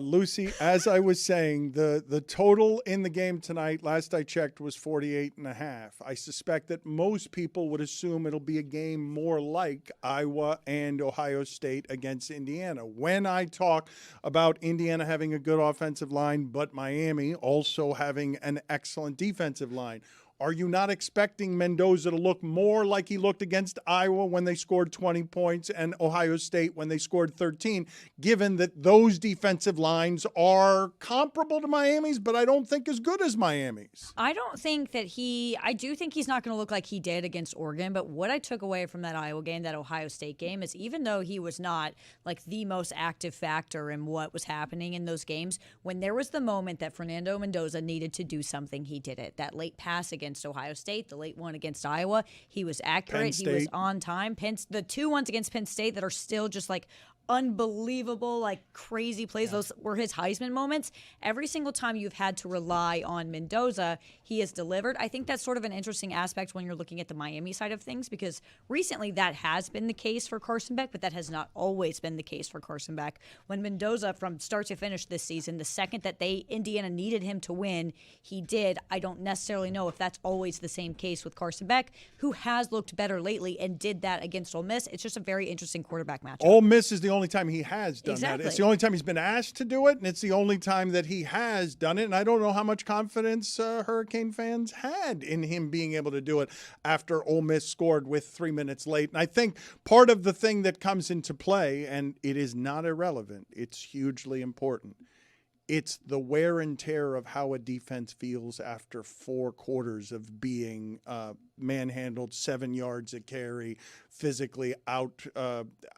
Lucy, as I was saying, the total in the game tonight, last I checked, was 48.5. I suspect that most people would assume it'll be a game more like Iowa and Ohio State against Indiana. When I talk about Indiana having a good offensive line, but Miami also having an excellent defensive line, are you not expecting Mendoza to look more like he looked against Iowa when they scored 20 points and Ohio State when they scored 13, given that those defensive lines are comparable to Miami's, but I don't think as good as Miami's? I don't think that I do think he's not going to look like he did against Oregon, but what I took away from that Iowa game, that Ohio State game, is even though he was not like the most active factor in what was happening in those games, when there was the moment that Fernando Mendoza needed to do something, he did it. That late pass against against Ohio State, the late one against Iowa. He was accurate. He was on time. The 2 ones against Penn State that are still just like unbelievable, like crazy plays. Those were his Heisman moments. Every single time you've had to rely on Mendoza, he has delivered. I think that's sort of an interesting aspect when you're looking at the Miami side of things, because recently that has been the case for Carson Beck, but that has not always been the case for Carson Beck. When Mendoza, from start to finish this season, the second that Indiana needed him to win, he did. I don't necessarily know if that's always the same case with Carson Beck, who has looked better lately and did that against Ole Miss. It's just a very interesting quarterback matchup. Ole Miss is the only time he has done that. It's the only time he's been asked to do it, and it's the only time that he has done it. And I don't know how much confidence Hurricane fans had in him being able to do it after Ole Miss scored with 3 minutes late. And I think part of the thing that comes into play, and it is not irrelevant, it's hugely important, it's the wear and tear of how a defense feels after 4 quarters of being manhandled 7 yards a carry, physically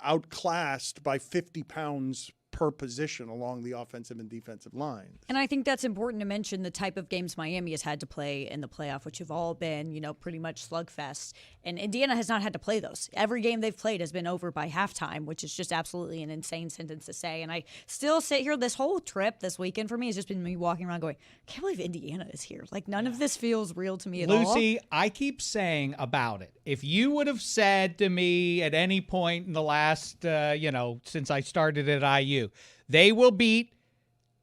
outclassed by 50 pounds per position along the offensive and defensive lines. And I think that's important to mention the type of games Miami has had to play in the playoff, which have all been, pretty much slugfest. And Indiana has not had to play those. Every game they've played has been over by halftime, which is just absolutely an insane sentence to say. And I still sit here, this whole trip this weekend for me has just been me walking around going, I can't believe Indiana is here. Like, none of this feels real to me at all. Lucy, I keep saying about it, if you would have said to me at any point in the last, since I started at IU, they will beat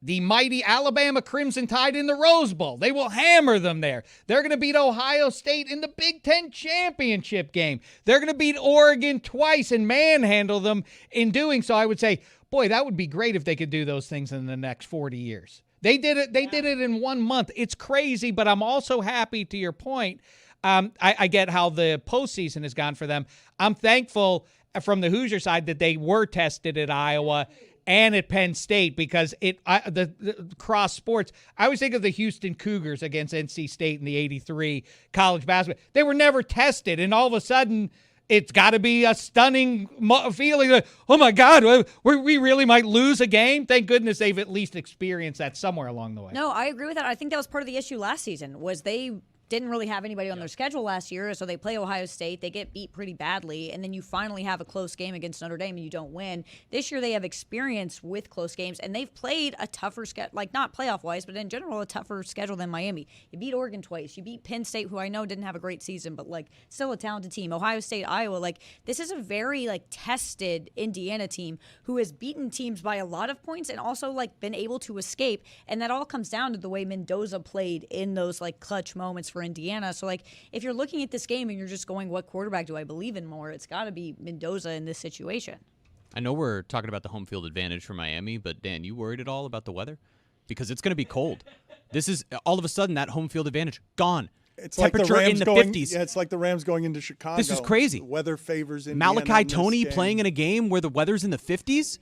the mighty Alabama Crimson Tide in the Rose Bowl. They will hammer them there. They're going to beat Ohio State in the Big Ten championship game. They're going to beat Oregon twice and manhandle them in doing so. I would say, boy, that would be great if they could do those things in the next 40 years. They did it. They did it in 1 month. It's crazy, but I'm also happy, to your point. I get how the postseason has gone for them. I'm thankful from the Hoosier side that they were tested at Iowa and at Penn State, because the cross sports, I always think of the Houston Cougars against NC State in the 83 college basketball. They were never tested, and all of a sudden it's got to be a stunning feeling like, oh my God, we really might lose a game. Thank goodness they've at least experienced that somewhere along the way. No, I agree with that. I think that was part of the issue last season, was they didn't really have anybody on their schedule last year, so they play Ohio State. They get beat pretty badly, and then you finally have a close game against Notre Dame and you don't win. This year they have experience with close games, and they've played a tougher schedule, like not playoff-wise, but in general a tougher schedule than Miami. You beat Oregon twice. You beat Penn State, who I know didn't have a great season, but like still a talented team. Ohio State, Iowa, like this is a very like tested Indiana team who has beaten teams by a lot of points and also like been able to escape, and that all comes down to the way Mendoza played in those like clutch moments for Indiana. So like if you're looking at this game and you're just going, what quarterback do I believe in more? It's got to be Mendoza in this situation. I know we're talking about the home field advantage for Miami, but Dan, you worried at all about the weather? Because it's going to be cold. This is all of a sudden that home field advantage gone. It's temperature like the Rams in the going, 50s. Yeah, it's like the Rams going into Chicago. This is crazy. The weather favors Indiana. Malachi Toney playing in a game where the weather's in the 50s.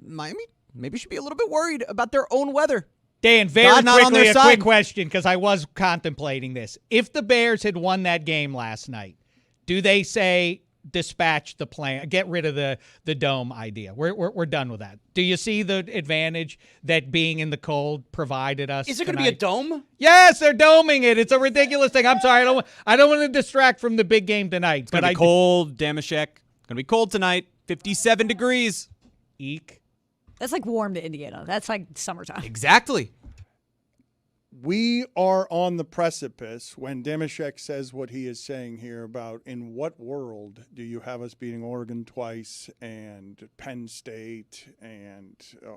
Miami maybe should be a little bit worried about their own weather. Dan, very quickly, a quick question, because I was contemplating this. If the Bears had won that game last night, do they say dispatch the plan, get rid of the dome idea? We're done with that. Do you see the advantage that being in the cold provided us? Is it going to be a dome? Yes, they're doming it. It's a ridiculous thing. I'm sorry, I don't want to distract from the big game tonight. It's going to be cold, Damashek. It's going to be cold tonight. 57 degrees. Eek. That's like warm to Indiana. That's like summertime. Exactly. We are on the precipice when Damashek says what he is saying here about in what world do you have us beating Oregon twice and Penn State and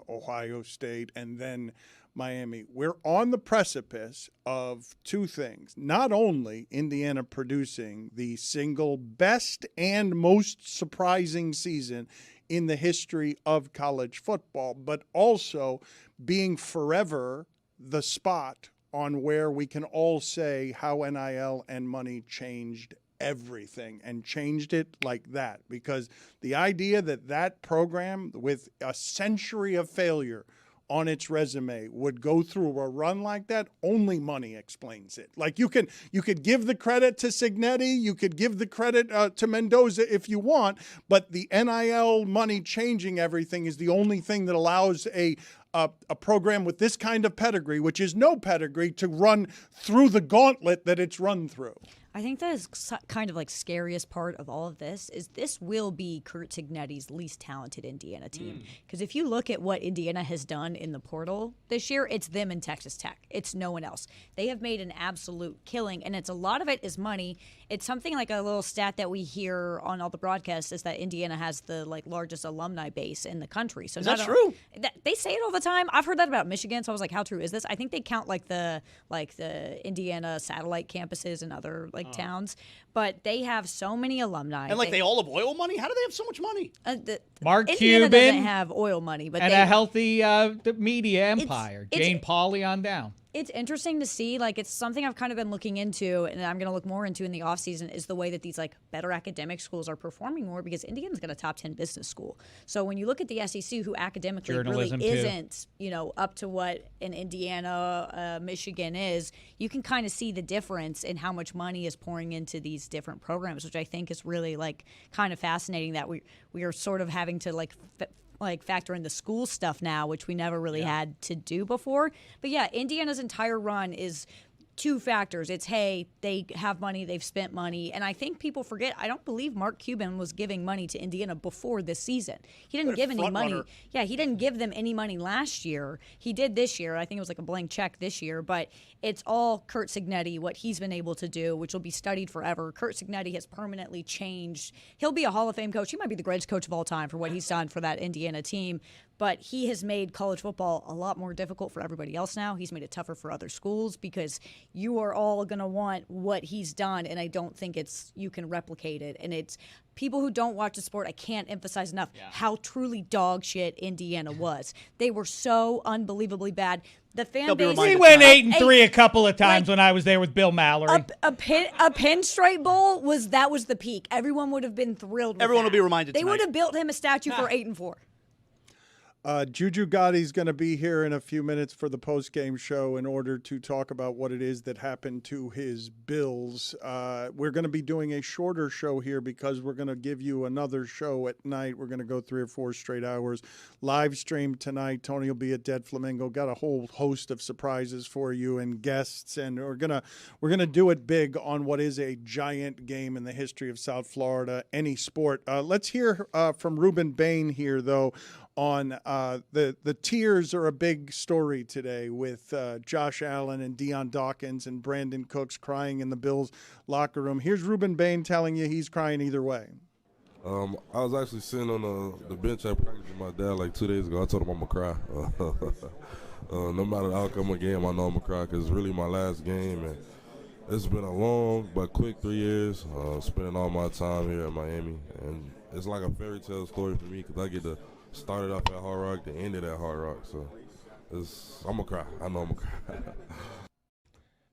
Ohio State and then Miami. We're on the precipice of two things. Not only Indiana producing the single best and most surprising season in the history of college football, but also being forever the spot on where we can all say how NIL and money changed everything and changed it like that. Because the idea that that program with a century of failure on its resume would go through a run like that, only money explains it. Like you could give the credit to Cignetti, you could give the credit to Mendoza if you want, but the NIL money changing everything is the only thing that allows a a program with this kind of pedigree, which is no pedigree, to run through the gauntlet that it's run through. I think that is kind of like scariest part of all of this is this will be Curt Cignetti's least talented Indiana team. Because if you look at what Indiana has done in the portal this year, it's them and Texas Tech. It's no one else. They have made an absolute killing, and a lot of it is money. It's something like a little stat that we hear on all the broadcasts is that Indiana has the largest alumni base in the country. So is that true? They say it all the time. I've heard that about Michigan, so I was like, how true is this? I think they count the Indiana satellite campuses and other towns, but they have so many alumni. And they all have oil money? How do they have so much money? Mark Indiana Cuban doesn't have oil money, but and they a healthy media empire. Jane Pauley on down. It's interesting to see. It's something I've kind of been looking into, and I'm going to look more into in the offseason, is the way that these better academic schools are performing more, because Indiana's got a top 10 business school. So when you look at the SEC, who academically Journalism really isn't, up to what an Indiana, Michigan is, you can kind of see the difference in how much money is pouring into these different programs, which I think is really kind of fascinating that we are sort of having to factor in the school stuff now, which we never really had to do before. But yeah, Indiana's entire run is two factors. It's, hey, they have money, they've spent money. And I think people forget, I don't believe Mark Cuban was giving money to Indiana before this season. He didn't give any money. Yeah, he didn't give them any money last year. He did this year. I think it was a blank check this year. But it's all Curt Cignetti, what he's been able to do, which will be studied forever. Curt Cignetti has permanently changed. He'll be a Hall of Fame coach. He might be the greatest coach of all time for what he's done for that Indiana team. But he has made college football a lot more difficult for everybody else now. He's made it tougher for other schools because you are all going to want what he's done, and I don't think you can replicate it. And it's people who don't watch the sport, I can't emphasize enough how truly dog shit Indiana was. They were so unbelievably bad. The fan base. We went 8-3 a couple of times when I was there with Bill Mallory. A pinstripe bowl was the peak. Everyone would have been thrilled. Everyone will be reminded. They would have built him a statue for 8-4. Juju Gotti's going to be here in a few minutes for the post-game show in order to talk about what it is that happened to his Bills. We're going to be doing a shorter show here because we're going to give you another show at night. We're going to go 3 or 4 straight hours. Live stream tonight. Tony will be at Dead Flamingo. Got a whole host of surprises for you and guests, and we're gonna do it big on what is a giant game in the history of South Florida, any sport. Let's hear from Ruben Bain here, though, on the tears are a big story today with Josh Allen and Deion Dawkins and Brandon Cooks crying in the Bills locker room. Here's Ruben Bain telling you he's crying either way. I was actually sitting on the bench at practice with my dad 2 days ago. I told him I'm going to cry. No matter the outcome of the game, I know I'm going to cry because it's really my last game. And it's been a long but quick 3 years, spending all my time here at Miami. And it's like a fairy tale story for me because I get to start it off at Hard Rock, to end it at Hard Rock. So I'm going to cry. I know I'm going to cry.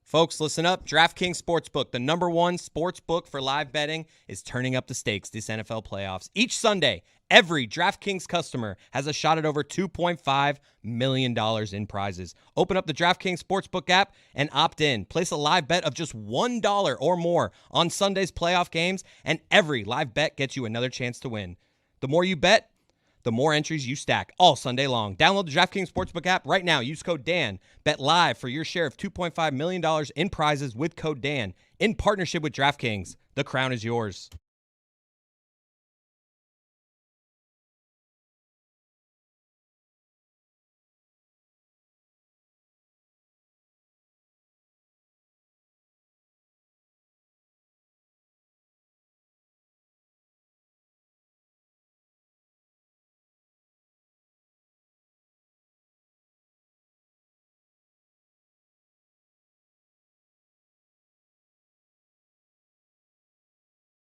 Folks, listen up. DraftKings Sportsbook, the #1 sports book for live betting, is turning up the stakes this NFL playoffs. Each Sunday, every DraftKings customer has a shot at over $2.5 million in prizes. Open up the DraftKings Sportsbook app and opt in. Place a live bet of just $1 or more on Sunday's playoff games, and every live bet gets you another chance to win. The more you bet, the more entries you stack all Sunday long. Download the DraftKings Sportsbook app right now. Use code DAN. Bet live for your share of $2.5 million in prizes with code DAN in partnership with DraftKings. The crown is yours.